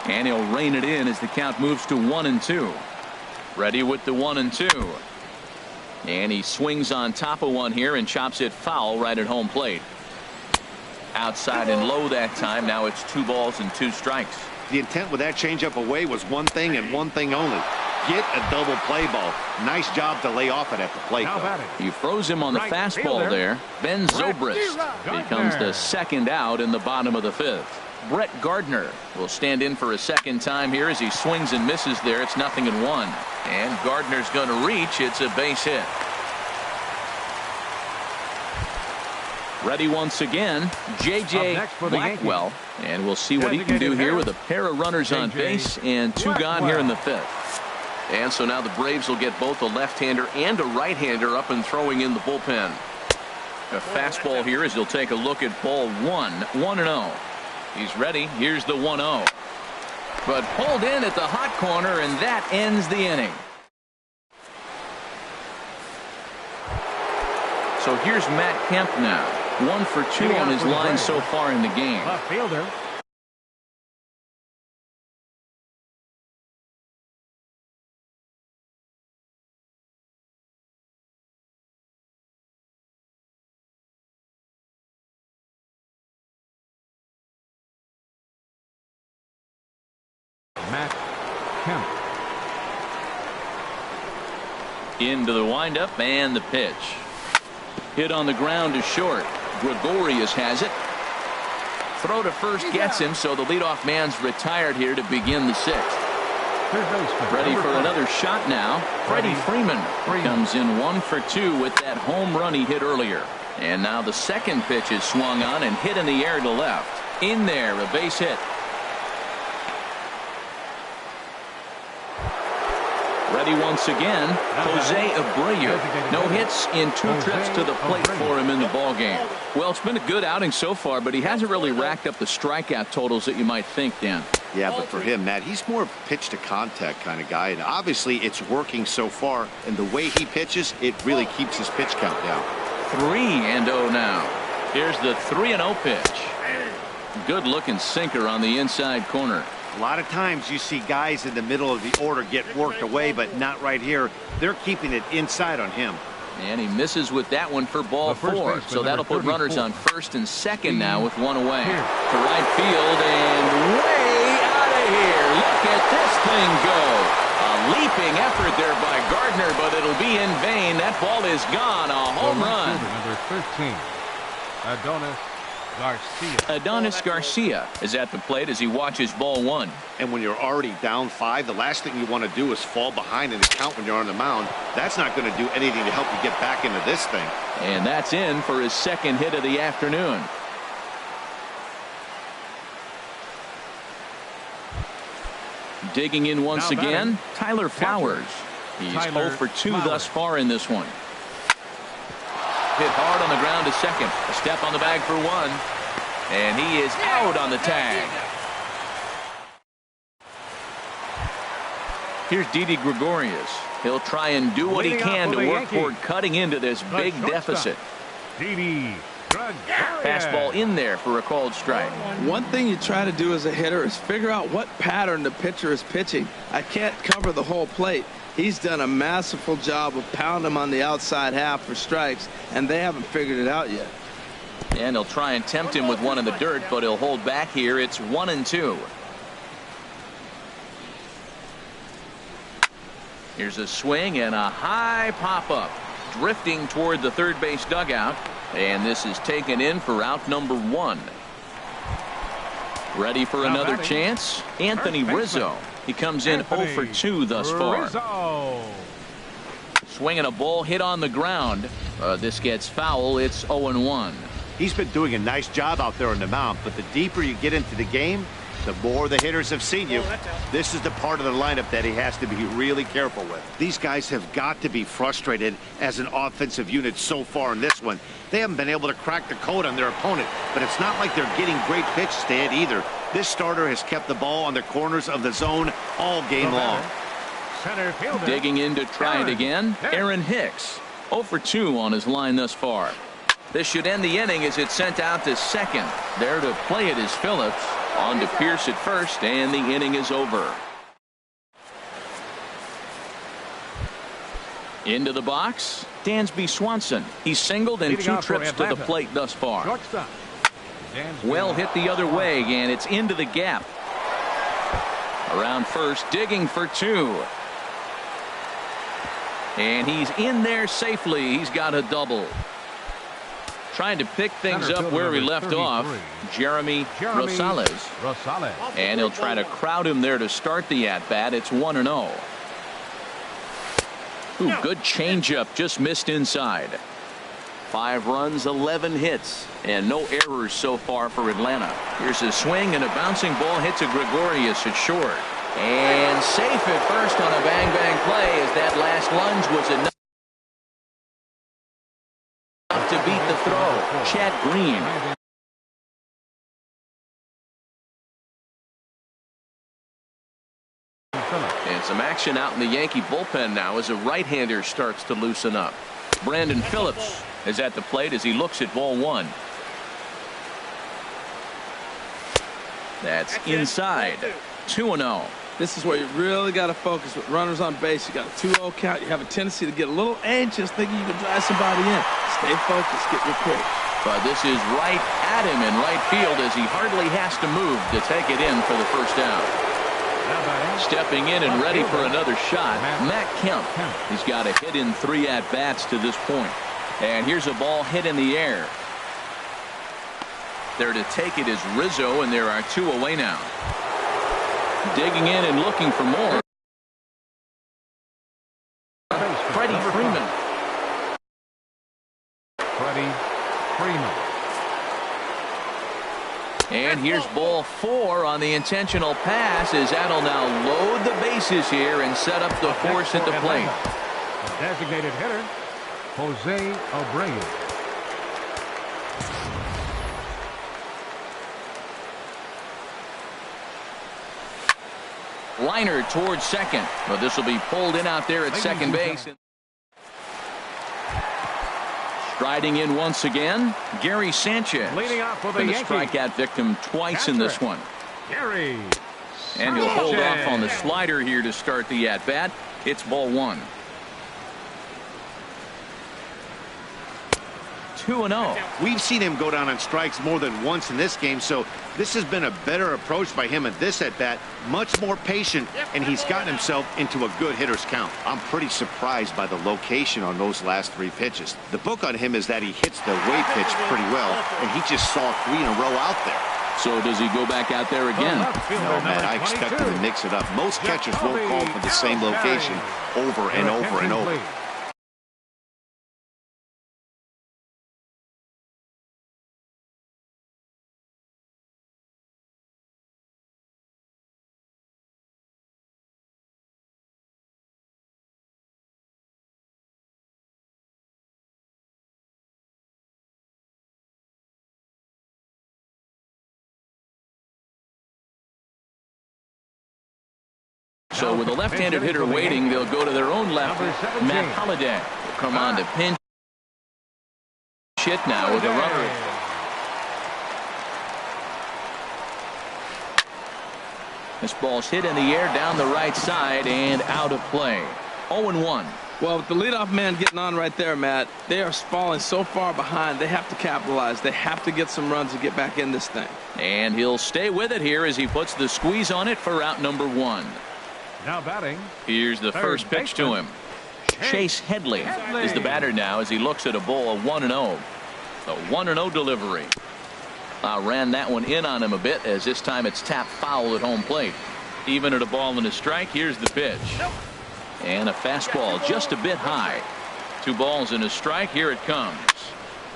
And he'll rein it in as the count moves to 1-2. Ready with the 1-2. And he swings on top of one here and chops it foul right at home plate. Outside and low that time. Now it's 2 balls and 2 strikes. The intent with that changeup away was one thing and one thing only. Get a double play ball. Nice job to lay off it at the plate. He froze him on the fastball there. Ben Zobrist becomes the second out in the bottom of the 5th. Brett Gardner will stand in for a second time here as he swings and misses there. It's 0-1. And Gardner's going to reach. It's a base hit. Ready once again, J.J. Blackwell. And we'll see what he can do here with a pair of runners on base and 2 gone here in the 5th. And so now the Braves will get both a left-hander and a right-hander up and throwing in the bullpen. A fastball here as he'll take a look at ball 1. 1-0. He's ready. Here's the 1-0. But pulled in at the hot corner, and that ends the inning. So here's Matt Kemp now. 1 for 2 on his line so far in the game. Left fielder. Matt Kemp. Into the windup and the pitch. Hit on the ground to short. Gregorius has it. Throw to first gets him, so the leadoff man's retired here to begin the 6th. Ready for another shot now. Freddie Freeman comes in 1 for 2 with that home run he hit earlier. And now the second pitch is swung on and hit in the air to left. In there, a base hit. Ready once again, Jose Abreu. No hits in 2 trips to the plate for him in the ballgame. Well, it's been a good outing so far, but he hasn't really racked up the strikeout totals that you might think, Dan. Yeah, but for him, Matt, he's more of a pitch to contact kind of guy, and obviously it's working so far, and the way he pitches, it really keeps his pitch count down. 3-0 now. Here's the 3-0 pitch. Good looking sinker on the inside corner. A lot of times you see guys in the middle of the order get worked away, but not right here. They're keeping it inside on him. And he misses with that one for ball 4. So that'll put runners on first and second now with 1 away. To right field and way out of here. Look at this thing go. A leaping effort there by Gardner, but it'll be in vain. That ball is gone. A home run. Number 13, Adonis Garcia is at the plate as he watches ball 1. And when you're already down 5, the last thing you want to do is fall behind in the count when you're on the mound. That's not going to do anything to help you get back into this thing. And that's in for his second hit of the afternoon. Digging in once again, Tyler Flowers. He's 0 for 2 thus far in this one. Hit hard on the ground to second. A step on the bag for 1. And he is out on the tag. Here's Didi Gregorius. He'll try and do what he can to work toward cutting into this big deficit. Didi Fastball in there for a called strike. One thing you try to do as a hitter is figure out what pattern the pitcher is pitching. I can't cover the whole plate. He's done a masterful job of pounding him on the outside half for strikes, and they haven't figured it out yet. And they'll try and tempt him with one in the dirt, but he'll hold back here. It's 1-2. Here's a swing and a high pop-up, drifting toward the third base dugout, and this is taken in for out number 1. Ready for another chance? Anthony Rizzo. He comes in 0 for 2 thus far. Swinging a ball hit on the ground. This gets foul. It's 0-1. He's been doing a nice job out there on the mound, but the deeper you get into the game, the more the hitters have seen you. This is the part of the lineup that he has to be really careful with. These guys have got to be frustrated as an offensive unit so far in this one. They haven't been able to crack the code on their opponent, but it's not like they're getting great pitches to hit either. This starter has kept the ball on the corners of the zone all game long. Digging in to try it again, Aaron Hicks. 0 for 2 on his line thus far. This should end the inning as it's sent out to second. There to play it is Phillips. On to Pierce at first, and the inning is over. Into the box, Dansby Swanson. He's singled in 2 trips to the plate thus far. Well hit the other way, and it's into the gap. Around first, digging for 2. And he's in there safely. He's got a double. Trying to pick things up where he left off, Jeremy Rosales. And he'll try to crowd him there to start the at-bat. It's 1-0. Ooh, good changeup, just missed inside. 5 runs, 11 hits, and no errors so far for Atlanta. Here's a swing, and a bouncing ball hits a Gregorius at short. And safe at first on a bang-bang play as that last lunge was enough to beat the throw. Chad Green. And some action out in the Yankee bullpen now as a right-hander starts to loosen up. Brandon Phillips is at the plate as he looks at ball 1. That's inside. 2-0. This is where you really got to focus with runners on base. You got a 2-0 count. You have a tendency to get a little anxious thinking you can drive somebody in. Stay focused. Get your pitch. But this is right at him in right field as he hardly has to move to take it in for the first out. Stepping in and ready for another shot, Matt Kemp. He's got a hit in 3 at-bats to this point. And here's a ball hit in the air. There to take it is Rizzo, and there are 2 away now. Digging in and looking for more. Freddie Freeman. And here's ball 4 on the intentional pass as that'll now load the bases here and set up the force at the plate. Designated hitter, Jose Abreu. Liner towards second, but this will be pulled in out there at second base. Striding in once again, Gary Sanchez. Leading off for the Been a Yankees. strikeout victim twice in this one. Gary. And he'll hold off on the slider here to start the at-bat. It's ball 1. 2-0. We've seen him go down on strikes more than once in this game, so this has been a better approach by him at this at-bat. Much more patient, and he's gotten himself into a good hitter's count. I'm pretty surprised by the location on those last 3 pitches. The book on him is that he hits the way pitch pretty well, and he just saw 3 in a row out there. So does he go back out there again? No, man, I expect him to mix it up. Most catchers won't call for the same location over and over and over. So with a left-handed hitter waiting, they'll go to their own left. Matt Holliday will come on to pinch hit now with a runner. This ball's hit in the air down the right side and out of play. 0-1. Well, with the leadoff man getting on right there, Matt, they are falling so far behind. They have to capitalize. They have to get some runs to get back in this thing. And he'll stay with it here as he puts the squeeze on it for out number 1. Now batting. Here's the first pitch to him. Chase Headley is the batter now as he looks at a ball of 1-0. The 1-0 delivery. Ran that one in on him a bit as this time it's tapped foul at home plate. Even at a ball and a strike, here's the pitch. And a fastball just a bit high. 2 balls and a strike. Here it comes.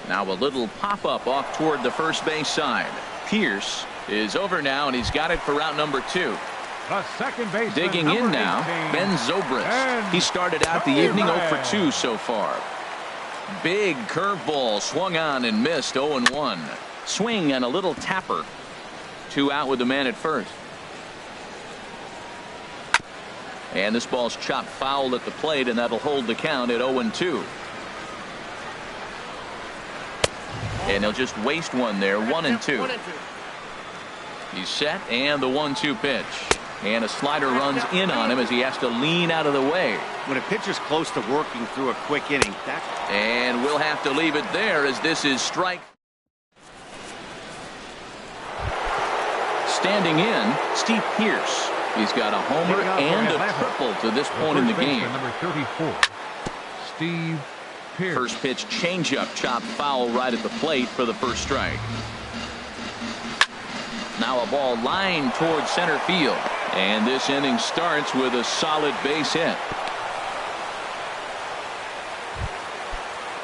Now a little pop-up off toward the first base side. Pierce is over now, and he's got it for route number 2. The second baseman, digging in now, 18. Ben Zobrist. He started out the evening 0 for 2 so far. Big curveball swung on and missed. 0-1. Swing and a little tapper. 2 out with the man at first. And this ball's chopped foul at the plate, and that'll hold the count at 0-2. And he'll just waste one there. 1-2. He's set, and the 1-2 pitch. And a slider runs in on him as he has to lean out of the way. When a pitcher's close to working through a quick inning, and we'll have to leave it there as this is strike. Standing in, Steve Pierce. He's got a homer and a triple to this point in the game. Number 34, Steve Pierce. First pitch changeup chopped foul right at the plate for the first strike. Now a ball lined towards center field. And this inning starts with a solid base hit.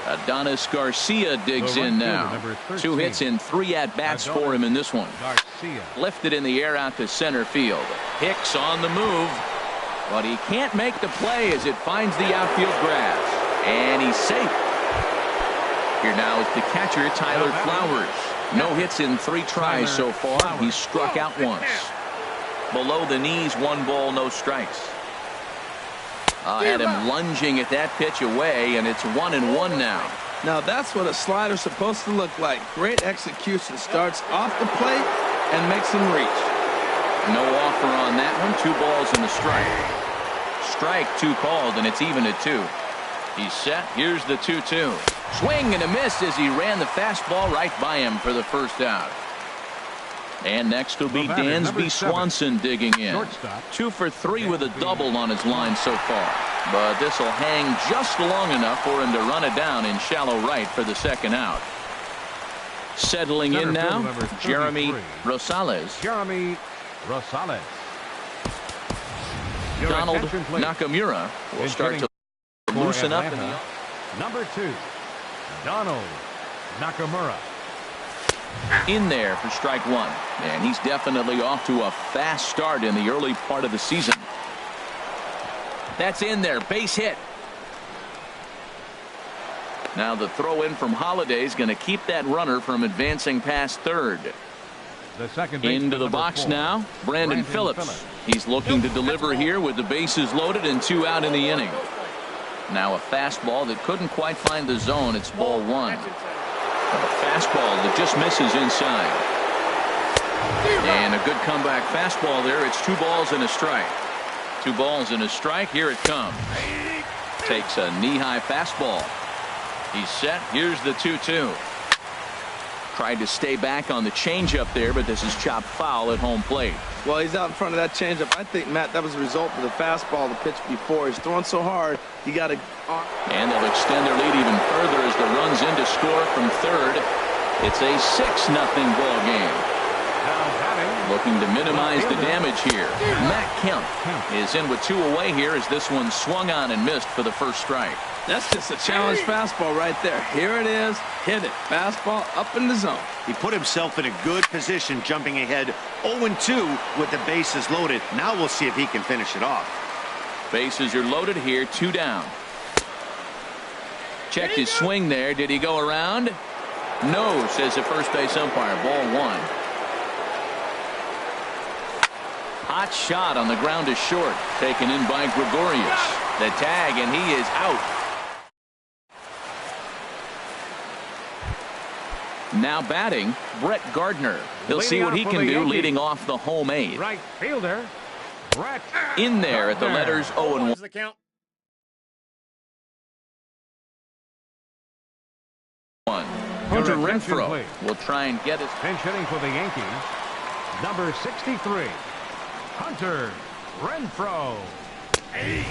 Adonis Garcia digs in now. 2 hits and 3 at-bats for him in this one. Garcia. Lifted in the air out to center field. Hicks on the move. But he can't make the play as it finds the outfield grass. And he's safe. Here now is the catcher, Tyler Flowers. No hits in 3 tries so far. He's struck out once. Below the knees, 1 ball, no strikes. Had him lunging at that pitch away, and it's 1-1 now. Now that's what a slider's supposed to look like. Great execution. Starts off the plate and makes him reach. No offer on that one. 2 balls and a strike. Strike 2 called, and it's even at 2. He's set. Here's the 2-2. Swing and a miss as he ran the fastball right by him for the first out. And next will be Dansby Swanson digging in. Shortstop. 2 for 3 with a double on his line so far. But this will hang just long enough for him to run it down in shallow right for the second out. Settling in now, Jeremy Rosales. Jeremy Rosales. Donald Nakamura will start to loosen up. Number 2, Donald Nakamura. In there for strike 1. And he's definitely off to a fast start in the early part of the season. That's in there. Base hit. Now the throw in from Holiday is going to keep that runner from advancing past third. The second into the box 4, now, Brandon Phillips. He's looking to deliver here with the bases loaded and 2 out in the inning. Now a fastball that couldn't quite find the zone. It's ball 1. A fastball that just misses inside. And a good comeback fastball there. It's 2 balls and a strike. 2 balls and a strike. Here it comes. Takes a knee-high fastball. He's set. Here's the 2-2. Tried to stay back on the changeup there, but this is chopped foul at home plate. Well, he's out in front of that changeup. I think, Matt, that was a result of the fastball the pitch before. He's throwing so hard, you got to. And they'll extend their lead even further as the run's in to score from third. It's a 6-0 ball game. Looking to minimize the damage here. Matt Kemp is in with 2 away here as this one swung on and missed for the first strike. That's just a challenge fastball right there. Here it is. Hit it. Fastball up in the zone. He put himself in a good position jumping ahead 0-2 with the bases loaded. Now we'll see if he can finish it off. Bases are loaded here. 2 down. Checked his swing there. Did he go around? No, says the first base umpire. Ball 1. Hot shot on the ground is short. Taken in by Gregorius. The tag, and he is out. Now batting, Brett Gardner. He'll see what he can do leading off the home 8. Right fielder, Brett In there at the letters 0-1. the count. Hunter Renfroe will try and get his Pinch hitting for the Yankees, number 63, Hunter Renfroe.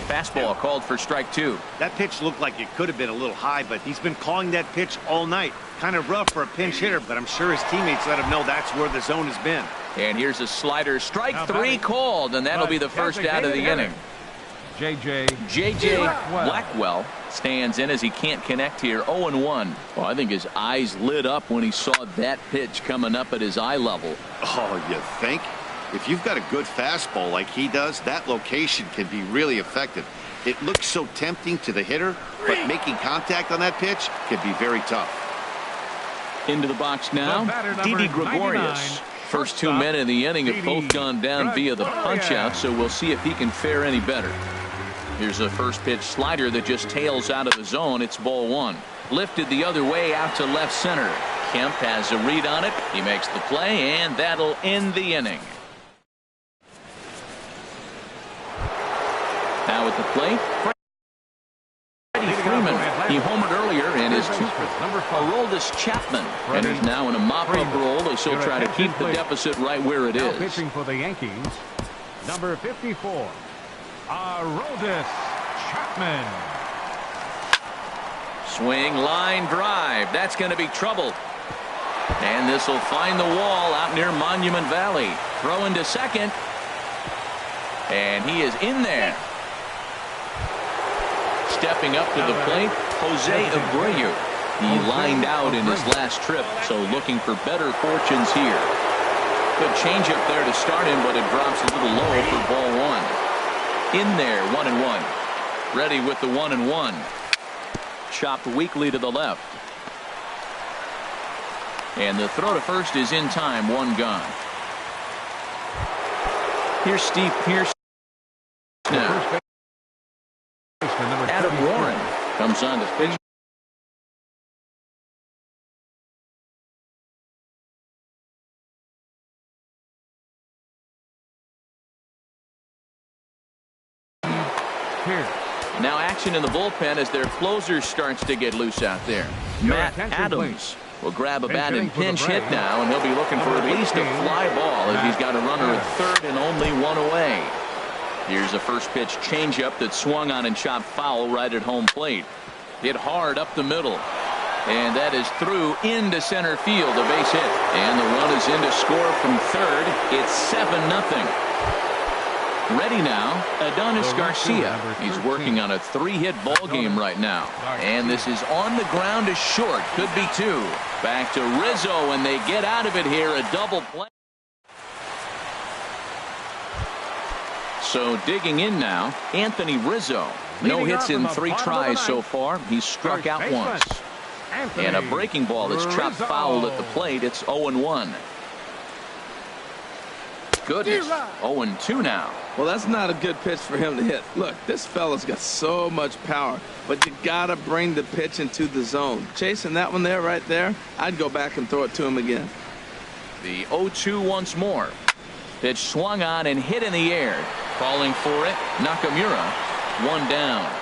fastball called for strike 2. That pitch looked like it could have been a little high, but he's been calling that pitch all night. Kind of rough for a pinch hitter, but I'm sure his teammates let him know that's where the zone has been. And here's a slider, strike 3 called, and that'll be the first out of the inning. J.J. Blackwell stands in as he can't connect here. 0-1. Well, I think his eyes lit up when he saw that pitch coming up at his eye level. Oh, you think? If you've got a good fastball like he does, that location can be really effective. It looks so tempting to the hitter, but making contact on that pitch can be very tough. Into the box now, Didi Gregorius. First 2 men in the inning have both gone down via the punch-out, so we'll see if he can fare any better. Here's a first pitch slider that just tails out of the zone. It's ball 1. Lifted the other way out to left center. Kemp has a read on it. He makes the play, and that'll end the inning. Now at the plate, Freddie Freeman. He homered earlier in his 2. Aroldis Chapman, and he's now in a mop-up role as he'll try to keep the deficit right where it is. Pitching for the Yankees, number 54, Aroldis Chapman. Swing, line drive. That's going to be trouble. And this will find the wall out near Monument Valley. Throw into second. And he is in there. Stepping up to the plate, Jose Abreu. He lined out in his last trip, so looking for better fortunes here. Good changeup there to start him, but it drops a little low for ball 1. In there, 1-1. Ready with the 1-1. Chopped weakly to the left. And the throw to first is in time, 1 gone. Here's Steve Pearce now. Adam Warren comes on to pitch. Now action in the bullpen as their closer starts to get loose out there. Matt Adams will grab a bat and pinch hit now, and he'll be looking for at least a fly ball as he's got a runner at third and only 1 away. Here's a first pitch changeup that swung on and chopped foul right at home plate. Hit hard up the middle. And that is through into center field, a base hit. And the run is in to score from third. It's 7-0. Ready now, Adonis Garcia. He's working on a 3-hit ball game right now. And this is on the ground to short. Could be 2. Back to Rizzo, and they get out of it here. A double play. So digging in now, Anthony Rizzo. No hits in 3 tries so far. He's struck out once. And a breaking ball that's chopped foul at the plate. It's 0-1. Goodness, 0-2 now. Well, that's not a good pitch for him to hit. Look, this fella's got so much power, but you got to bring the pitch into the zone. Chasing that one there, right there, I'd go back and throw it to him again. The 0-2 once more. Pitch swung on and hit in the air. Calling for it, Nakamura. 1 down.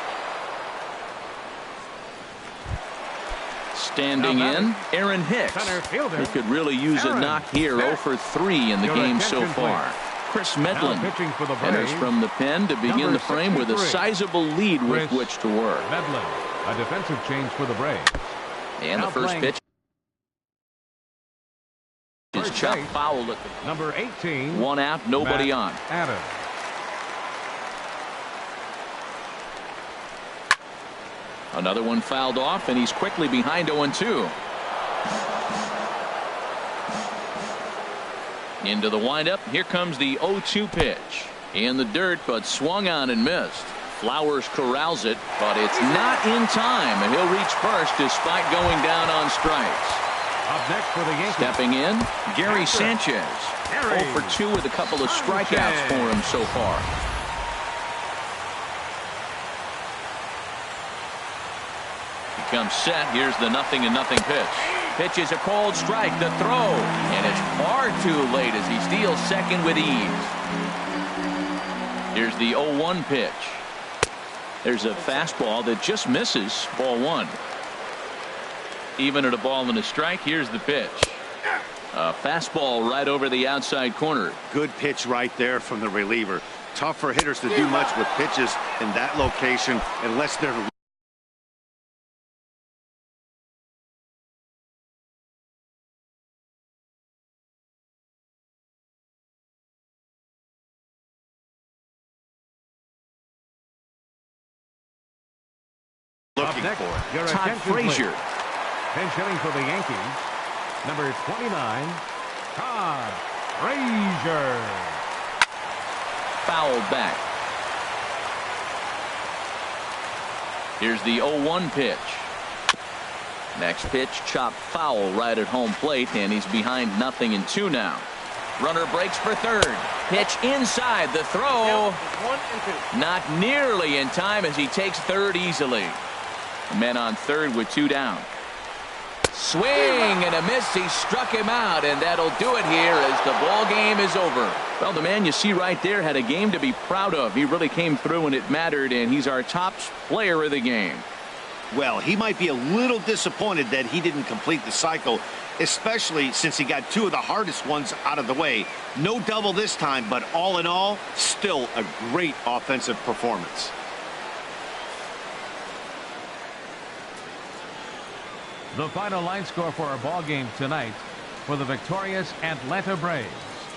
Standing in, Aaron Hicks. He could really use a knock here. 0 for 3 in the game so far. Chris Medlin enters from the pen to begin the frame with a sizable lead with which to work. Medlin, a defensive change for the Braves. And the first pitch is chopped foul at the number 18. 1 out, nobody on. Adams. Another one fouled off, and he's quickly behind 0-2. Into the windup. Here comes the 0-2 pitch. In the dirt, but swung on and missed. Flowers corrals it, but it's not in time, and he'll reach first despite going down on strikes. Up next for the Yankees. Stepping in, Gary Sanchez. 0 for 2 with a couple of strikeouts for him so far. comes set. Here's the 0-0 pitch. Pitch is a cold strike. The throw. And it's far too late as he steals second with ease. Here's the 0-1 pitch. There's a fastball that just misses. Ball one. Even at a ball and a strike. Here's the pitch. A fastball right over the outside corner. Good pitch right there from the reliever. Tough for hitters to do much with pitches in that location unless they're looking for it. Your Todd Frazier. Pinch hitting for the Yankees, number 29, Todd Frazier. Fouled back. Here's the 0-1 pitch. Next pitch chopped foul right at home plate, and he's behind 0-2 now. Runner breaks for third. Pitch inside. The throw. Not nearly in time as he takes third easily. Men on third with 2 down. Swing and a miss. He struck him out, and that'll do it here as the ball game is over. Well, the man you see right there had a game to be proud of. He really came through when it mattered, and he's our top player of the game. Well, he might be a little disappointed that he didn't complete the cycle, especially since he got 2 of the hardest ones out of the way. No double this time, but all in all, still a great offensive performance. The final line score for our ball game tonight for the victorious Atlanta Braves.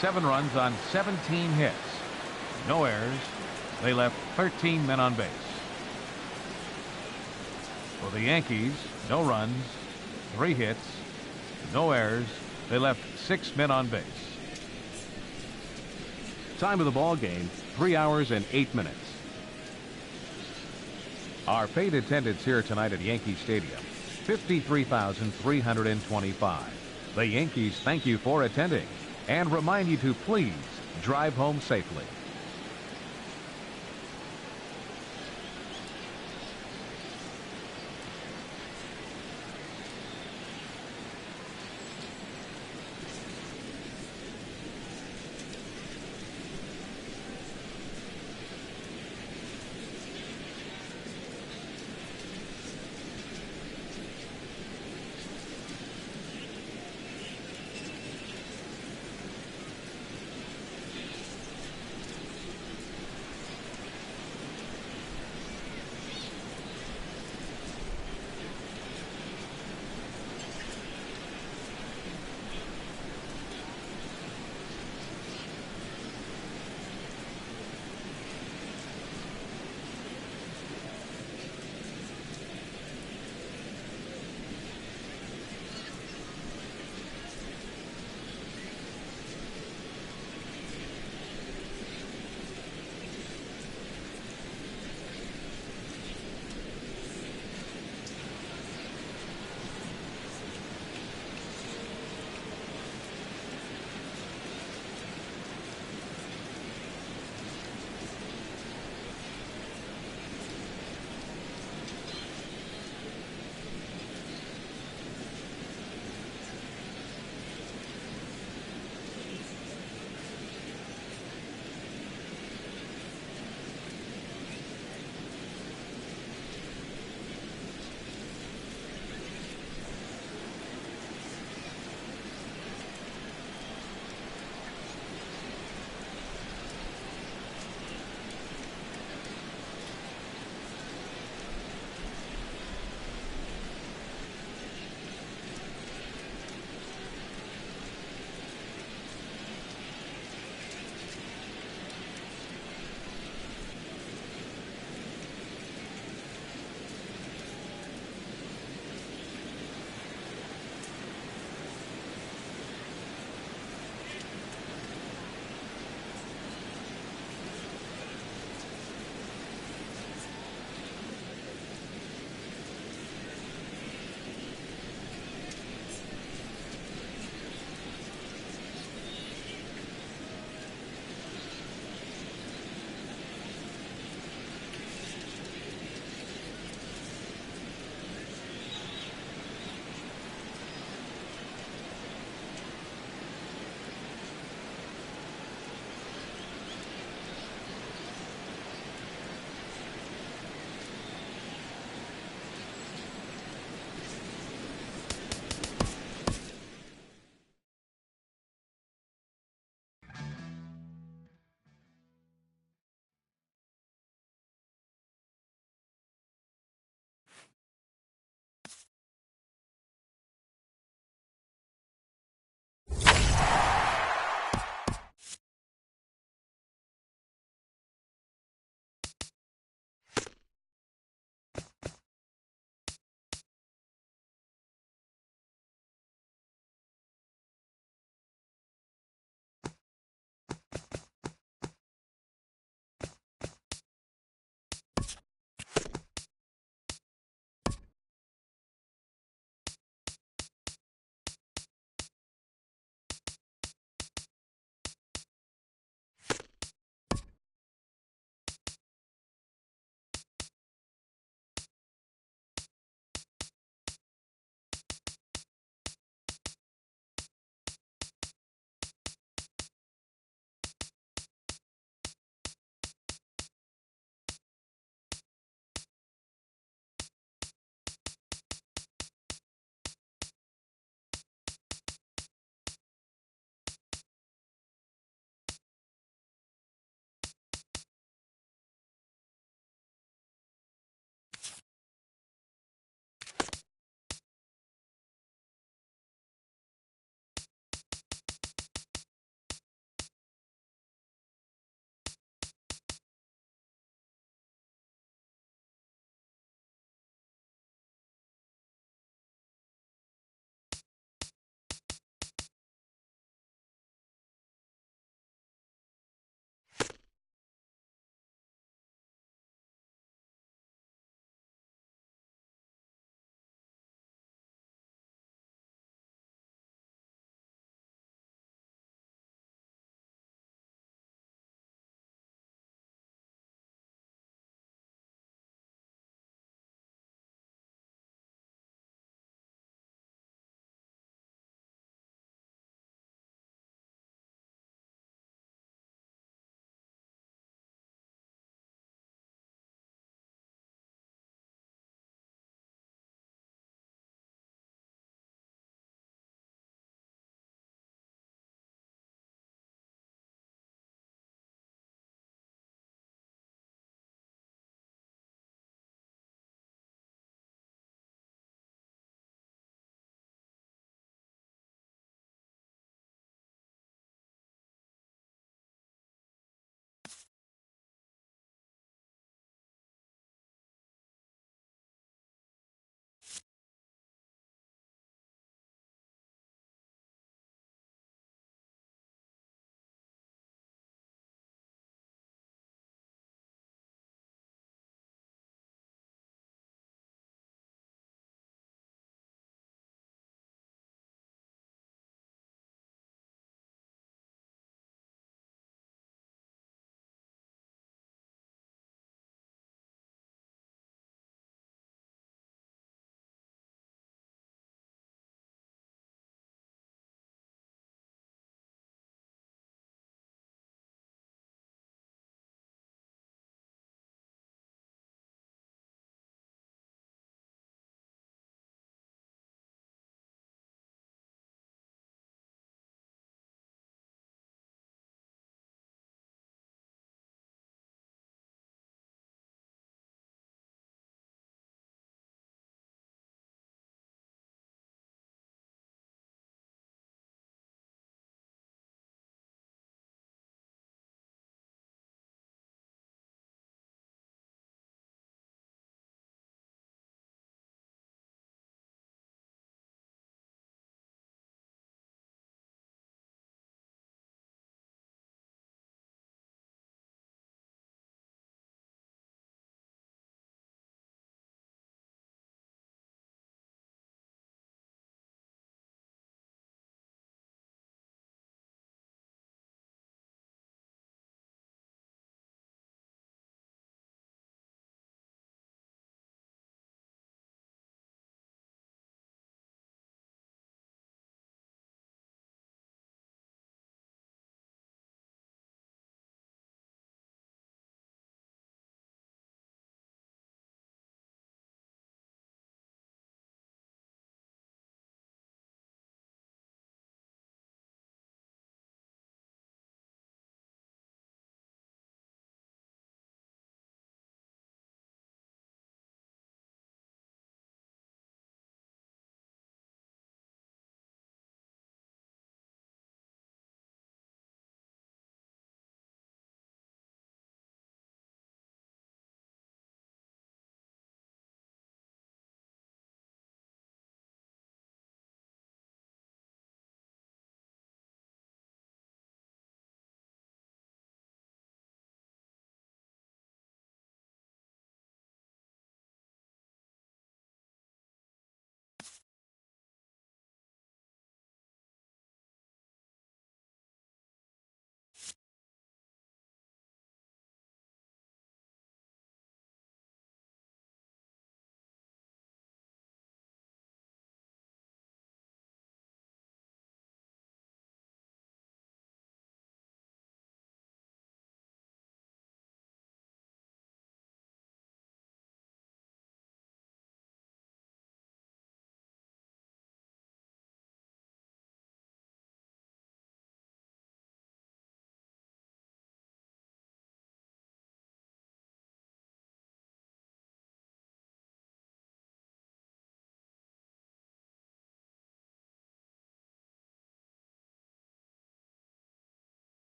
7 runs on 17 hits. No errors. They left 13 men on base. For the Yankees, no runs, 3 hits, no errors. They left 6 men on base. Time of the ball game, 3 hours and 8 minutes. Our paid attendance here tonight at Yankee Stadium, 53,325. The Yankees thank you for attending and remind you to please drive home safely.